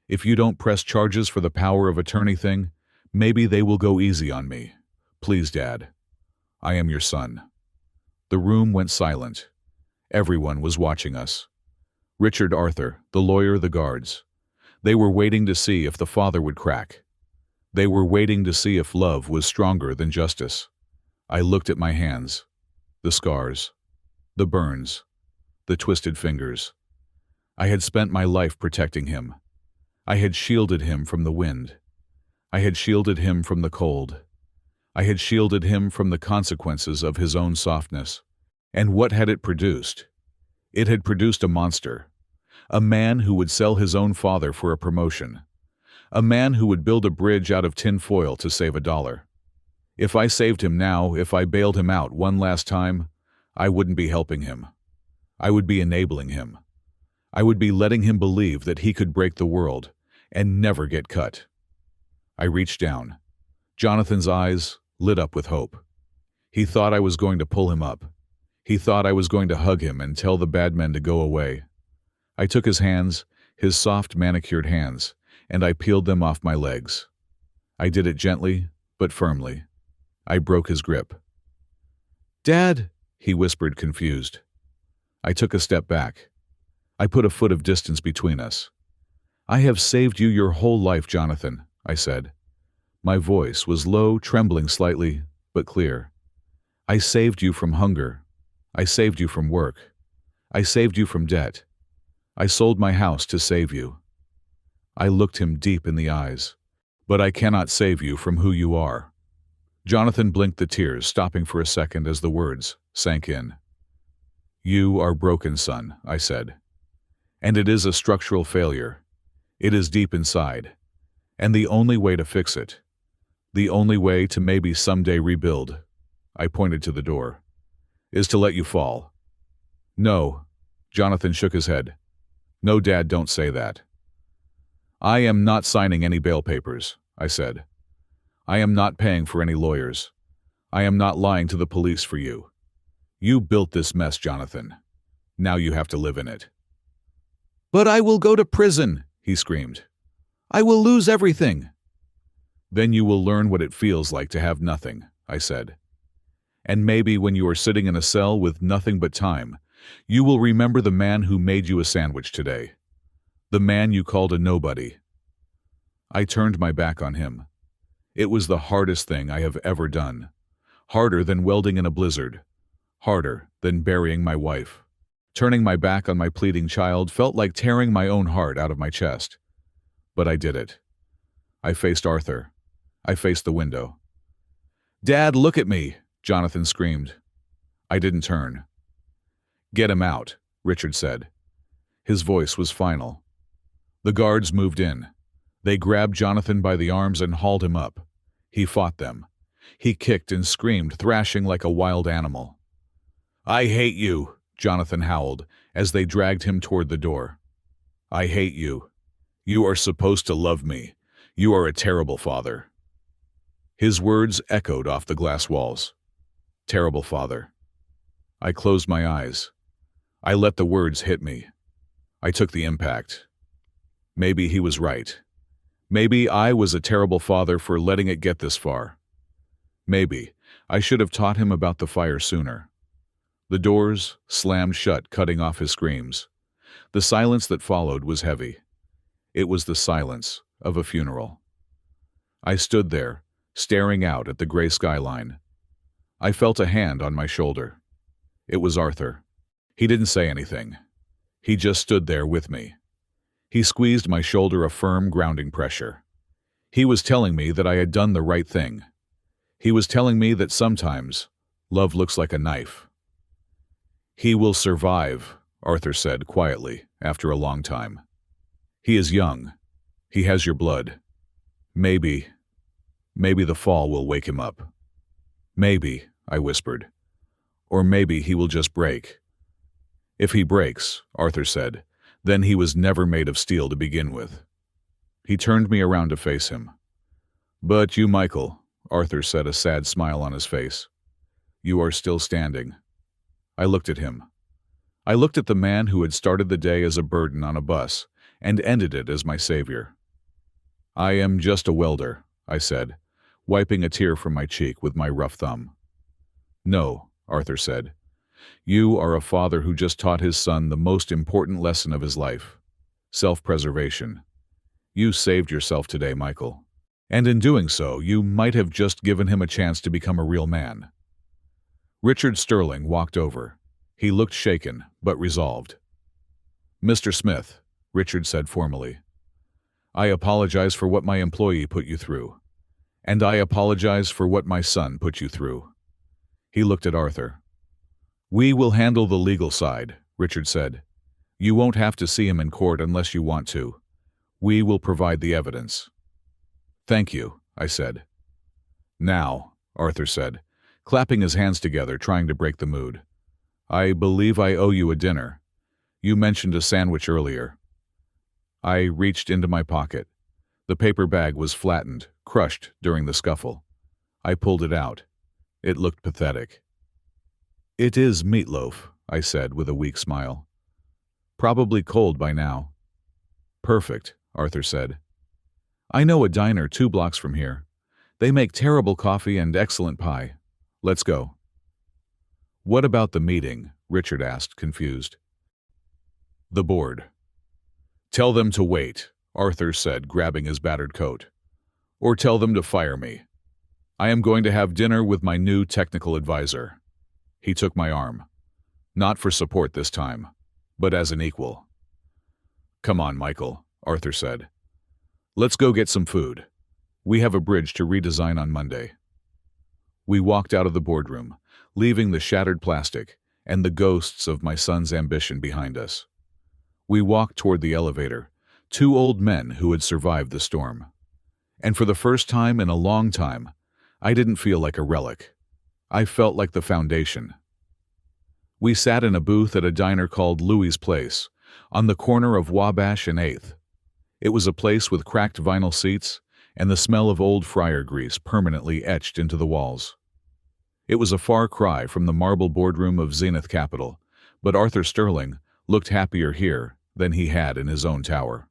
If you don't press charges for the power of attorney thing, maybe they will go easy on me. Please, Dad. I am your son. The room went silent. Everyone was watching us. Richard, Arthur, the lawyer, the guards. They were waiting to see if the father would crack. They were waiting to see if love was stronger than justice. I looked at my hands. The scars. The burns. The twisted fingers. I had spent my life protecting him. I had shielded him from the wind. I had shielded him from the cold. I had shielded him from the consequences of his own softness. And what had it produced? It had produced a monster. A man who would sell his own father for a promotion. A man who would build a bridge out of tin foil to save $1. If I saved him now, if I bailed him out one last time, I wouldn't be helping him. I would be enabling him. I would be letting him believe that he could break the world and never get cut. I reached down. Jonathan's eyes lit up with hope. He thought I was going to pull him up. He thought I was going to hug him and tell the bad men to go away. I took his hands, his soft manicured hands, and I peeled them off my legs. I did it gently, but firmly. I broke his grip. Dad, he whispered, confused. I took a step back. I put a foot of distance between us. I have saved you your whole life, Jonathan, I said. My voice was low, trembling slightly, but clear. I saved you from hunger. I saved you from work. I saved you from debt. I sold my house to save you. I looked him deep in the eyes. But I cannot save you from who you are. Jonathan blinked, the tears stopping for a second as the words sank in. You are broken, son, I said. And it is a structural failure. It is deep inside. And the only way to fix it, the only way to maybe someday rebuild, I pointed to the door, is to let you fall. No, Jonathan shook his head. No, Dad, don't say that. I am not signing any bail papers, I said. I am not paying for any lawyers. I am not lying to the police for you. You built this mess, Jonathan. Now you have to live in it. But I will go to prison, he screamed. I will lose everything. Then you will learn what it feels like to have nothing, I said. And maybe when you are sitting in a cell with nothing but time, you will remember the man who made you a sandwich today. The man you called a nobody. I turned my back on him. It was the hardest thing I have ever done. Harder than welding in a blizzard. Harder than burying my wife. Turning my back on my pleading child felt like tearing my own heart out of my chest. But I did it. I faced Arthur. I faced the window. "Dad, look at me!" Jonathan screamed. I didn't turn. "Get him out," Richard said. His voice was final. The guards moved in. They grabbed Jonathan by the arms and hauled him up. He fought them. He kicked and screamed, thrashing like a wild animal. "I hate you," Jonathan howled as they dragged him toward the door. "I hate you. You are supposed to love me. You are a terrible father." His words echoed off the glass walls. Terrible father. I closed my eyes. I let the words hit me. I took the impact. Maybe he was right. Maybe I was a terrible father for letting it get this far. Maybe I should have taught him about the fire sooner. The doors slammed shut, cutting off his screams. The silence that followed was heavy. It was the silence of a funeral. I stood there, staring out at the gray skyline. I felt a hand on my shoulder. It was Arthur. He didn't say anything. He just stood there with me. He squeezed my shoulder, a firm, grounding pressure. He was telling me that I had done the right thing. He was telling me that sometimes love looks like a knife. "He will survive," Arthur said quietly after a long time. "He is young. He has your blood. Maybe the fall will wake him up." "Maybe," I whispered. "Or maybe he will just break." "If he breaks," Arthur said, "then he was never made of steel to begin with." He turned me around to face him. "But you, Michael," Arthur said, a sad smile on his face. "You are still standing." I looked at him. I looked at the man who had started the day as a burden on a bus and ended it as my savior. "I am just a welder," I said, wiping a tear from my cheek with my rough thumb. "No," Arthur said. "You are a father who just taught his son the most important lesson of his life: self-preservation. You saved yourself today, Michael. And in doing so, you might have just given him a chance to become a real man." Richard Sterling walked over. He looked shaken, but resolved. "Mr. Smith," Richard said formally, "I apologize for what my employee put you through. And I apologize for what my son put you through." He looked at Arthur. "We will handle the legal side," Richard said. "You won't have to see him in court unless you want to. We will provide the evidence." "Thank you," I said. "Now," Arthur said, clapping his hands together, trying to break the mood, "I believe I owe you a dinner. You mentioned a sandwich earlier." I reached into my pocket. The paper bag was flattened, crushed during the scuffle. I pulled it out. It looked pathetic. "It is meatloaf," I said with a weak smile. "Probably cold by now." "Perfect," Arthur said. "I know a diner 2 blocks from here. They make terrible coffee and excellent pie. Let's go." "What about the meeting?" Richard asked, confused. "The board." "Tell them to wait," Arthur said, grabbing his battered coat. "Or tell them to fire me. I am going to have dinner with my new technical advisor." He took my arm. Not for support this time, but as an equal. "Come on, Michael," Arthur said. "Let's go get some food. We have a bridge to redesign on Monday." We walked out of the boardroom, leaving the shattered plastic and the ghosts of my son's ambition behind us. We walked toward the elevator, 2 old men who had survived the storm. And for the first time in a long time, I didn't feel like a relic. I felt like the foundation. We sat in a booth at a diner called Louie's Place, on the corner of Wabash and 8th. It was a place with cracked vinyl seats and the smell of old fryer grease permanently etched into the walls. It was a far cry from the marble boardroom of Zenith Capital, but Arthur Sterling looked happier here than he had in his own tower.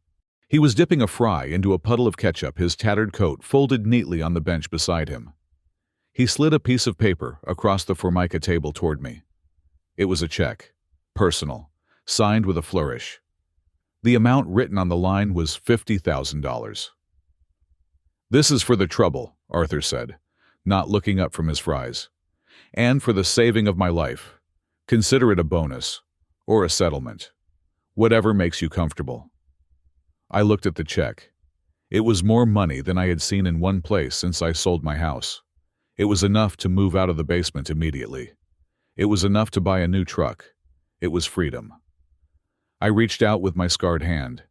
He was dipping a fry into a puddle of ketchup, his tattered coat folded neatly on the bench beside him. He slid a piece of paper across the Formica table toward me. It was a check, personal, signed with a flourish. The amount written on the line was $50,000. "This is for the trouble," Arthur said, not looking up from his fries. "And for the saving of my life. Consider it a bonus, or a settlement. Whatever makes you comfortable." I looked at the check. It was more money than I had seen in one place since I sold my house. It was enough to move out of the basement immediately. It was enough to buy a new truck. It was freedom. I reached out with my scarred hand.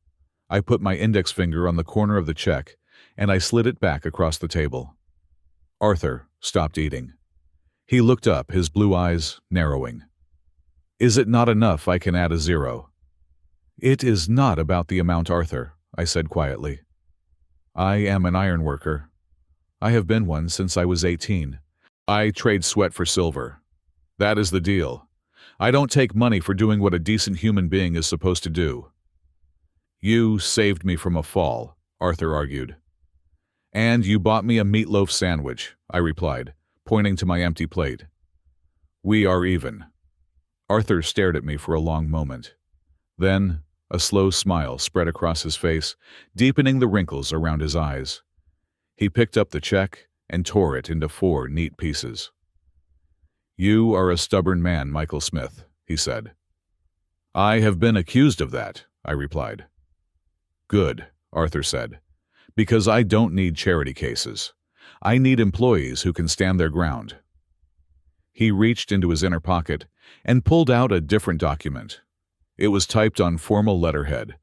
I put my index finger on the corner of the check, and I slid it back across the table. Arthur stopped eating. He looked up, his blue eyes narrowing. "Is it not enough I can add a zero?" "It is not about the amount, Arthur," I said quietly. "I am an iron worker. I have been one since I was 18. I trade sweat for silver. That is the deal. I don't take money for doing what a decent human being is supposed to do." "You saved me from a fall," Arthur argued. "And you bought me a meatloaf sandwich," I replied, pointing to my empty plate. "We are even." Arthur stared at me for a long moment. Then a slow smile spread across his face, deepening the wrinkles around his eyes. He picked up the check and tore it into 4 neat pieces. "You are a stubborn man, Michael Smith," he said. "I have been accused of that," I replied. "Good," Arthur said, "because I don't need charity cases. I need employees who can stand their ground." He reached into his inner pocket and pulled out a different document. It was typed on formal letterhead,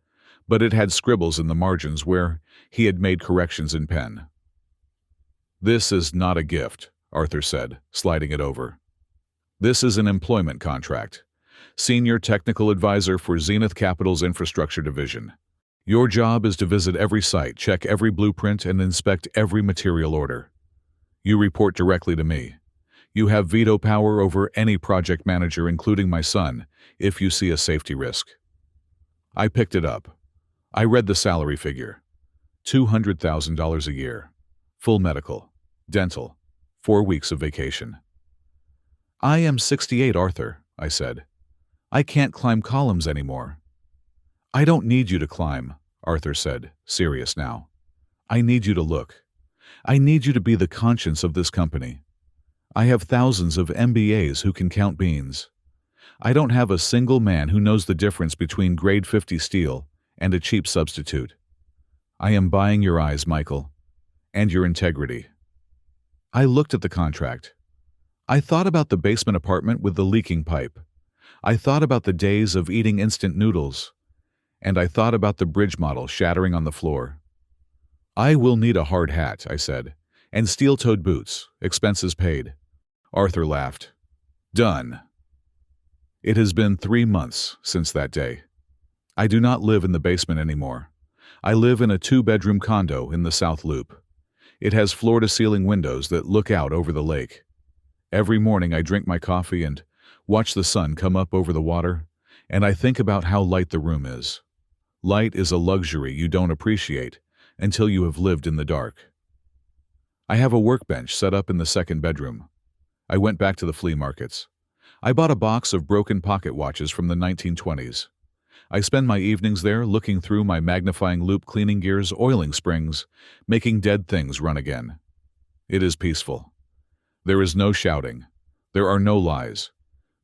but it had scribbles in the margins where he had made corrections in pen. "This is not a gift," Arthur said, sliding it over. "This is an employment contract. Senior Technical Advisor for Zenith Capital's Infrastructure Division. Your job is to visit every site, check every blueprint, and inspect every material order. You report directly to me. You have veto power over any project manager, including my son, if you see a safety risk." I picked it up. I read the salary figure. $200,000 a year. Full medical, dental, 4 weeks of vacation. "I am 68, Arthur," I said. "I can't climb columns anymore." "I don't need you to climb," Arthur said, serious now. "I need you to look. I need you to be the conscience of this company. I have thousands of MBAs who can count beans. I don't have a single man who knows the difference between grade 50 steel and a cheap substitute. I am buying your eyes, Michael, and your integrity." I looked at the contract. I thought about the basement apartment with the leaking pipe. I thought about the days of eating instant noodles. And I thought about the bridge model shattering on the floor. "I will need a hard hat," I said, "and steel-toed boots, expenses paid." Arthur laughed. "Done." It has been 3 months since that day. I do not live in the basement anymore. I live in a 2-bedroom condo in the South Loop. It has floor-to-ceiling windows that look out over the lake. Every morning I drink my coffee and watch the sun come up over the water, and I think about how light the room is. Light is a luxury you don't appreciate until you have lived in the dark. I have a workbench set up in the 2nd bedroom. I went back to the flea markets. I bought a box of broken pocket watches from the 1920s. I spend my evenings there looking through my magnifying loupe, cleaning gears, oiling springs, making dead things run again. It is peaceful. There is no shouting. There are no lies.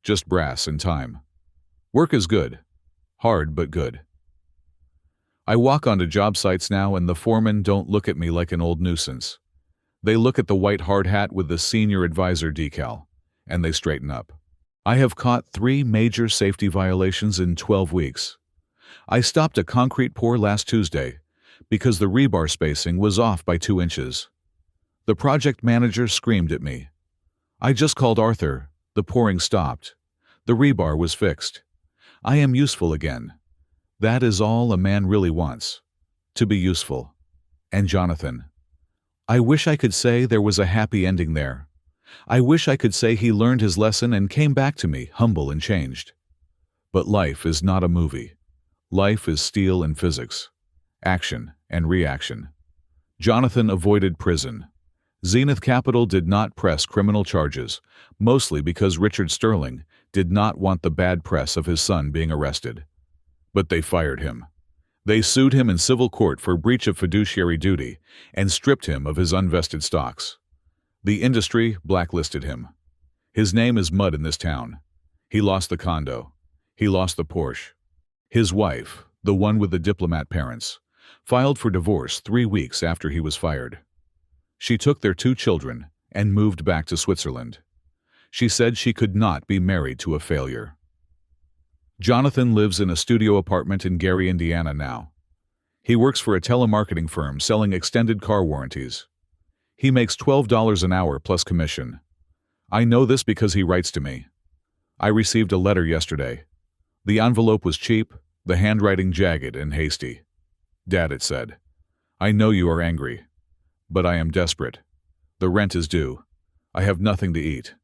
Just brass and time. Work is good. Hard but good. I walk onto job sites now and the foremen don't look at me like an old nuisance. They look at the white hard hat with the senior advisor decal, and they straighten up. I have caught 3 major safety violations in 12 weeks. I stopped a concrete pour last Tuesday because the rebar spacing was off by 2 inches. The project manager screamed at me. I just called Arthur. The pouring stopped. The rebar was fixed. I am useful again. That is all a man really wants, to be useful. And Jonathan. I wish I could say there was a happy ending there. I wish I could say he learned his lesson and came back to me, humble and changed. But life is not a movie. Life is steel and physics, action and reaction. Jonathan avoided prison. Zenith Capital did not press criminal charges, mostly because Richard Sterling did not want the bad press of his son being arrested. But they fired him. They sued him in civil court for breach of fiduciary duty and stripped him of his unvested stocks. The industry blacklisted him. His name is mud in this town. He lost the condo. He lost the Porsche. His wife, the one with the diplomat parents, filed for divorce 3 weeks after he was fired. She took their 2 children and moved back to Switzerland. She said she could not be married to a failure. Jonathan lives in a studio apartment in Gary, Indiana now. He works for a telemarketing firm selling extended car warranties. He makes $12 an hour plus commission. I know this because he writes to me. I received a letter yesterday. The envelope was cheap, the handwriting jagged and hasty. Dad, it said, I know you are angry, but I am desperate. The rent is due. I have nothing to eat.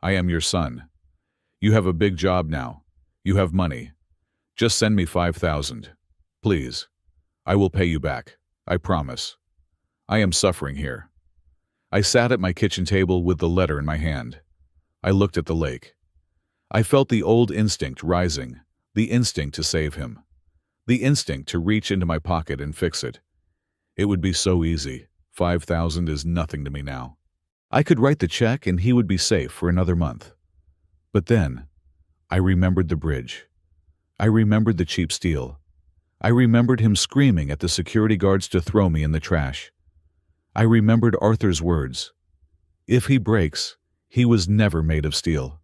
I am your son. You have a big job now. You have money. Just send me $5,000. Please. I will pay you back. I promise. I am suffering here. I sat at my kitchen table with the letter in my hand. I looked at the lake. I felt the old instinct rising, the instinct to save him, the instinct to reach into my pocket and fix it. It would be so easy. 5,000 is nothing to me now. I could write the check and he would be safe for another month. But then, I remembered the bridge. I remembered the cheap steel. I remembered him screaming at the security guards to throw me in the trash. I remembered Arthur's words. If he breaks, he was never made of steel.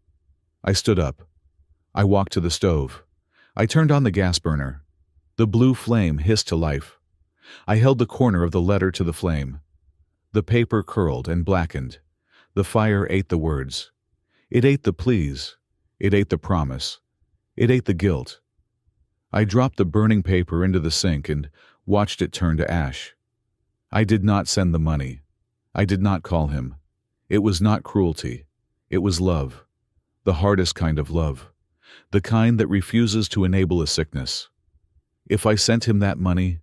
I stood up. I walked to the stove. I turned on the gas burner. The blue flame hissed to life. I held the corner of the letter to the flame. The paper curled and blackened. The fire ate the words. It ate the pleas. It ate the promise. It ate the guilt. I dropped the burning paper into the sink and watched it turn to ash. I did not send the money. I did not call him. It was not cruelty. It was love. The hardest kind of love. The kind that refuses to enable a sickness. If I sent him that money,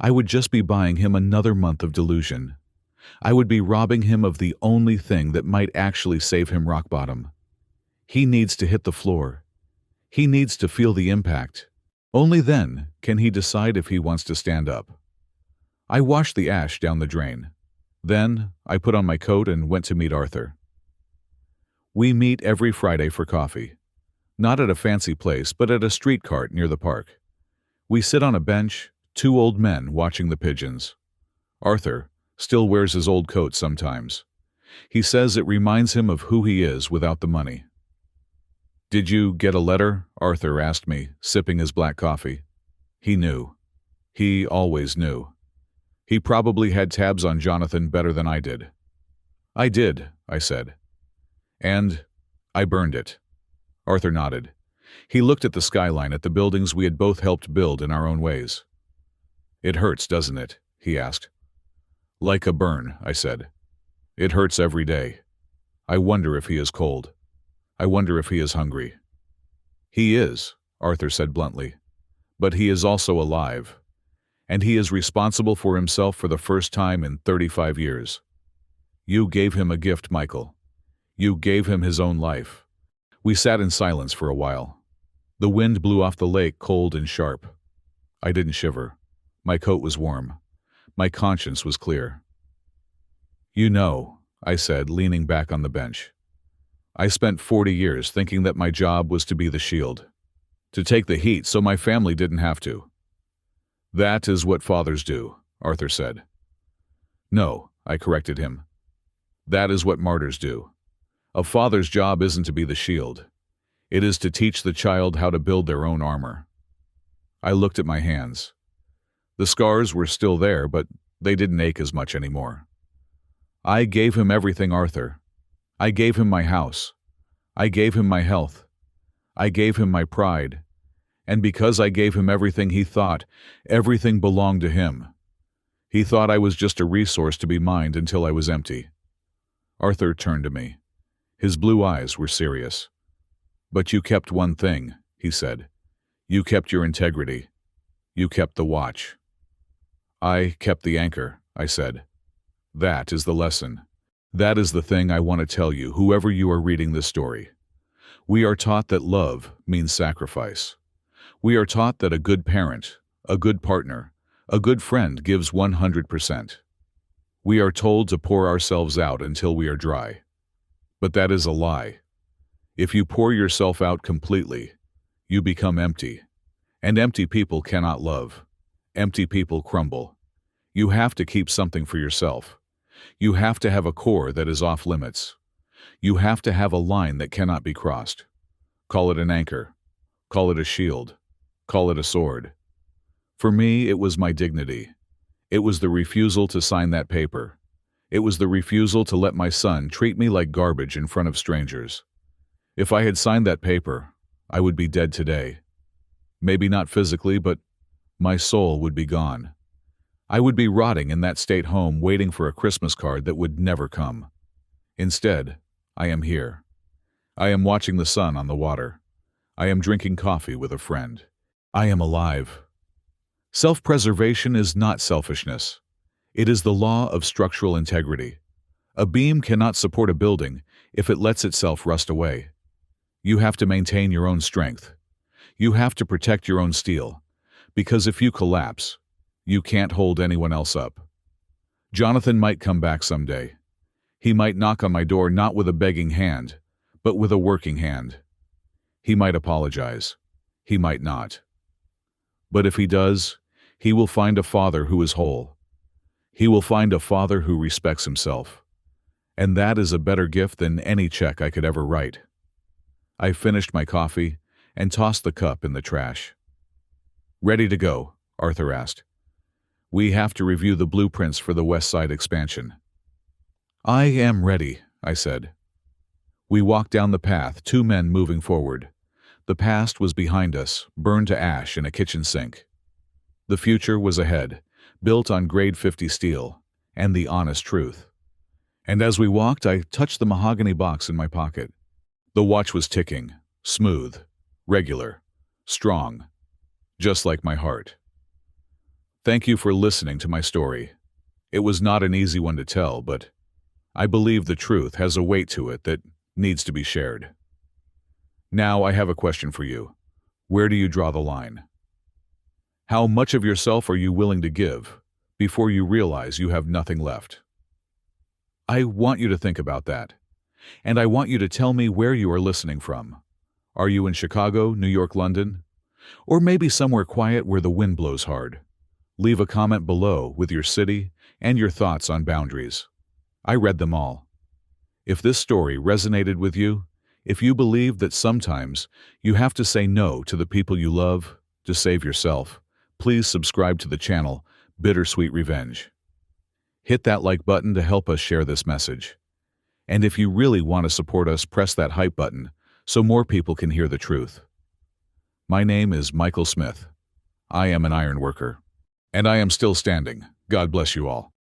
I would just be buying him another month of delusion. I would be robbing him of the only thing that might actually save him rock bottom. He needs to hit the floor. He needs to feel the impact. Only then can he decide if he wants to stand up. I washed the ash down the drain. Then I put on my coat and went to meet Arthur. We meet every Friday for coffee. Not at a fancy place, but at a street cart near the park. We sit on a bench, 2 old men watching the pigeons. Arthur still wears his old coat sometimes. He says it reminds him of who he is without the money. Did you get a letter? Arthur asked me, sipping his black coffee. He knew. He always knew. He probably had tabs on Jonathan better than I did. I did, I said. And I burned it. Arthur nodded. He looked at the skyline, at the buildings we had both helped build in our own ways. It hurts, doesn't it? He asked. Like a burn, I said. It hurts every day. I wonder if he is cold. I wonder if he is hungry. He is, Arthur said bluntly. But he is also alive. And he is responsible for himself for the first time in 35 years. You gave him a gift, Michael. You gave him his own life. We sat in silence for a while. The wind blew off the lake, cold and sharp. I didn't shiver. My coat was warm. My conscience was clear. You know, I said, leaning back on the bench. I spent 40 years thinking that my job was to be the shield, to take the heat so my family didn't have to. That is what fathers do, Arthur said. No, I corrected him. That is what martyrs do. A father's job isn't to be the shield. It is to teach the child how to build their own armor. I looked at my hands. The scars were still there, but they didn't ache as much anymore. I gave him everything, Arthur. I gave him my house. I gave him my health. I gave him my pride. And because I gave him everything, he thought everything belonged to him. He thought I was just a resource to be mined until I was empty. Arthur turned to me. His blue eyes were serious. But you kept one thing, he said. You kept your integrity. You kept the watch. I kept the anchor, I said. That is the lesson. That is the thing I want to tell you, whoever you are reading this story. We are taught that love means sacrifice. We are taught that a good parent, a good partner, a good friend gives 100%. We are told to pour ourselves out until we are dry. But that is a lie. If you pour yourself out completely, you become empty. And empty people cannot love. Empty people crumble. You have to keep something for yourself. You have to have a core that is off limits. You have to have a line that cannot be crossed. Call it an anchor. Call it a shield. Call it a sword. For me, it was my dignity. It was the refusal to sign that paper. It was the refusal to let my son treat me like garbage in front of strangers. If I had signed that paper, I would be dead today. Maybe not physically, but my soul would be gone. I would be rotting in that state home waiting for a Christmas card that would never come. Instead, I am here. I am watching the sun on the water. I am drinking coffee with a friend. I am alive. Self-preservation is not selfishness. It is the law of structural integrity. A beam cannot support a building if it lets itself rust away. You have to maintain your own strength. You have to protect your own steel, because if you collapse, you can't hold anyone else up. Jonathan might come back someday. He might knock on my door not with a begging hand, but with a working hand. He might apologize. He might not. But if he does, he will find a father who is whole. He will find a father who respects himself. And that is a better gift than any check I could ever write. I finished my coffee and tossed the cup in the trash. "Ready to go?" Arthur asked. "We have to review the blueprints for the West Side expansion." "I am ready," I said. We walked down the path, two men moving forward. The past was behind us, burned to ash in a kitchen sink. The future was ahead, built on grade 50 steel, and the honest truth. And as we walked, I touched the mahogany box in my pocket. The watch was ticking, smooth, regular, strong, just like my heart. Thank you for listening to my story. It was not an easy one to tell, but I believe the truth has a weight to it that needs to be shared. Now I have a question for you. Where do you draw the line? How much of yourself are you willing to give before you realize you have nothing left? I want you to think about that. And I want you to tell me where you are listening from. Are you in Chicago, New York, London? Or maybe somewhere quiet where the wind blows hard? Leave a comment below with your city and your thoughts on boundaries. I read them all. If this story resonated with you, if you believe that sometimes you have to say no to the people you love to save yourself, please subscribe to the channel Bittersweet Revenge. Hit that like button to help us share this message. And if you really want to support us, press that hype button so more people can hear the truth. My name is Michael Smith. I am an iron worker. And I am still standing. God bless you all.